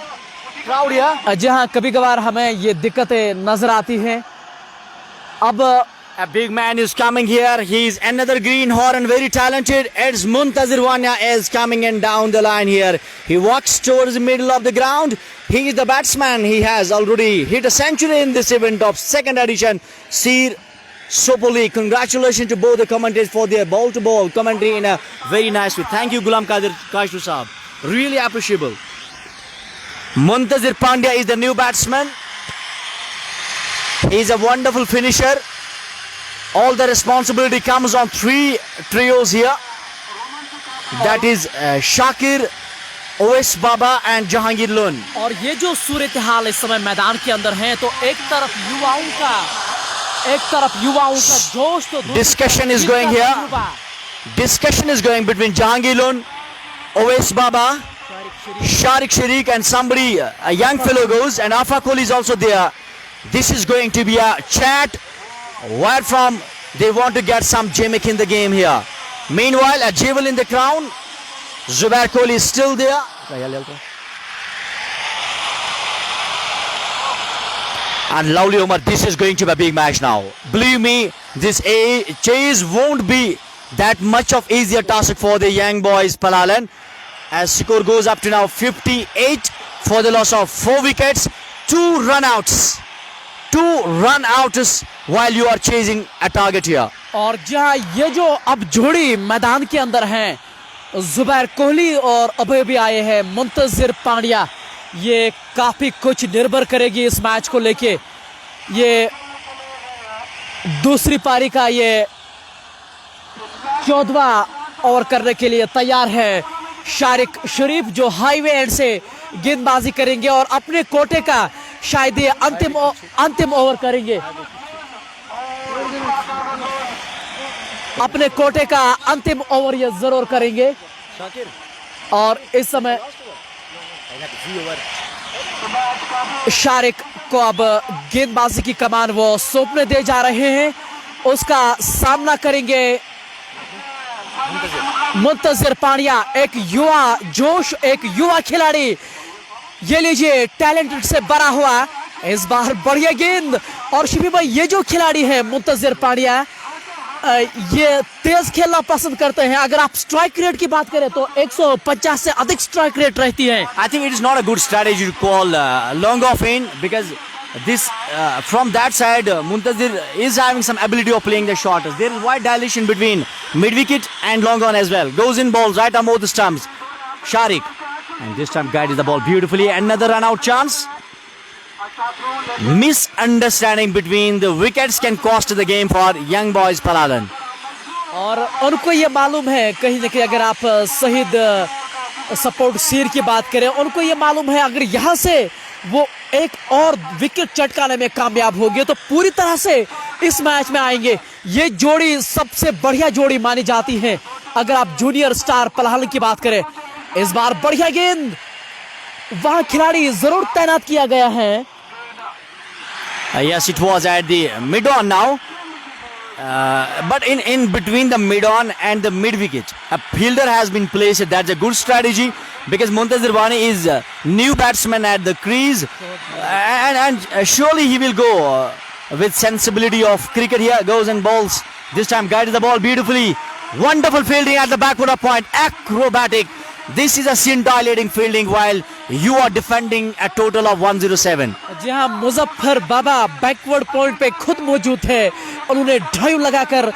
crowd here. जी हाँ, कभी कभार हमें ये दिक्कतें नजर आती हैं। अब a big man is coming here. He is another greenhorn, very talented. It's Muntazir Wanya is coming in down the line here. He walks towards the middle of the ground. He is the batsman. He has already hit a century in this event of second edition Seer Super League. Congratulations to both the commentators for their ball-to-ball commentary in a very nice way. Thank you, Gulam Qadir Kashru Saab. Really appreciable. Muntazir Pandya is the new batsman. He is a wonderful finisher. All the responsibility comes on three trios here. That is Shakir, Owais Baba and Jahangir loan. और ये जो सूरत हाल इस समय मैदान के अंदर है, तो एक तरफ युवाओं का जोश, तो discussion is going here, discussion is going between Jahangir loan, Owais Baba, Sharik Sharik, and somebody, a young fellow goes, and Afa Kohli is also there. This is going to be a chat where from they want to get some gimmick in the game here. Meanwhile, a jewel in the crown, Zubair Kohli is still there. And lovely Omar, this is going to be a big match now. Believe me, this chase won't be that much of easier task for the young boys, Palhallan. As score goes up to now 58 for the loss of 4 wickets, 2 run-outs while you are chasing a target here. और जहाँ ये जो अब जोड़ी मैदान के अंदर हैं, जुबैर कोहली और अभी भी आए हैं मुंतजिर पांड्या, ये काफी कुछ निर्भर करेगी इस मैच को लेके। ये दूसरी पारी का ये 14वां ओवर करने के लिए तैयार है शारिक शरीफ, जो हाईवे एंड से गेंदबाजी करेंगे और अपने कोटे का शायद ये अंतिम ओवर करेंगे। अपने कोटे का अंतिम ओवर ये जरूर करेंगे। और इस समय शारिक को अब गेंदबाजी की कमान वो सौंपने दे जा रहे हैं। उसका सामना करेंगे मुंतजिर पांड्या, एक युवा जोश, एक युवा खिलाड़ी। ये लीजिए टैलेंटेड से बड़ा हुआ, इस बार बढ़िया गेंद। और शिवी भाई, ये जो खिलाड़ी है मुंतजिर पांड्या, ये तेज खेलना पसंद करते हैं। अगर आप स्ट्राइक रेट की बात करें तो 150 से अधिक स्ट्राइक रेट रहती है। I think it is not a good strategy to call long off in, because this from that side Muntazir is having some ability of playing the short. There is wide dilation between mid wicket and long on as well. Goes in balls right on both the stumps. Sharik, and this time guided the ball beautifully. Another run out chance. Misunderstanding between the wickets can cost the game for young boys Palhallan. और उनको ये मालूम है कहीं ना कहीं, अगर आप शहीद सपोर्ट सीर की बात करें, उनको ये मालूम है अगर यहाँ से वो एक और विकेट चटकाने में कामयाब हो गए तो पूरी तरह से इस मैच में आएंगे। ये जोड़ी सबसे बढ़िया जोड़ी मानी जाती है अगर आप जूनियर स्टार पलहल की बात करें। इस बार बढ़िया गेंद, वहां खिलाड़ी जरूर तैनात किया गया है। Yes, it was at the mid on now. but in between the mid on and the mid wicket, a fielder has been placed. That's a good strategy because Muntazir Wani is a new batsman at the crease, and surely he will go with sensibility of cricket. Here goes and bowls. This time guided the ball beautifully. Wonderful fielding at the backward of point. Acrobatic. This is a scintillating fielding while you are defending a total of 107. जी हाँ, मुजफ्फर बाबा backward point पे खुद मौजूद थे। उन्होंने drive लगाकर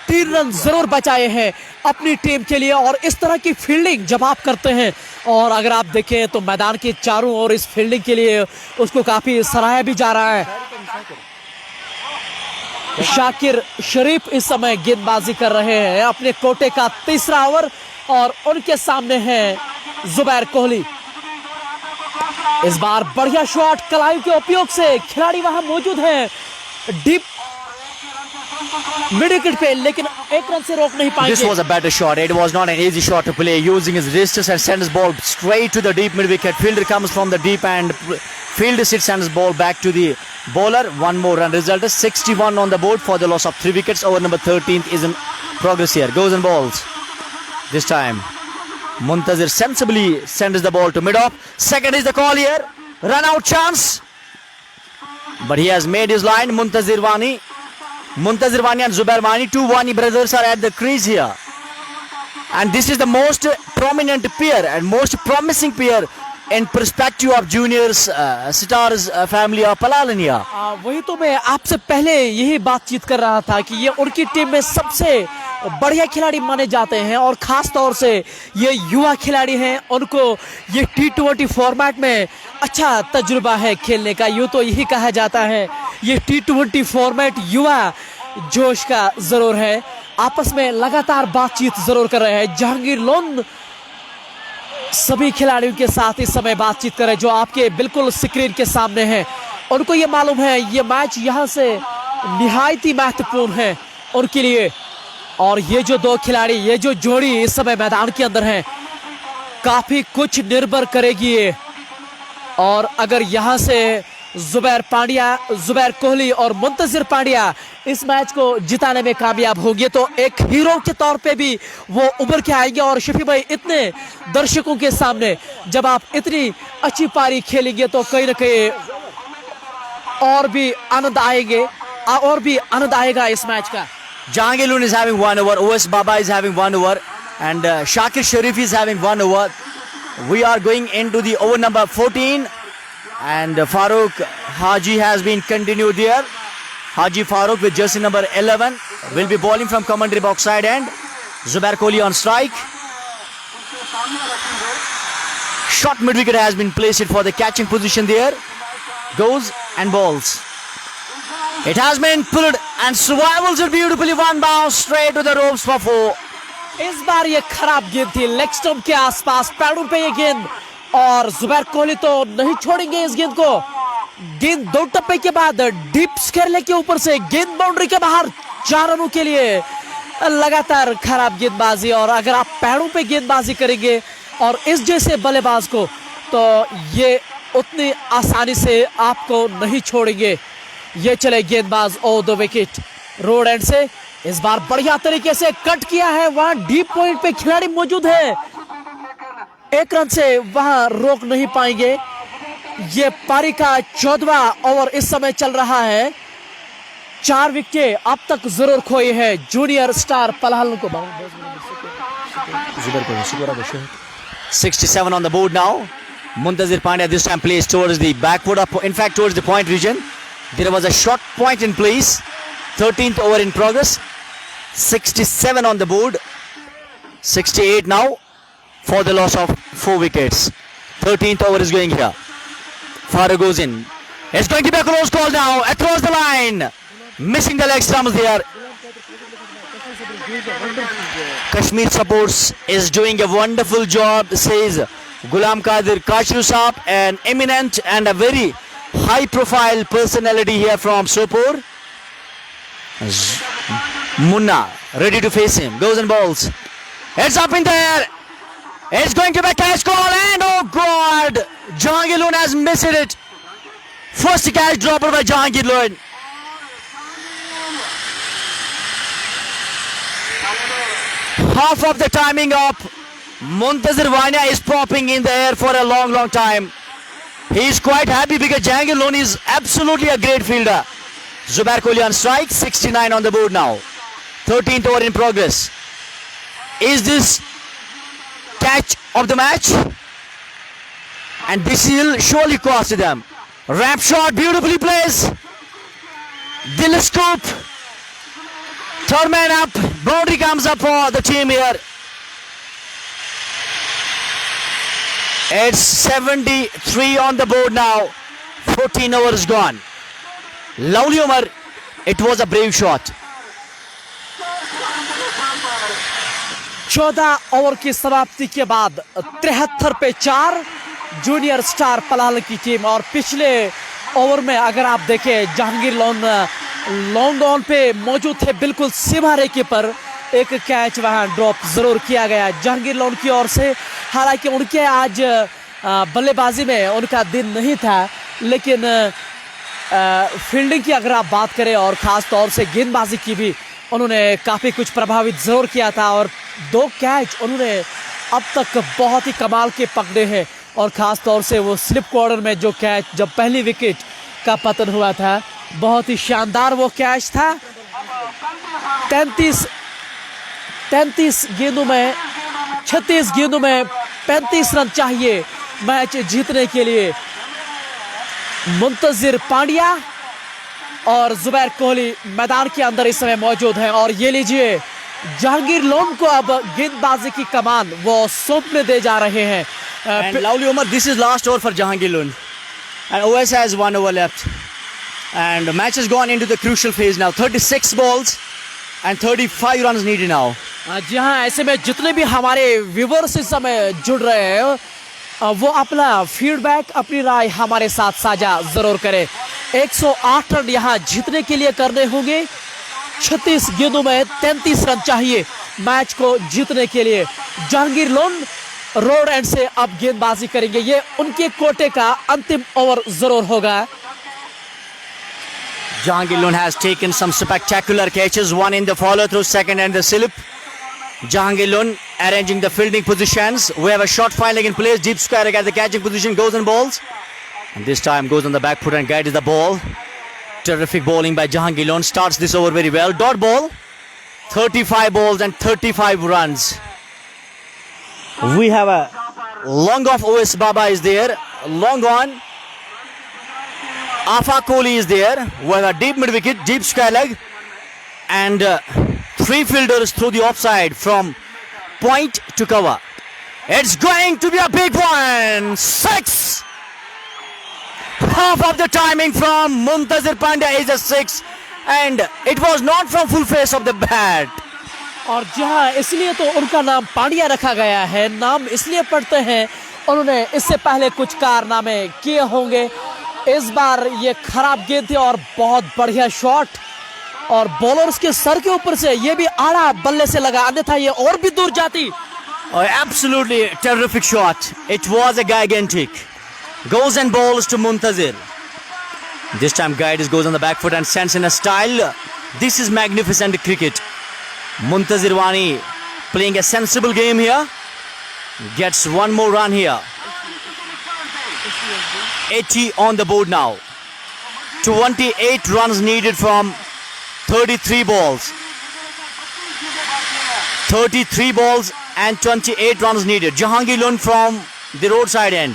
3 run जरूर बचाए हैं अपनी टीम के लिए। और इस तरह की फील्डिंग जब आप करते हैं, और अगर आप देखें तो मैदान के चारों ओर इस फील्डिंग के लिए उसको काफी सराहा भी जा रहा है। शाकिर शरीफ इस समय गेंदबाजी कर रहे हैं अपने कोटे का तीसरा ओवर, और उनके सामने है जुबैर कोहली। इस बार बढ़िया शॉट कलाई के उपयोग से खिलाड़ी वहां मौजूद है डीप मिड विकेट पे, लेकिन एक रन से रोक नहीं पाएंगे। This was a better shot. It was not an easy shot to play. Using his wrists and sends ball straight to the deep mid wicket. Fielder comes from the deep and fielder sits and sends ball back to the bowler. One more run result is 61 on the board for the loss of 3 wickets. Over number 13th is in progress here. Goes and balls. This time Muntazir sensibly sends the ball to mid off. Second is the call here. Run out chance. But he has made his line. Muntazir Wani and Zubair Wani, 2 Wani brothers are at the crease here. And this is the most prominent pair and most promising pair in perspective of juniors stars family of Palhallan here. वही तो मैं आपसे पहले यही बातचीत कर रहा था कि ये उनकी टीम में सबसे बढ़िया खिलाड़ी माने जाते हैं, और खास तौर से ये युवा खिलाड़ी हैं। उनको ये T20 फॉर्मेट में अच्छा तजुर्बा है खेलने का। यूँ तो यही कहा जाता है ये T20 फॉर्मेट युवा जोश का जरूर है। आपस में लगातार बातचीत जरूर कर रहे हैं। जहांगीर लोन सभी खिलाड़ियों के साथ इस समय बातचीत कर रहे हैं जो आपके बिल्कुल स्क्रीन के सामने हैं। उनको ये मालूम है ये मैच यहाँ से निहायत ही महत्वपूर्ण है उनके लिए। और ये जो 2 खिलाड़ी, ये जो जोड़ी इस समय मैदान के अंदर है, काफी कुछ निर्भर करेगी ये। और अगर यहाँ से जुबैर कोहली और मुंतजिर पांड्या इस मैच को जिताने में कामयाब होंगे तो एक हीरो के तौर पे भी वो उभर के आएंगे। और शफी भाई, इतने दर्शकों के सामने जब आप इतनी अच्छी पारी खेलेंगे तो कहीं ना कहीं और भी आनंद आएगा इस मैच का। Jehangir Loon is having 1 over. OS Baba is having 1 over. And Shakir Sharif is having 1 over. We are going into the over number 14. And Farooq Haji has been continued there. Haji Farooq with jersey number 11 will be bowling from commentary box side end. Zubair Kohli on strike. Short mid wicket has been placed for the catching position there. Goes and bowls. It has been pulled and survivals it beautifully. One bounce straight to the ropes for 4. इस बार ये खराब गेंद थी leg stump के आसपास, पैडों पे ये गेंद, और जुबैर कोहली तो नहीं छोड़ेंगे इस गेंद को। गेंद 2 टप्पे के बाद डीप स्केरले के ऊपर से गेंद बाउंड्री के बाहर 4 रनों के लिए। लगातार खराब गेंदबाजी, और अगर आप पैडों पे गेंदबाजी करेंगे और इस जैसे बल्लेबाज को तो ये उतनी आसानी से आपको नहीं छोड़ेंगे। ये चले गेंदबाज over the wicket road and से। इस बार बढ़िया तरीके से कट किया है, वहां डीप पॉइंट पे खिलाड़ी मौजूद है, 1 रन से वहां रोक नहीं पाएंगे। ये पारी का 14वां ओवर इस समय चल रहा है। 4 विकेट अब तक जरूर खोई है जूनियर स्टार पलहलन को। 67 on the board now. Muntazir Pandya this time plays towards the backward of, in fact towards the point region. There was a short point in place. 13th over in progress. 67 on the board. 68 now for the loss of 4 wickets. 13th over is going here. Farooq goes in. It's going to be a close call now. Across the line. Missing the leg stumps there. Kashmir Supports is doing a wonderful job, says Gulam Qadir Kashru Saab, an eminent and a very high profile personality here from Sopor. Munna ready to face him, goes and bowls. It's up in the air. It's going to be a catch call, and oh god, Jehangir Loon has missed it. First catch dropper by Jehangir Loon. Half of the timing up. Muntazir Vania is popping in the air for a long time. He is quite happy because Jehangir Lone is absolutely a great fielder. Zubair Kohli on strike, 69 on the board now. 13th over in progress. Is this catch of the match? And this will surely cost them. Ramp shot, beautifully placed. Dil scoop. Third man up. Boundary comes up for the team here. It's 73 on the board now. 14 overs gone. Lovely Umar. It was a brave shot. 14 over की समाप्ति के बाद 73 पे 4 junior star पलाल की team. और पिछले over में अगर आप देखें जहांगीर लोन लॉन्ग ऑन पे मौजूद थे, बिल्कुल सीमा रेखे पर। एक कैच वहां ड्रॉप जरूर किया गया जहांगीर लोन की ओर से। हालांकि उनके आज बल्लेबाजी में उनका दिन नहीं था, लेकिन फील्डिंग की अगर आप बात करें और ख़ास तौर से गेंदबाजी की भी उन्होंने काफ़ी कुछ प्रभावित ज़रूर किया था। और 2 कैच उन्होंने अब तक बहुत ही कमाल के पकड़े हैं। और ख़ास तौर से वो स्लिप कॉर्नर में जो कैच, जब पहली विकेट का पतन हुआ था, बहुत ही शानदार वो कैच था। 33 गेंदों में 36 गेंदों में 35 रन चाहिए मैच जीतने के लिए। मुंतजिर पांड्या और जुबैर कोहली मैदान के अंदर इस समय मौजूद हैं। और ये लीजिए, जहांगीर लोन को अब गेंदबाजी की कमान वो सौंपने दे जा रहे हैं। And lovely Umar, this is last over for Jehangir Lone. And OS has 1 over left. And the match has gone into the crucial phase now. 36 balls and 35 runs needed now. जी हाँ, ऐसे में जितने भी हमारे व्यूवर्स इस समय जुड़ रहे हैं, वो अपना फीडबैक, अपनी राय हमारे साथ साझा जरूर करें। 108 रन यहाँ जीतने के लिए करने होंगे। 36 गेंदों में 33 रन चाहिए मैच को जीतने के लिए। जहांगीर लोन रोड एंड से अब गेंदबाजी करेंगे। ये उनके कोटे का अंतिम ओवर जरूर होगा। Jehangir Lone has taken some spectacular catches, one in the follow through, second and the slip. Jehangir Lone arranging the fielding positions. We have a short fielding in place. Deep square at the catching position, goes and bowls. And this time goes on the back foot and guides the ball. Terrific bowling by Jehangir Lone. Starts this over very well. Dot ball. 35 balls and 35 runs. We have a long off. OS Baba is there. Long on. Afa Kohli is there. We have a deep mid wicket, deep square leg. And 3 fielders through the offside from point to cover. It's going to be a big one. 6. Half of the timing from Muntazir Pandya is a 6. And it was not from full face of the bat. और जहां इसलिए तो उनका नाम पांड्या रखा गया है। नाम इसलिए पढ़ते हैं, उन्होंने इससे पहले कुछ कारनामे किए होंगे। इस बार ये खराब गेंद थी और बहुत बढ़िया शॉट, और बॉलर्स के सर के ऊपर से ये भी आड़ा बल्ले से लगा, अन्यथा ये और भी दूर जाती। Absolutely terrific shot. It was a gigantic. Goes and bowls to Muntazir. This time Guides goes on the back foot and sends in a style. This is magnificent cricket. Muntazir Wani playing a sensible game here. Gets one more run here. 80 on the board now. 28 runs needed from 33 balls. 33 balls and 28 runs needed. Jehangir Lone from the roadside end.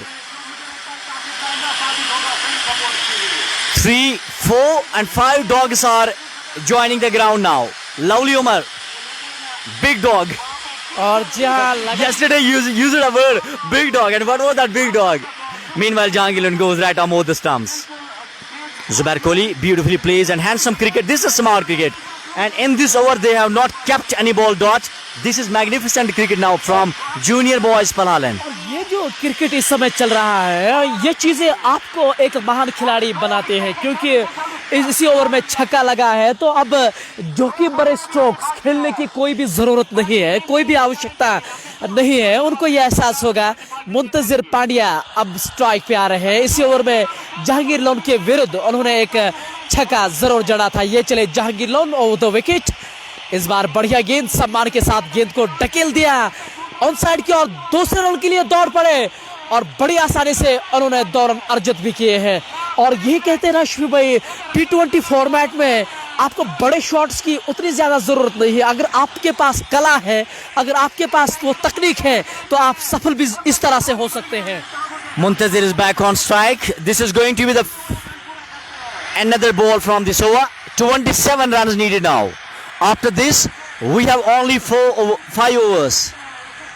3, 4 and 5 dogs are joining the ground now. Lovely Umar. Big dog. और Yesterday you used a word, big dog. And what was that big dog? Meanwhile, Jehangir Lone goes right on both the stumps. Zubair Kohli beautifully plays and handsome cricket. This is smart cricket. And in this over, they have not kept any ball dot. This is magnificent cricket now from junior boys Palhallan. ये जो cricket इस समय चल रहा है, ये चीजें आपको एक महान खिलाड़ी बनाते हैं, क्योंकि इसी ओवर में छक्का लगा है तो अब जोखिम भरे स्ट्रोक्स खेलने की कोई भी जरूरत नहीं है, कोई भी आवश्यकता नहीं है। उनको ये एहसास होगा। मुंतजिर पांड्या अब स्ट्राइक पे आ रहे हैं। इसी ओवर में जहांगीर लोन के विरुद्ध उन्होंने एक छक्का जरूर जड़ा था। ये चले Jahangir loan over the wicket. इस बार बढ़िया गेंद, सम्मान के साथ गेंद को ढकेल दिया ऑन साइड की और दूसरे रन के लिए दौड़ पड़े और बड़ी आसानी से उन्होंने 2 रन अर्जित भी किए हैं। और यही कहते हैं ना शिव भाई, T20 फॉर्मेट में आपको बड़े शॉट्स की उतनी ज्यादा जरूरत नहीं है। अगर आपके पास कला है, अगर आपके पास वो तकनीक है, तो आप सफल भी इस तरह से हो सकते हैं। Muntazir is back on strike. This is going to be the another ball from this over. 27 runs needed now. After this, we have only 5 overs.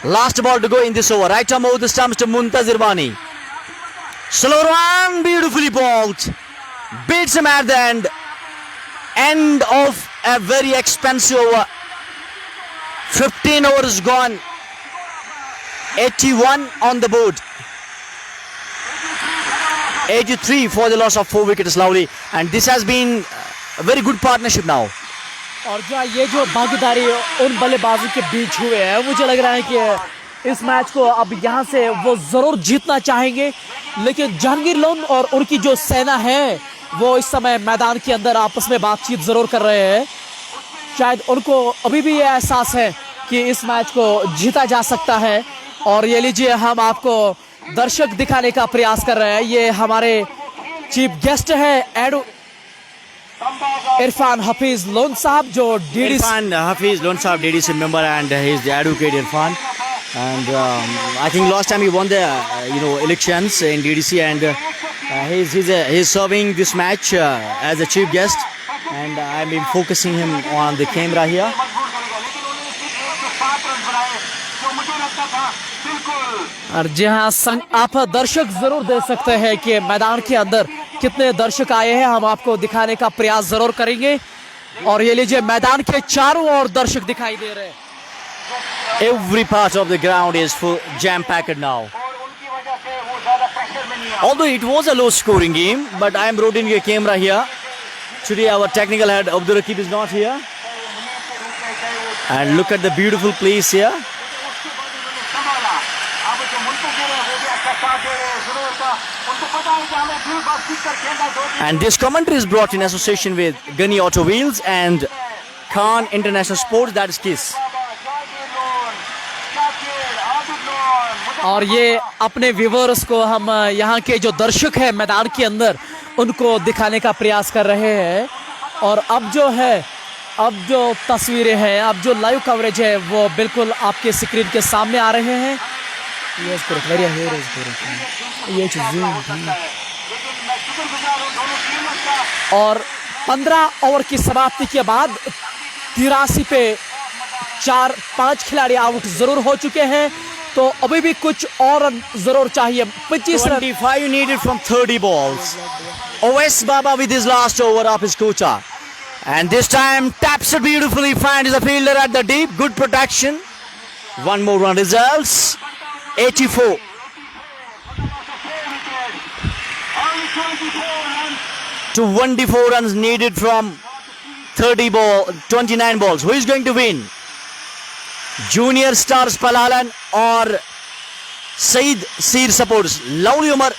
Last ball to go in this over. Right arm over the stumps to Muntazir Wani. Slow run, beautifully bowled. Beats him at the end. End of a very expensive over. 15 overs gone. 81 on the board. 83 for the loss of 4 wickets lovely, and this has been a very good partnership now. और ये जो भागीदारी उन बल्लेबाजों के बीच हुए हैं, मुझे लग रहा है कि इस मैच को अब यहाँ से वो जरूर जीतना चाहेंगे, लेकिन जहांगीर लोन और उनकी जो सेना है वो इस समय मैदान के अंदर आपस में बातचीत जरूर कर रहे हैं। शायद उनको अभी भी ये एहसास है कि इस मैच को जीता जा सकता है। और ये लीजिए, हम आपको दर्शक दिखाने का प्रयास कर रहे हैं। ये हमारे चीफ गेस्ट है इरफान हफीज लोन साहब, जो Irfan Hafiz Lone Saab DDC member, and he is the advocate Irfan, and I think last time he won the elections in DDC, and he's serving this match as a chief guest, and I've been focusing him on the camera here. और जी हाँ, आप दर्शक जरूर दे सकते हैं कि मैदान के अंदर कितने दर्शक आए हैं, हम आपको दिखाने का प्रयास जरूर करेंगे। और ये लीजिए, मैदान के चारों ओर दर्शक दिखाई दे रहे हैं। Every part of the ground is full, jam-packed now. Although it was a low-scoring game, but I am rotating a camera here. Today our technical head Abdul Rakib is not here. And look at the beautiful place here. And this commentary is brought in association with Gunny Auto Wheels and Khan International Sports, that is KISS. और ये अपने viewers को हम यहाँ के जो दर्शक हैं मैदान के अंदर, उनको दिखाने का प्रयास कर रहे हैं। और अब जो तस्वीरें हैं, अब जो लाइव कवरेज है, वो बिल्कुल आपके स्क्रीन के सामने आ रहे हैं। और 15 ओवर की समाप्ति के बाद 83 पे 4-5 खिलाड़ी आउट जरूर हो चुके हैं, तो अभी भी कुछ और रन जरूर चाहिए। 25 needed from 30 balls. OS Baba with his last over of his quota, and this time taps it beautifully, finds the fielder at the deep, good protection. One more run results. 84. 24 runs needed from 29 balls. Who is going to win? Junior stars Palhallan or Syed Seer supporters? Lovely Umar.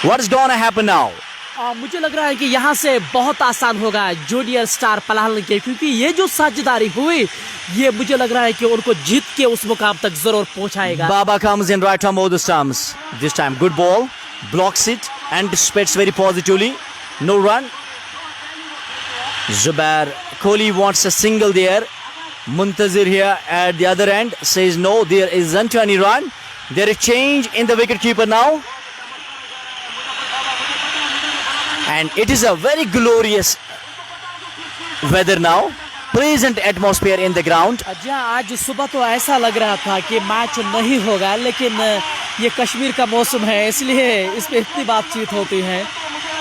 What's gonna happen now? मुझे लग रहा है कि यहाँ से बहुत आसान होगा जूनियर स्टार पलाहलन के, क्योंकि ये जो साझेदारी हुई, ये मुझे लग रहा है कि उनको जीत के उस मुकाम तक जरूर पहुंचाएगा। Baba comes in right arm over the stumps. This time good ball, blocks it, anticipates very positively. No run. Zubair Kohli wants a single there. Muntazir here at the other end says no, there isn't any run. There is change in the wicketkeeper now. And it is a very glorious weather now. Pleasant atmosphere in the ground. अच्छा, आज सुबह तो ऐसा लग रहा था कि match नहीं होगा, लेकिन ये कश्मीर का मौसम है, इसलिए इस पे इतनी बातचीत होती है।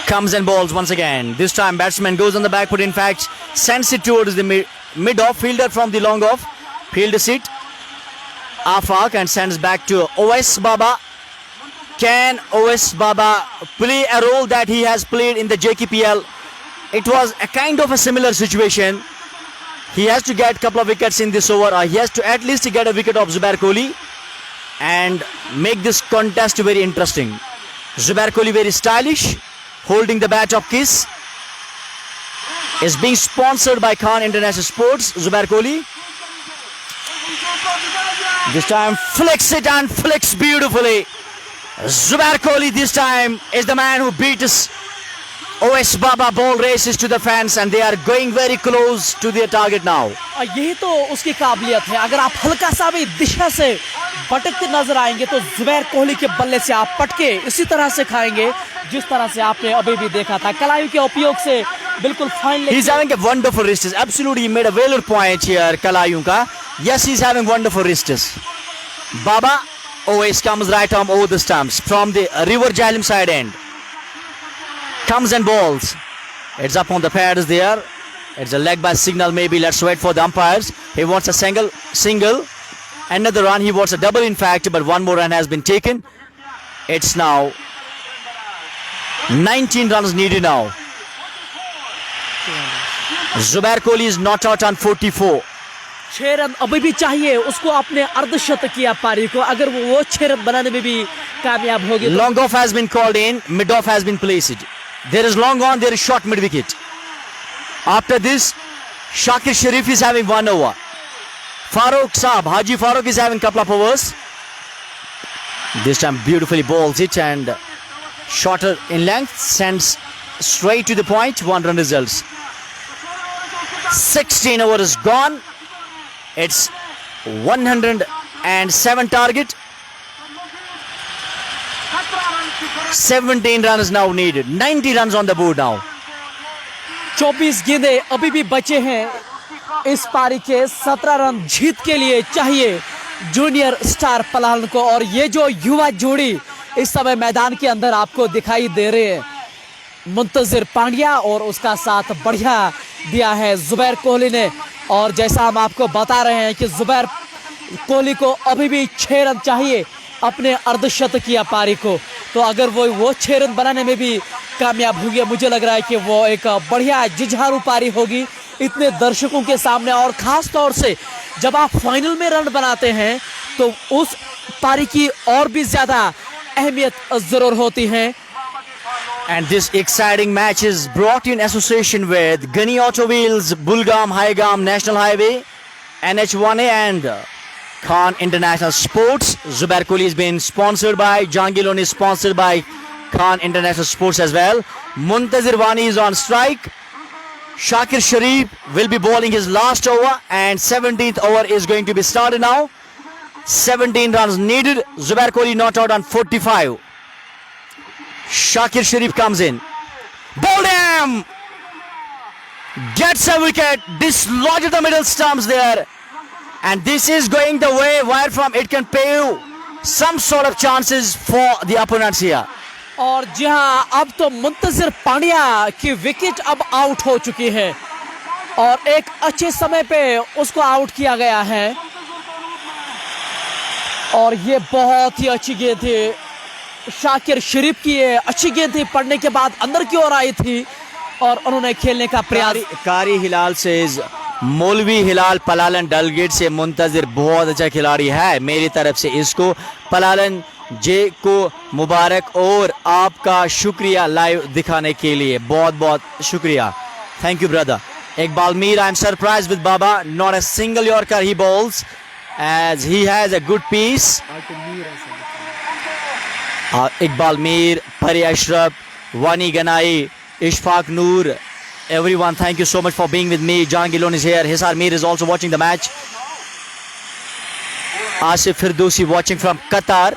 Comes and bowls once again. This time batsman goes on the back foot. In fact, sends it towards the mid-off. Fielder from the long off fields it. Afaq and sends back to OS Baba. Can OS Baba play a role that he has played in the JKPL? It was a kind of a similar situation. He has to get a couple of wickets in this over. He has to at least get a wicket of Zubair Kohli and make this contest very interesting. Zubair Kohli very stylish, holding the bat of KISS. is being sponsored by Khan International Sports. Zubair Kohli. This time flicks it and flicks beautifully. Zubair Kohli this time is the man who beat us. OS Baba ball races to the fans and they are going very close to their target now. यही तो उसकी काबिलियत है। अगर आप हल्का सा भी दिशा से भटकते नजर आएंगे तो जुबैर कोहली के बल्ले से आप पटके इसी तरह से खाएंगे जिस तरह से आपने अभी भी देखा था। कलायु के उपयोग से बिल्कुल fine. He's having a wonderful wrist. Absolutely, he made a valid point here, Kalayu ka. Yes, he's having wonderful wrists. Baba always comes right arm over the stumps from the River Jhelum side end. Comes and balls. It's up on the pads there. It's a leg by signal maybe. Let's wait for the umpires. He wants a single. Another run. He wants a double in fact, but one more run has been taken. It's now 19 runs needed now. Zubair Kohli is not out on 44. 6 run अभी भी चाहिए उसको अपने अर्धशतकीय पारी को। अगर वो 6 run बनाने में भी कामयाब होगी। Long off has been called in. Mid off has been placed. There is long on. There is short mid wicket. After this, Shakir Sharif is having 1 over. Haji Farooq is having couple of overs. This time beautifully bowls it and shorter in length, sends straight to the point. 1 run results. 16 overs gone. It's 107 target. 17 runs now needed. 90 runs on the board now. 24 गेंदें अभी भी बचे हैं इस पारी के। 17 run जीत के लिए चाहिए जूनियर स्टार पलहलन को। और ये जो युवा जोड़ी इस समय मैदान के अंदर आपको दिखाई दे रहे हैं, मुंतजिर पांड्या और उसका साथ बढ़िया दिया है जुबैर कोहली ने। और जैसा हम आपको बता रहे हैं कि जुबैर कोहली को अभी भी 6 रन चाहिए अपने अर्धशतकीय पारी को। तो अगर वो 6 रन बनाने में भी कामयाब होंगे, मुझे लग रहा है कि वो एक बढ़िया जुझारू पारी होगी इतने दर्शकों के सामने। और ख़ास तौर से जब आप फाइनल में रन बनाते हैं तो उस पारी की और भी ज़्यादा अहमियत ज़रूर होती है। And this exciting match is brought in association with Gani Auto Wheels, Bulgam, Highgam, National Highway, NH1A and Khan International Sports. Zubair Kohli has been sponsored by Jehangir is sponsored by Khan International Sports as well. Muntazir Wani is on strike. Shakir Sharif will be bowling his last over and 17th over is going to be started now. 17 runs needed. Zubair Kohli not out on 45. Shakir Sharif comes in. Bowled him! Gets a wicket. Dislodges the middle stumps there. And this is going the way where from it can pay you some sort of chances for the opponents here. और जी हाँ, अब तो मुंतजिर पांड्या की wicket अब out हो चुकी है और एक अच्छे समय पे उसको आउट किया गया है। और ये बहुत ही अच्छी गेंद थी शाकिर शरीफ की। ये अच्छी गेंद थी, पड़ने के बाद अंदर की ओर आई थी और उन्होंने खेलने का प्रयास। कारी हिलाल से मौलवी हिलाल पलालन डलगेट से मुंतजिर बहुत अच्छा खिलाड़ी है। मेरी तरफ से इसको पलालन जे को मुबारक और आपका शुक्रिया लाइव दिखाने के लिए। बहुत बहुत शुक्रिया। Thank you brother. Iqbal Mir, I am surprise with Baba, not a single yorker he balls as he has a good piece. Iqbal Mir, Pari Ashraf, Wani Ganai, Ishfaq Noor, everyone, thank you so much for being with me. Jehangir is here. Hisar Mir is also watching the match. Asif Firdousi watching from Qatar.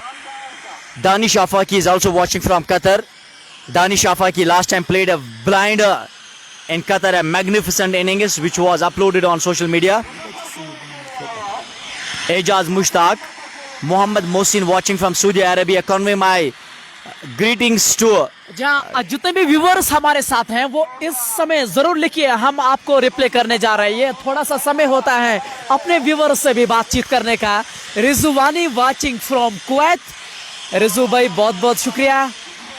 Danish Afaki is also watching from Qatar. Danish Afaki last time played a blinder in Qatar, a magnificent innings which was uploaded on social media. Ejaz Mushtaq, Mohammad Mohsin watching from Saudi Arabia. Convey my greetings to जहाँ जितने भी viewers हमारे साथ हैं वो इस समय जरूर लिखिए, हम आपको रिप्ले करने जा रहे हैं। ये थोड़ा सा समय होता है अपने व्यूवर्स से भी बातचीत करने का। रिजुवानी वाचिंग फ्रॉम कुवैत। रिजु भाई बहुत बहुत शुक्रिया।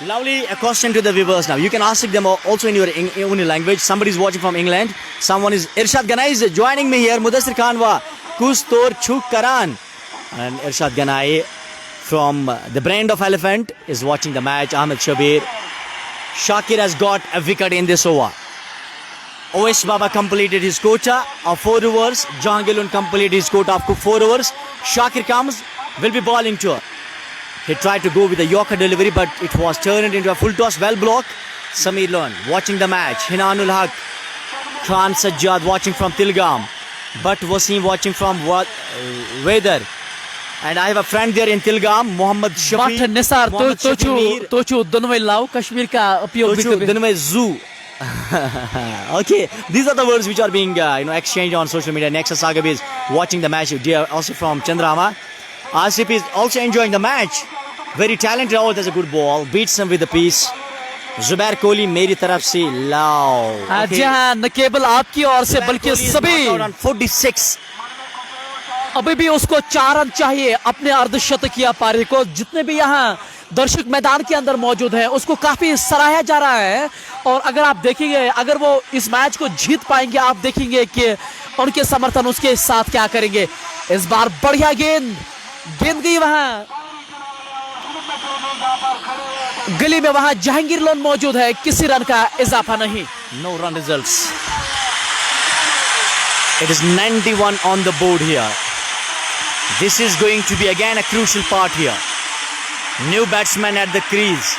Lovely. A question to the viewers now. You can ask them also in your own language. Somebody is watching from England. Someone is Irshad Ganai is joining me here. Mudassir Khan wa Kustor Chuk Karan. And Irshad Ganai from the brand of Elephant is watching the match. Ahmed Shabir. Shakir has got a wicket in this over. OS Baba completed his quota of 4 overs. Jehangir completed his quota of 4 overs. Shakir comes, will be bowling to her. He tried to go with a Yorker delivery, but it was turned into a full toss, well blocked. Sameer Lon watching the match. Hinanul Haq, Khan Sajjad watching from Tilgam. But Wasim watching from Weather. And I have a friend there in Tilgam, Mohammad Shafi. Bhat Nisar Tochu Dunway Lau Kashmir ka उपयोग भी कभी Dunway Zoo. Okay, these are the words which are being exchanged on social media. Next Sagab is watching the match. Dear, also from Chandrama. Asif is also enjoying the match. Very talented. Oh, that's a good ball. Beats him with the piece. Zubair Kohli मेरी तरफ से लाओ. जी हाँ, न केवल आपकी ओर से बल्कि सभी 46. अभी भी उसको 4 रन चाहिए अपने अर्धशतकीय पारी को. जितने भी यहाँ दर्शक मैदान के अंदर मौजूद है उसको काफी सराहा जा रहा है. और अगर आप देखेंगे, अगर वो इस मैच को जीत पाएंगे, आप देखेंगे कि उनके समर्थन उसके साथ क्या करेंगे. इस बार बढ़िया गेंद गई वहां गली में. वहां जहांगीर लोन मौजूद है. किसी रन का इजाफा नहीं. No run results. It is 91 on the board here. This is going to be again a crucial part here. New batsman at the crease,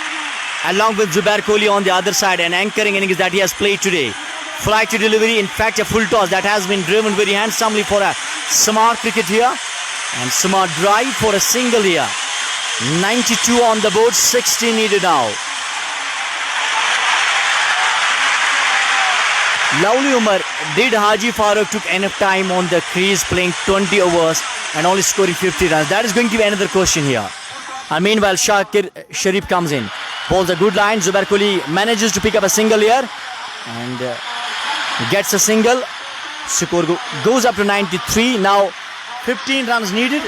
along with Zubair Kohli on the other side, and anchoring innings that he has played today. Fly to delivery, in fact a full toss that has been driven very handsomely for a smart cricket here. And smart drive for a single here. 92 on the board, 60 needed now. Lovely Umar. Did Haji Farooq took enough time on the crease playing 20 overs and only scoring 50 runs? That is going to be another question here. And meanwhile, Shakir Sharif comes in. Bowls a good line. Zubair Kohli manages to pick up a single here. And gets a single. Score goes up to 93. Now 15 runs needed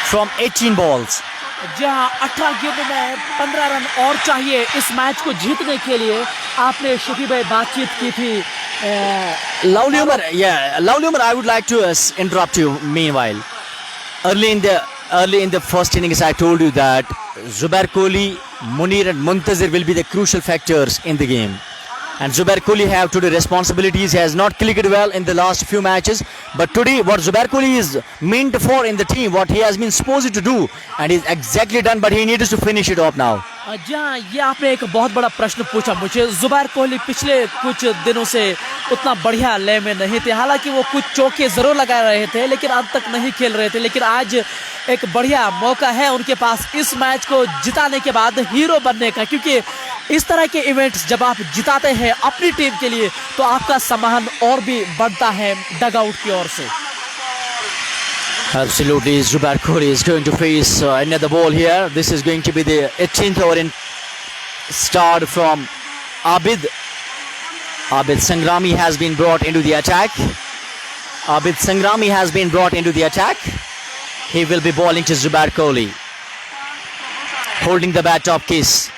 from 18 balls. जहां 18 गेंदों में 15 run और चाहिए इस match को जीतने के लिए. आपने शफी भाई बातचीत की थी. Lovely Umar, Lovely Umar, I would like to interrupt you meanwhile. Early in the first innings, I told you that Zubair Kohli, Muneer and Muntazir will be the crucial factors in the game. And Zubair Kohli have today responsibilities. He has not clicked well in the last few matches. But today, what Zubair Kohli is meant for in the team, what he has been supposed to do, and he's exactly done, but he needs to finish it off now. जहाँ ये आपने एक बहुत बड़ा प्रश्न पूछा मुझे. जुबैर कोहली पिछले कुछ दिनों से उतना बढ़िया लय में नहीं थे. हालांकि वो कुछ चौके जरूर लगा रहे थे लेकिन अंत तक नहीं खेल रहे थे. लेकिन आज एक बढ़िया मौका है उनके पास इस मैच को जिताने के बाद हीरो बनने का. क्योंकि इस तरह के इवेंट्स जब आप जिताते हैं अपनी टीम के लिए तो आपका सम्मान और भी बढ़ता है डगआउट की ओर से. Absolutely, Zubair Kohli is going to face another ball here. This is going to be the 18th over in start from Abid. Abid Sangrami has been brought into the attack. He will be bowling to Zubair Kohli. Holding the bat top kiss.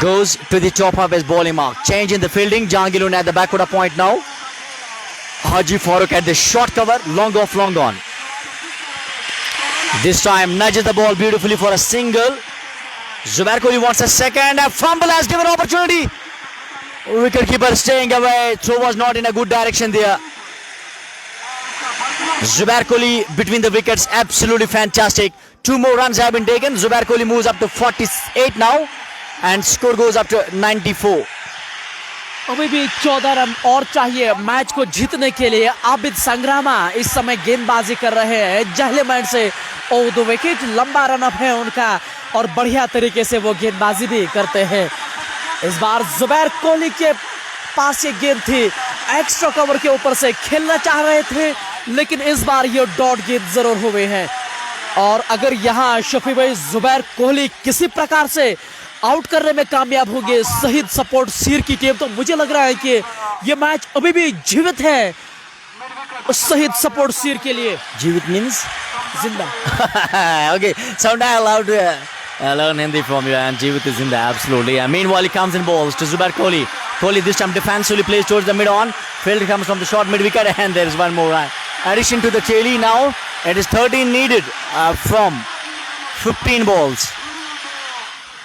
Goes to the top of his bowling mark. Change in the fielding. Jehangir at the backward point now. Haji Farooq at the short cover, long off, long on. This time nudges the ball beautifully for a single. Zubair Kohli wants a second. A fumble has given opportunity. Wicketkeeper staying away. Throw was not in a good direction there. Zubair Kohli between the wickets, absolutely fantastic. 2 more runs have been taken. Zubair Kohli moves up to 48 now. And score goes up to 94. अभी भी 14 run और चाहिए match को जीतने के लिए. आबिद संग्रामा इस समय गेंदबाजी कर रहे हैं जहलेमैंड से. और 2 विकेट लंबा रन अप है उनका और बढ़िया तरीके से वो गेंदबाजी भी करते हैं. इस बार जुबैर कोहली के पास ये गेंद थी. एक्स्ट्रा कवर के ऊपर से खेलना चाह रहे थे लेकिन इस बार ये डॉट गेंद जरूर हुए हैं. और अगर यहाँ शफी भाई जुबैर कोहली किसी प्रकार से आउट करने में कामयाब होंगे शहीद सपोर्ट सीर की टीम तो मुझे लग रहा है कि ये मैच अभी भी जीवित है शहीद सपोर्ट सीर के लिए. जीवित means जिंदा. Okay, sometime I allowed to learn Hindi from you, and जीवित is zinda, absolutely. And meanwhile, he comes in balls to Zubair Kohli. Kohli this time defensively plays towards the mid on. Field comes from the short mid wicket, and there is one more run. Addition to the Kohli now. It is 13 needed from 15 balls.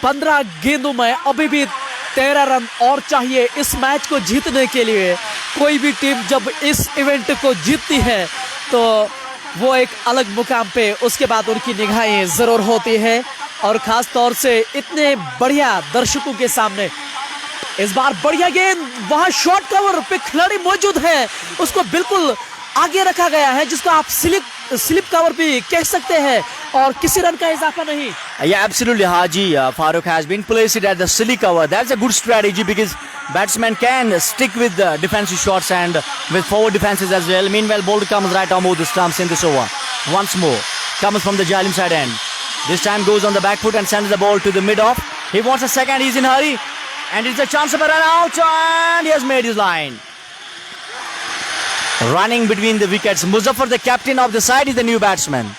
15 गेंदों में अभी भी 13 run और चाहिए इस match को जीतने के लिए। कोई भी टीम जब इस इवेंट को जीतती है तो वो एक अलग मुकाम पे उसके बाद उनकी निगाहें ज़रूर होती है, और ख़ास तौर से इतने बढ़िया दर्शकों के सामने। इस बार बढ़िया गेंद, वहाँ शॉर्ट कवर पे खिलाड़ी मौजूद है, उसको बिल्कुल आगे रखा गया है, जिसको आप स्लिप कवर भी कह सकते हैं, और किसी रन का इजाफा नहीं। Yeah, absolutely, Haji. Farooq has been placed at the silly cover. That's a good strategy because batsman can stick with the defensive shots and with forward defenses as well. Meanwhile, bowler comes right on both the stumps in this over. Once more, comes from the Jalim side end. This time goes on the back foot and sends the ball to the mid-off. He wants a second, he's in a hurry. And it's a chance of a run out, and he has made his line. Running between the wickets. Muzaffar, the captain of the side, is the new batsman.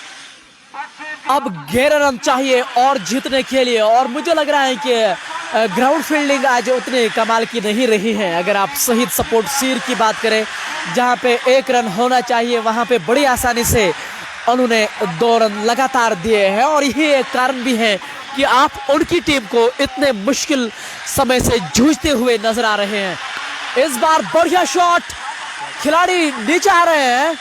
अब 11 run चाहिए और जीतने के लिए, और मुझे लग रहा है कि ग्राउंड फील्डिंग आज उतनी कमाल की नहीं रही है। अगर आप शहीद सपोर्ट सीर की बात करें, जहां पे 1 रन होना चाहिए, वहां पे बड़ी आसानी से उन्होंने 2 रन लगातार दिए हैं, और यही एक कारण भी है कि आप उनकी टीम को इतने मुश्किल समय से जूझते हुए नजर आ रहे हैं। इस बार बढ़िया शॉट, खिलाड़ी नीचे आ रहे हैं,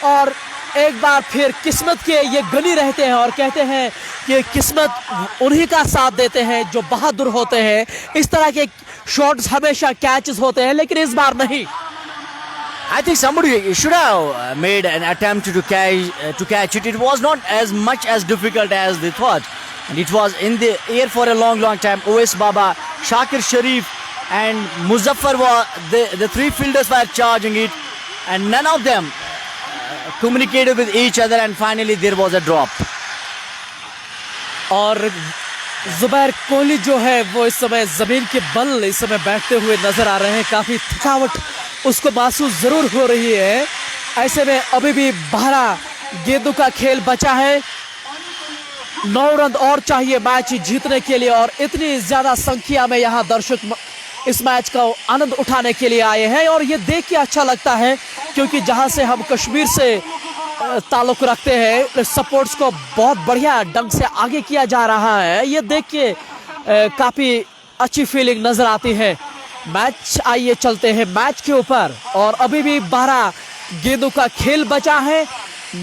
और एक बार फिर किस्मत के ये गनी रहते हैं, और कहते हैं कि किस्मत उन्हीं का साथ देते हैं जो बहादुर होते हैं। इस तरह के शॉट्स हमेशा कैचेस होते हैं, लेकिन इस बार नहीं। I think somebody should have made an attempt to catch it. It was not as much as difficult as they thought. And it was in the air for a long time. Owais Baba, Shakir Sharif and Muzaffar were the 3 fielders were charging it, and none of them communicated with each other, and finally there was a drop. और जुबैर कोहली जो है वो इस समय जमीन के बल इस समय बैठते हुए नजर आ रहे हैं। काफी थकावट उसको महसूस जरूर हो रही है। ऐसे में अभी भी 12 गेंदों का खेल बचा है। 9 रन और चाहिए मैच जीतने के लिए, और इतनी ज्यादा संख्या में यहाँ दर्शक इस मैच का आनंद उठाने के लिए आए हैं, और ये देख के अच्छा लगता है, क्योंकि जहां से हम कश्मीर से ताल्लुक रखते हैं, सपोर्ट्स को बहुत बढ़िया ढंग से आगे किया जा रहा है। ये देख के काफी अच्छी फीलिंग नजर आती है। मैच, आइए चलते हैं मैच के ऊपर, और अभी भी 12 गेंदों का खेल बचा है।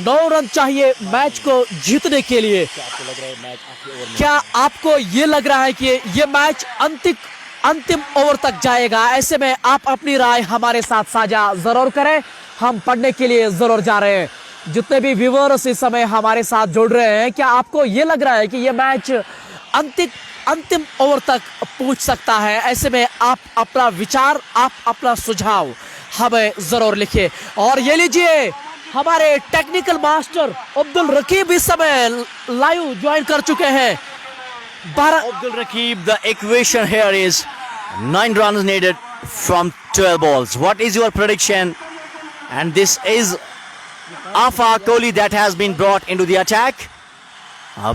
9 रन चाहिए मैच को जीतने के लिए। क्या आपको ये लग रहा है कि ये मैच अंतिम ओवर तक जाएगा? ऐसे में आप अपनी राय हमारे साथ साझा जरूर करें, हम पढ़ने के लिए जरूर जा रहे हैं। जितने भी व्यूअर्स इस समय हमारे साथ जुड़ रहे हैं, क्या आपको ये लग रहा है कि ये मैच अंतिम ओवर तक पहुंच सकता है? ऐसे में आप अपना विचार, आप अपना सुझाव हमें जरूर लिखिए। और ये लीजिए, हमारे टेक्निकल मास्टर अब्दुल रकीब इस समय लाइव ज्वाइन कर चुके हैं। Abdul Rakib, the equation here is 9 runs needed from 12 balls. What is your prediction? And this is Afa Kohli that has been brought into the attack.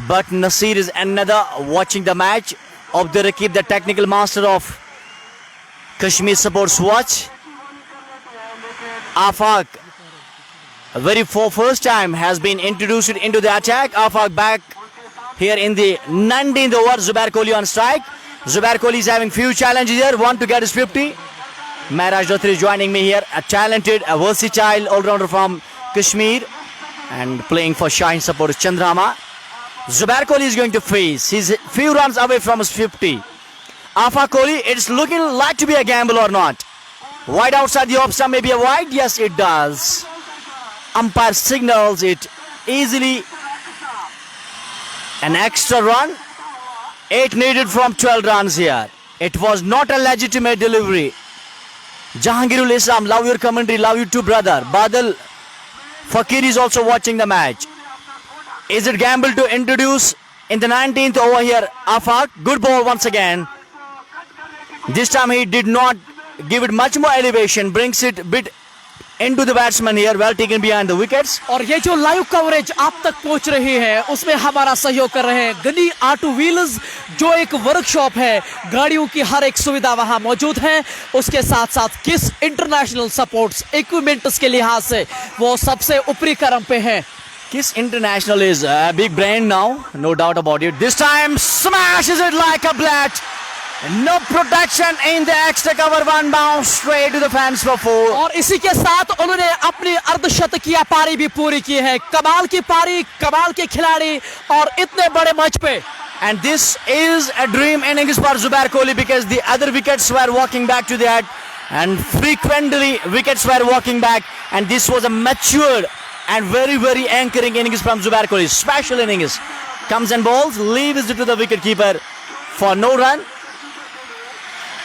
But Nasir is another watching the match. Abdul Rakib, the technical master of Kashmir Supports Watch. Afaq, for first time has been introduced into the attack. Afaq back here in the 19th over. Zubair Kohli on strike. Zubair Kohli is having few challenges here. Want to get his 50. Maharaj Dothri is joining me here. A talented, a versatile all-rounder from Kashmir and playing for Shine Support Chandrama. Zubair Kohli is going to face. He's few runs away from his 50. Afa Kohli, it's looking like to be a gamble or not. Wide outside the off stump, maybe a wide. Yes, it does. Umpire signals it easily. An extra run. 8 needed from 12 runs here. It was not a legitimate delivery. Jehangirul Islam, love your commentary, love you too, brother. Badal Fakir is also watching the match. Is it gamble to introduce in the 19th over here? Afaq, good ball once again. This time he did not give it much more elevation, brings it a bit into the batsman here, well taken behind the wickets. और ये जो live coverage आप तक पहुंच रही है, उसमें हमारा सहयोग कर रहे हैं गनी ऑटो व्हील्स, जो एक वर्कशॉप है। गाड़ियों की हर एक सुविधा वहां मौजूद है। उसके साथ साथ किस इंटरनेशनल सपोर्ट्स इक्विपमेंट्स के लिहाज से वो सबसे ऊपरी क्रम पे है। Kiss International is a big brand now, no doubt about it. This time smashes it like a bat. No protection in the extra cover, one bounce straight to the fence for 4. और इसी के साथ उन्होंने अपनी अर्धशतकीय पारी भी पूरी की है। कमाल की पारी, कमाल के खिलाड़ी और इतने बड़े मंच पे। And this is a dream innings for Zubair Kohli because the other wickets were walking back to that, and frequently wickets were walking back, and this was a matured and very anchoring innings from Zubair Kohli. Special innings. Comes and bowls, leaves it to the wicket keeper for no run.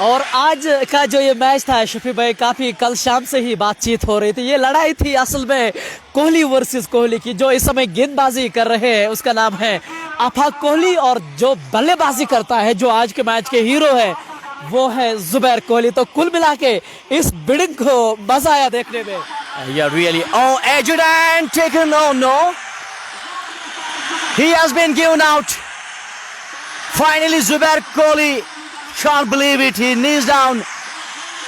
और आज का जो ये match था शफी भाई, काफी कल शाम से ही बातचीत हो रही थी। ये लड़ाई थी असल में कोहली वर्सेस कोहली की। जो इस समय गेंदबाजी कर रहे हैं उसका नाम है आफाक कोहली, और जो बल्लेबाजी करता है, जो आज के मैच के हीरो है, वो है जुबैर कोहली। तो कुल मिला के इस बिडिंग को मजा आया देखने में। Yeah, really. Oh, edged and taken. No. He has been given out. Finally, Zubair Kohli can't believe it. He knees down.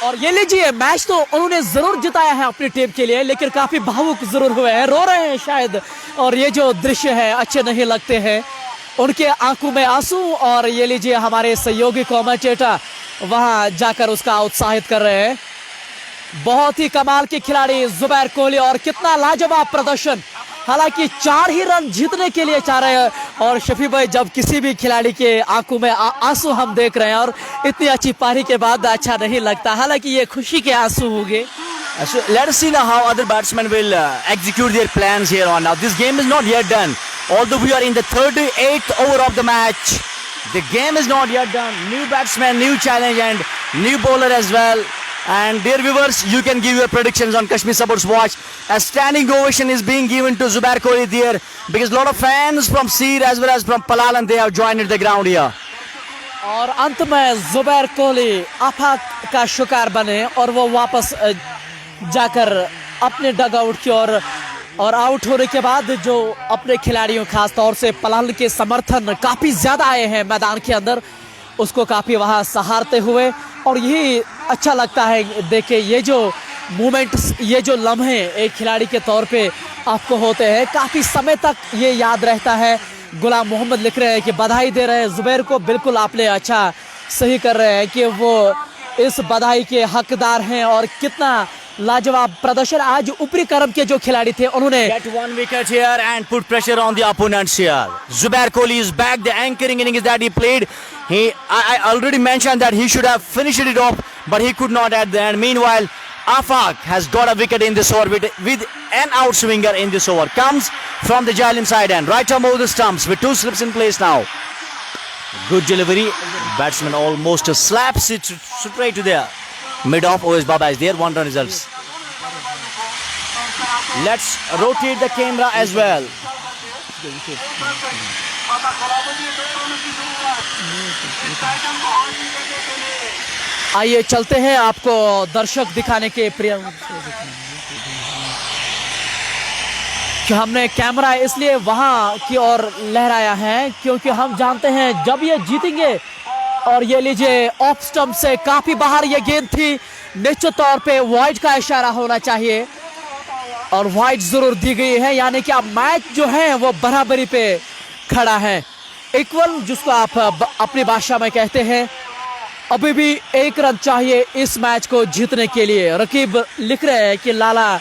और ये लीजिए, मैच तो उन्होंने जरूर जिताया है अपनी टीम के लिए, लेकिन काफी भावुक जरूर हुए हैं, रो रहे हैं शायद। और ये जो दृश्य है अच्छे नहीं लगते हैं, उनके आंखों में आंसू। और ये लीजिए, हमारे सहयोगी कमेंटेटर वहां जाकर उसका उत्साहित कर रहे हैं। बहुत ही कमाल के खिलाड़ी जुबैर कोहली, और कितना लाजवाब प्रदर्शन। हालांकि 4 ही रन जीतने के लिए चाह रहे हैं। और शफी भाई, जब किसी भी खिलाड़ी के आंखों में आंसू हम देख रहे हैं और इतनी अच्छी पारी के बाद अच्छा नहीं लगता। हालांकि ये खुशी के आंसू होंगे। So let's see now how other batsmen will execute their plans here on. Now this game is not yet done. Although we are in the 38th over of the match, the game is not yet done. New batsman, new challenge, and new bowler as well. And dear viewers, you can give your predictions on Kashmir Sports Watch. A standing ovation is being given to Zubair Kohli there because a lot of fans from Seer as well as from Palhallan, they have joined at the ground here. और अंत में जुबैर कोहली आफत का शिकार बने और वो वापस जाकर अपने डग आउट की और आउट होने के बाद जो अपने खिलाड़ियों, खास तौर से पलाल के समर्थन काफ़ी ज़्यादा आए हैं मैदान के अंदर, उसको काफ़ी वहाँ सहारते हुए। और यही अच्छा लगता है देखे, ये जो मोमेंट्स, ये जो लम्हे एक खिलाड़ी के तौर पे आपको होते हैं, काफ़ी समय तक ये याद रहता है। गुलाम मोहम्मद लिख रहे हैं कि बधाई दे रहे हैं जुबैर को। बिल्कुल आपने अच्छा सही कर रहे हैं कि वो इस बधाई के हकदार हैं। और कितना लाजवाब प्रदर्शन आज ऊपरी क्रम के जो खिलाड़ी थे उन्होंने। Get one wicket here and put pressure on the opponents here. Zubair Kohli is back. The anchoring innings that he played, I already mentioned that he should have finished it off, but he could not at the end. Meanwhile, Afaq has got a wicket in this over with an outswinger in this over. Comes from the Jahangir side and right arm over the stumps with 2 slips in place now. Good delivery. Batsman almost slaps it straight to there. Mid-off, OS Baba is there, 1 run results. Let's rotate the camera as well. आइए चलते हैं आपको दर्शक दिखाने के प्रिय कि हमने कैमरा इसलिए वहां की ओर लहराया है क्योंकि हम जानते हैं जब ये जीतेंगे। और ये लीजिए, ऑफ स्टंप से काफी बाहर ये गेंद थी, निश्चित तौर पे वाइड का इशारा होना चाहिए और वाइड जरूर दी गई है, यानी कि अब मैच जो है वो बराबरी पे खड़ा है, इक्वल, जिसको आप अपनी भाषा में कहते हैं। अभी भी 1 रन चाहिए इस मैच को जीतने के लिए। रकीब लिख रहे हैं कि लाला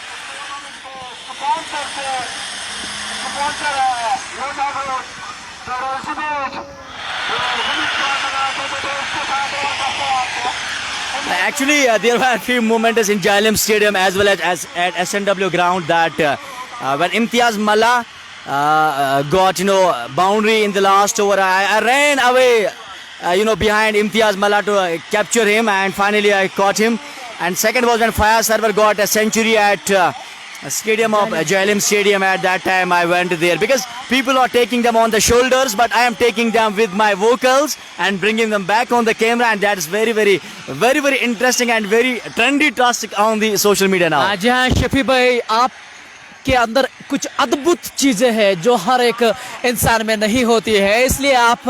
Actually, there were a few moments in Jahangir Stadium as well as at SNW ground that when Imtiaz Malla got boundary in the last over, I ran away behind Imtiaz Malla to capture him, and finally I caught him. And second was when Fire Server got a century at stadium of Jahangir Stadium. At that time I went there because people are taking them on the shoulders, but I am taking them with my vocals and bringing them back on the camera, and that is very interesting and very trendy task on the social media now. जी हाँ शफी भाई, आप के अंदर कुछ अद्भुत चीजें हैं जो हर एक इंसान में नहीं होती है, इसलिए आप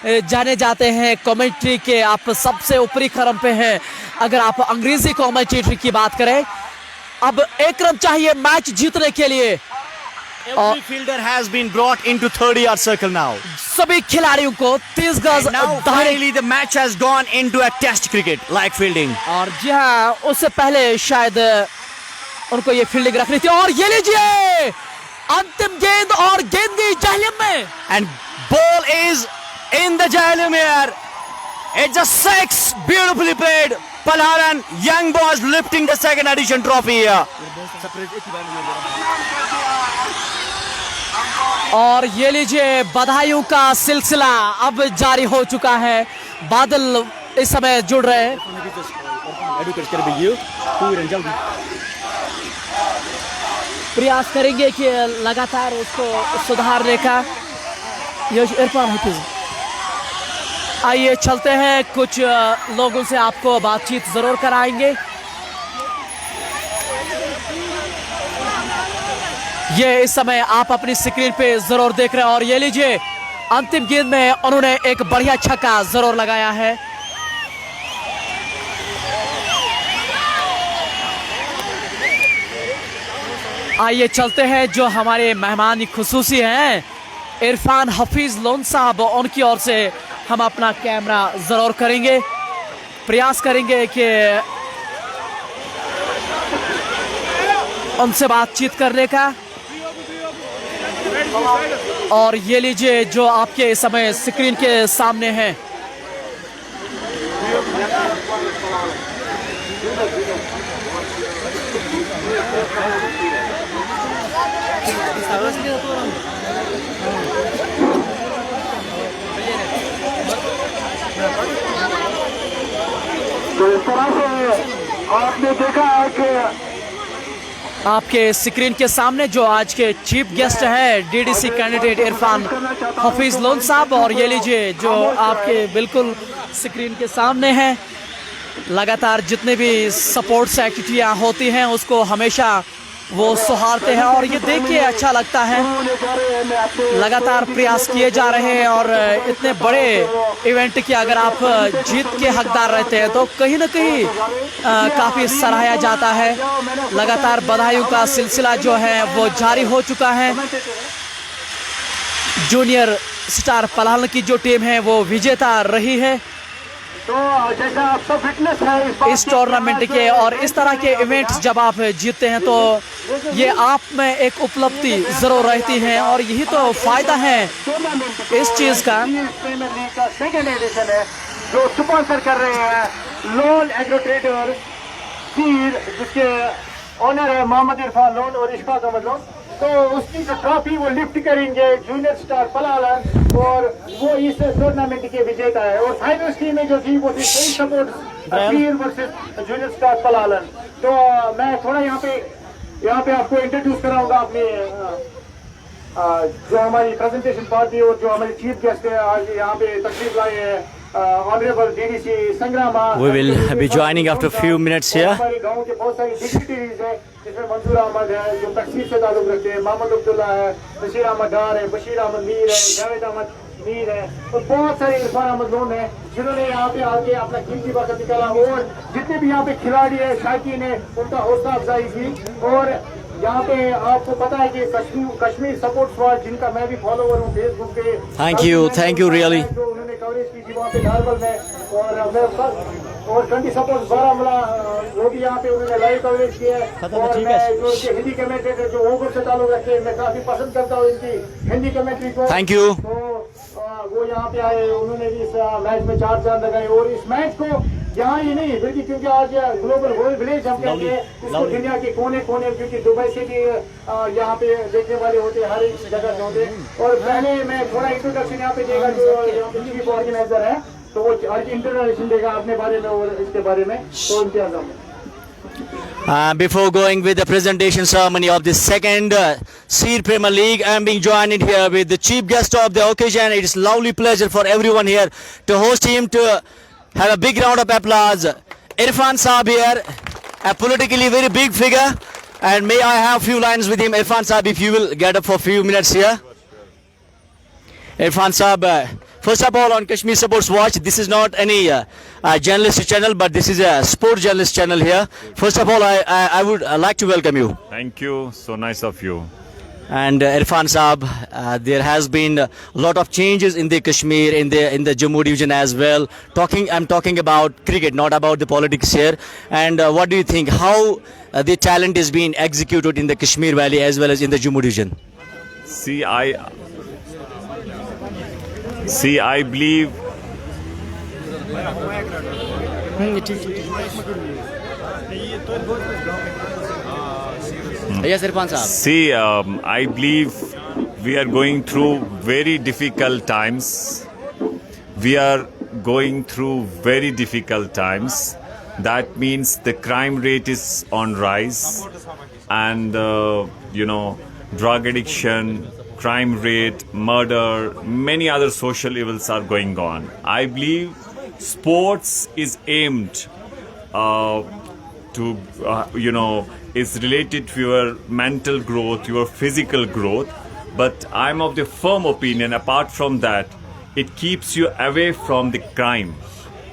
जाने जाते हैं कमेंट्री के, आप सबसे ऊपरी क्रम पे हैं। अगर आप अंग्रेजी कमेंट्री की बात करें, अब 1 रन चाहिए मैच जीतने के लिए। Every fielder has been brought into 30-yard circle now. सभी खिलाड़ियों को 30 गज Now दायरे finally the match has gone into a test cricket like fielding. और जी हाँ, उससे पहले शायद उनको ये फील्डिंग रखनी थी। और ये लीजिए अंतिम गेंद, और गेंद गई जालिम में। And ball is in the Jehangir here. It's a 6, beautifully played. Palhallan young boys lifting the second edition trophy here. और ये लीजिए बधाइयों का सिलसिला अब जारी हो चुका है। बादल इस समय जुड़ रहे हैं। प्रयास करेंगे कि लगातार उसको सुधारने का। ये इरफान है। आइए चलते हैं, कुछ लोगों से आपको बातचीत जरूर कराएंगे। ये इस समय आप अपनी स्क्रीन पे जरूर देख रहे हैं। और ये लीजिए अंतिम गेंद में उन्होंने एक बढ़िया छक्का जरूर लगाया है। आइए चलते हैं, जो हमारे मेहमान खुसूसी हैं इरफान हफीज लोन साहब, उनकी ओर से हम अपना कैमरा जरूर करेंगे। प्रयास करेंगे कि उनसे बातचीत करने का। और ये लीजिए जो आपके इस समय स्क्रीन के सामने है, तो इस तरह से आपने देखा है कि आपके स्क्रीन के सामने जो आज के चीफ गेस्ट हैं DDC candidate Irfan Hafeez loan साहब। और ये लीजिए जो आपके बिल्कुल स्क्रीन के सामने हैं, लगातार जितने भी स्पोर्ट्स एक्टिविटियां होती हैं उसको हमेशा वो सौहारते हैं। और ये देख के अच्छा लगता है, लगातार प्रयास किए जा रहे हैं। और इतने बड़े इवेंट की अगर आप जीत के हकदार रहते हैं तो कहीं ना कहीं काफ़ी सराहा जाता है। लगातार बधाइयों का सिलसिला जो है वो जारी हो चुका है। जूनियर स्टार पलहल की जो टीम है वो विजेता रही है तो जैसा आप सब फिटनेस है इस टूर्नामेंट के। और इस तरह के इवेंट्स जब आप जीतते हैं तो ये आप में एक उपलब्धि जरूर रहती है। और यही तो फायदा है इस चीज का। प्रीमियर लीग का सेकंड एडिशन है जो स्पॉन्सर कर रहे हैं लोन एग्रो ट्रेडर सीर, जिसके ऑनर है मोहम्मद इरफान लोन और इशफाक अहमद लोन। तो उसकी जो ट्रॉफी वो लिफ्ट करेंगे जूनियर स्टार पलहलन, और वो इस टूर्नामेंट के विजेता है। और फाइनल टीम में जो थी वो थी सपोर्ट सीर वर्सेस जूनियर स्टार पलहलन। तो मैं थोड़ा यहाँ पे आपको इंट्रोड्यूस कराऊंगा अपनी जो हमारी प्रेजेंटेशन पार्टी और जो हमारे चीफ गेस्ट है आज यहाँ पे तशरीफ लाए हैं honourable DDC Sangrama. We will be joining after a few minutes here. हमारे गांव के बहुत सारी डिग्निटरीज हैं जिसमें मंजूर अहमद है जो तकसीर से ताल्लुक रखते हैं, मोहम्मद अब्दुल्ला है, बशीर अहमद डार है, बशीर अहमद मीर है, जावेद अहमद मीर है, और बहुत सारे इरफान अहमद लोन है जिन्होंने यहाँ पे आके अपना कीमती वक्त निकाला। और जितने भी यहाँ पे खिलाड़ी है शायकीन है उनका हौसला अफजाई की। और यहाँ पे आपको पता है कि कश्मीर सपोर्ट स्क्वाड जिनका मैं भी फॉलोवर हूँ फेसबुक पे, Thank you really. जो उन्होंने कवरेज की थी वहाँ पे नारबल में, और 20 सपोर्ट बारामूला वो भी यहाँ पे उन्होंने लाइव कवरेज किया है। और मैं जो इनके हिंदी कमेंटेटर जो ओवर से ताल्लुक रखते हैं मैं काफी पसंद करता हूँ इनकी हिंदी कमेंट्री को। Thank you. तो वो यहाँ पे आए, उन्होंने भी इस मैच में 4 चांद लगाए। और इस मैच को यहाँ ही नहीं बल्कि क्योंकि आज ग्लोबल वर्ल्ड विलेज हम कहते हैं इसको दुनिया के कोने कोने, क्योंकि दुबई से भी यहाँ पे देखने वाले होते हैं, हर एक जगह से होते हैं। और पहले मैं थोड़ा इंट्रोडक्शन यहाँ पे देगा जो यहाँ पे चीफ ऑर्गेनाइजर है, तो वो आज इंट्रोडक्शन देगा अपने बारे में और इसके बारे में। तो Imtiaz Before going with the presentation ceremony of the second Seer Premier League, I am being joined here with the chief guest of the occasion. It is lovely pleasure for everyone here to host him, to have a big round of applause. Irfan Saab here, a politically very big figure, and may I have few lines with him. Irfan Saab, if you will get up for a few minutes here. Irfan Saab, first of all on Kashmir Sports Watch, this is not any journalist channel, but this is a sport journalist channel here. First of all, I would like to welcome you. Thank you. So nice of you. And Irfan Saab, there has been a lot of changes in the Kashmir, in the Jammu division as well. I'm talking about cricket, not about the politics here. And what do you think? How the talent is being executed in the Kashmir Valley as well as in the Jammu division? See, I believe. Yes, Irfan Saab. See, I believe we are going through very difficult times. We are going through very difficult times. That means the crime rate is on rise, and drug addiction, crime rate, murder, many other social evils are going on. I believe sports is aimed is related to your mental growth, your physical growth. But I'm of the firm opinion, apart from that, it keeps you away from the crime.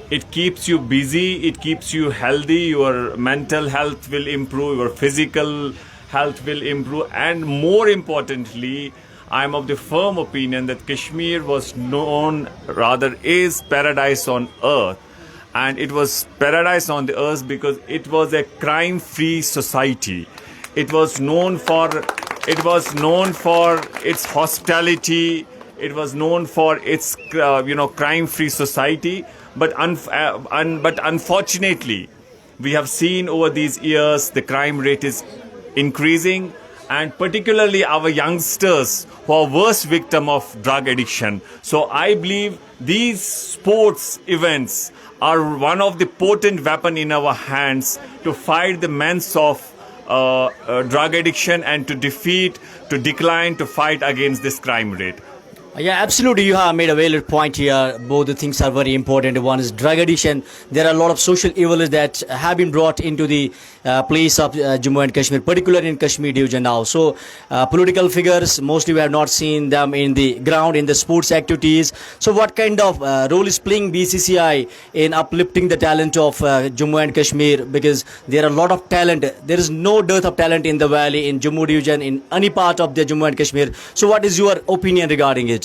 It keeps you busy, it keeps you healthy, your mental health will improve, your physical health will improve, and more importantly, I'm of the firm opinion that Kashmir was known, rather is paradise on earth. And it was paradise on the earth because it was a crime-free society. It was known for its hospitality. It was known for its crime-free society. But unfortunately, we have seen over these years the crime rate is increasing, and particularly our youngsters who are worst victim of drug addiction. So I believe these sports events are one of the potent weapon in our hands to fight the menace of drug addiction and to decline, to fight against this crime rate. Yeah, absolutely. You have made a valid point here. Both the things are very important. One is drug addiction. There are a lot of social evils that have been brought into the place of Jammu and Kashmir, particularly in Kashmir division now. So political figures, mostly we have not seen them in the ground, in the sports activities. So what kind of role is playing BCCI in uplifting the talent of Jammu and Kashmir? Because there are a lot of talent. There is no dearth of talent in the valley, in Jammu division, in any part of the Jammu and Kashmir. So what is your opinion regarding it?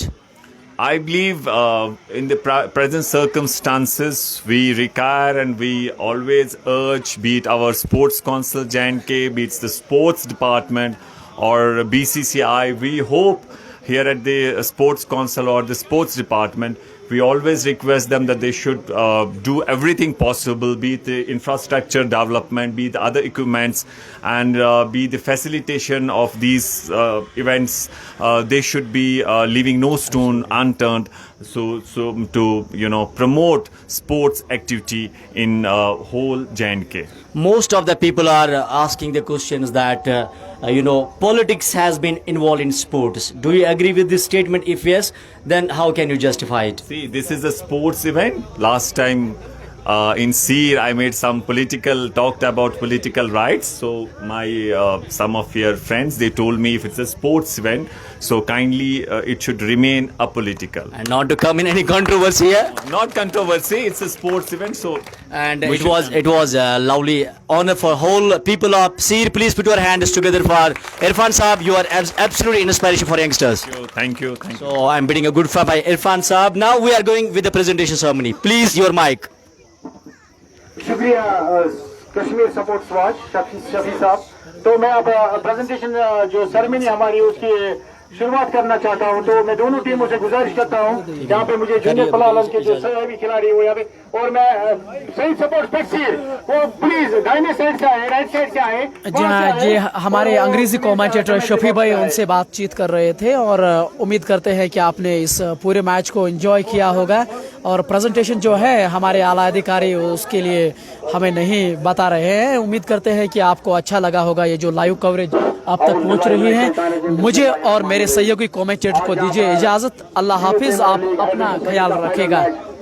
I believe in the present circumstances, we require and we always urge, be it our sports council, J&K, be it the sports department or BCCI, we hope here at the sports council or the sports department, we always request them that they should do everything possible, be it the infrastructure development, be it the other equipments, and be the facilitation of these events. They should be leaving no stone unturned. So to promote sports activity in whole J&K. Most of the people are asking the questions that politics has been involved in sports. Do you agree with this statement? If yes, then how can you justify it? See, this is a sports event. Last time in Seer, I made talked about political rights. So my some of your friends, they told me if it's a sports event, so kindly it should remain apolitical. And not to come in any controversy here. Not controversy. It's a sports event. So and it was a lovely honor for whole people of Seer. Please put your hands together for Irfan Saab. You are absolutely inspiration for youngsters. Thank you. So I'm bidding a good fight by Irfan Saab. Now we are going with the presentation ceremony. Please, your mic. शुक्रिया Kashmir supports watch Shafi साहब। तो मैं अब presentation जो ceremony हमारी उसकी शुरुआत करना चाहता हूं। तो मैं दोनों टीमों से गुजारिश करता हूं, यहाँ पे मुझे जूनियर पलालन के जो सहयोगी खिलाड़ी वो यहाँ पे, और मैं सही सपोर्ट पैक्सीर वो प्लीज दाहिने साइड से आए, राइट साइड से आए। जी हाँ, जी हमारे अंग्रेजी कमेंटेटर शफी भाई उनसे बातचीत कर रहे थे और उम्मीद करते हैं कि आपने इस पूरे मैच को एंजॉय किया होगा। और प्रेजेंटेशन जो है हमारे आला अधिकारी उसके लिए हमें नहीं बता रहे हैं। उम्मीद करते हैं कि आपको अच्छा लगा होगा। ये जो लाइव कवरेज आप तक पहुंच रही है, मुझे और मेरे सहयोगी कमेंटेटर को दीजिए इजाजत। अल्लाह हाफिज, आप अपना ख्याल रखेगा।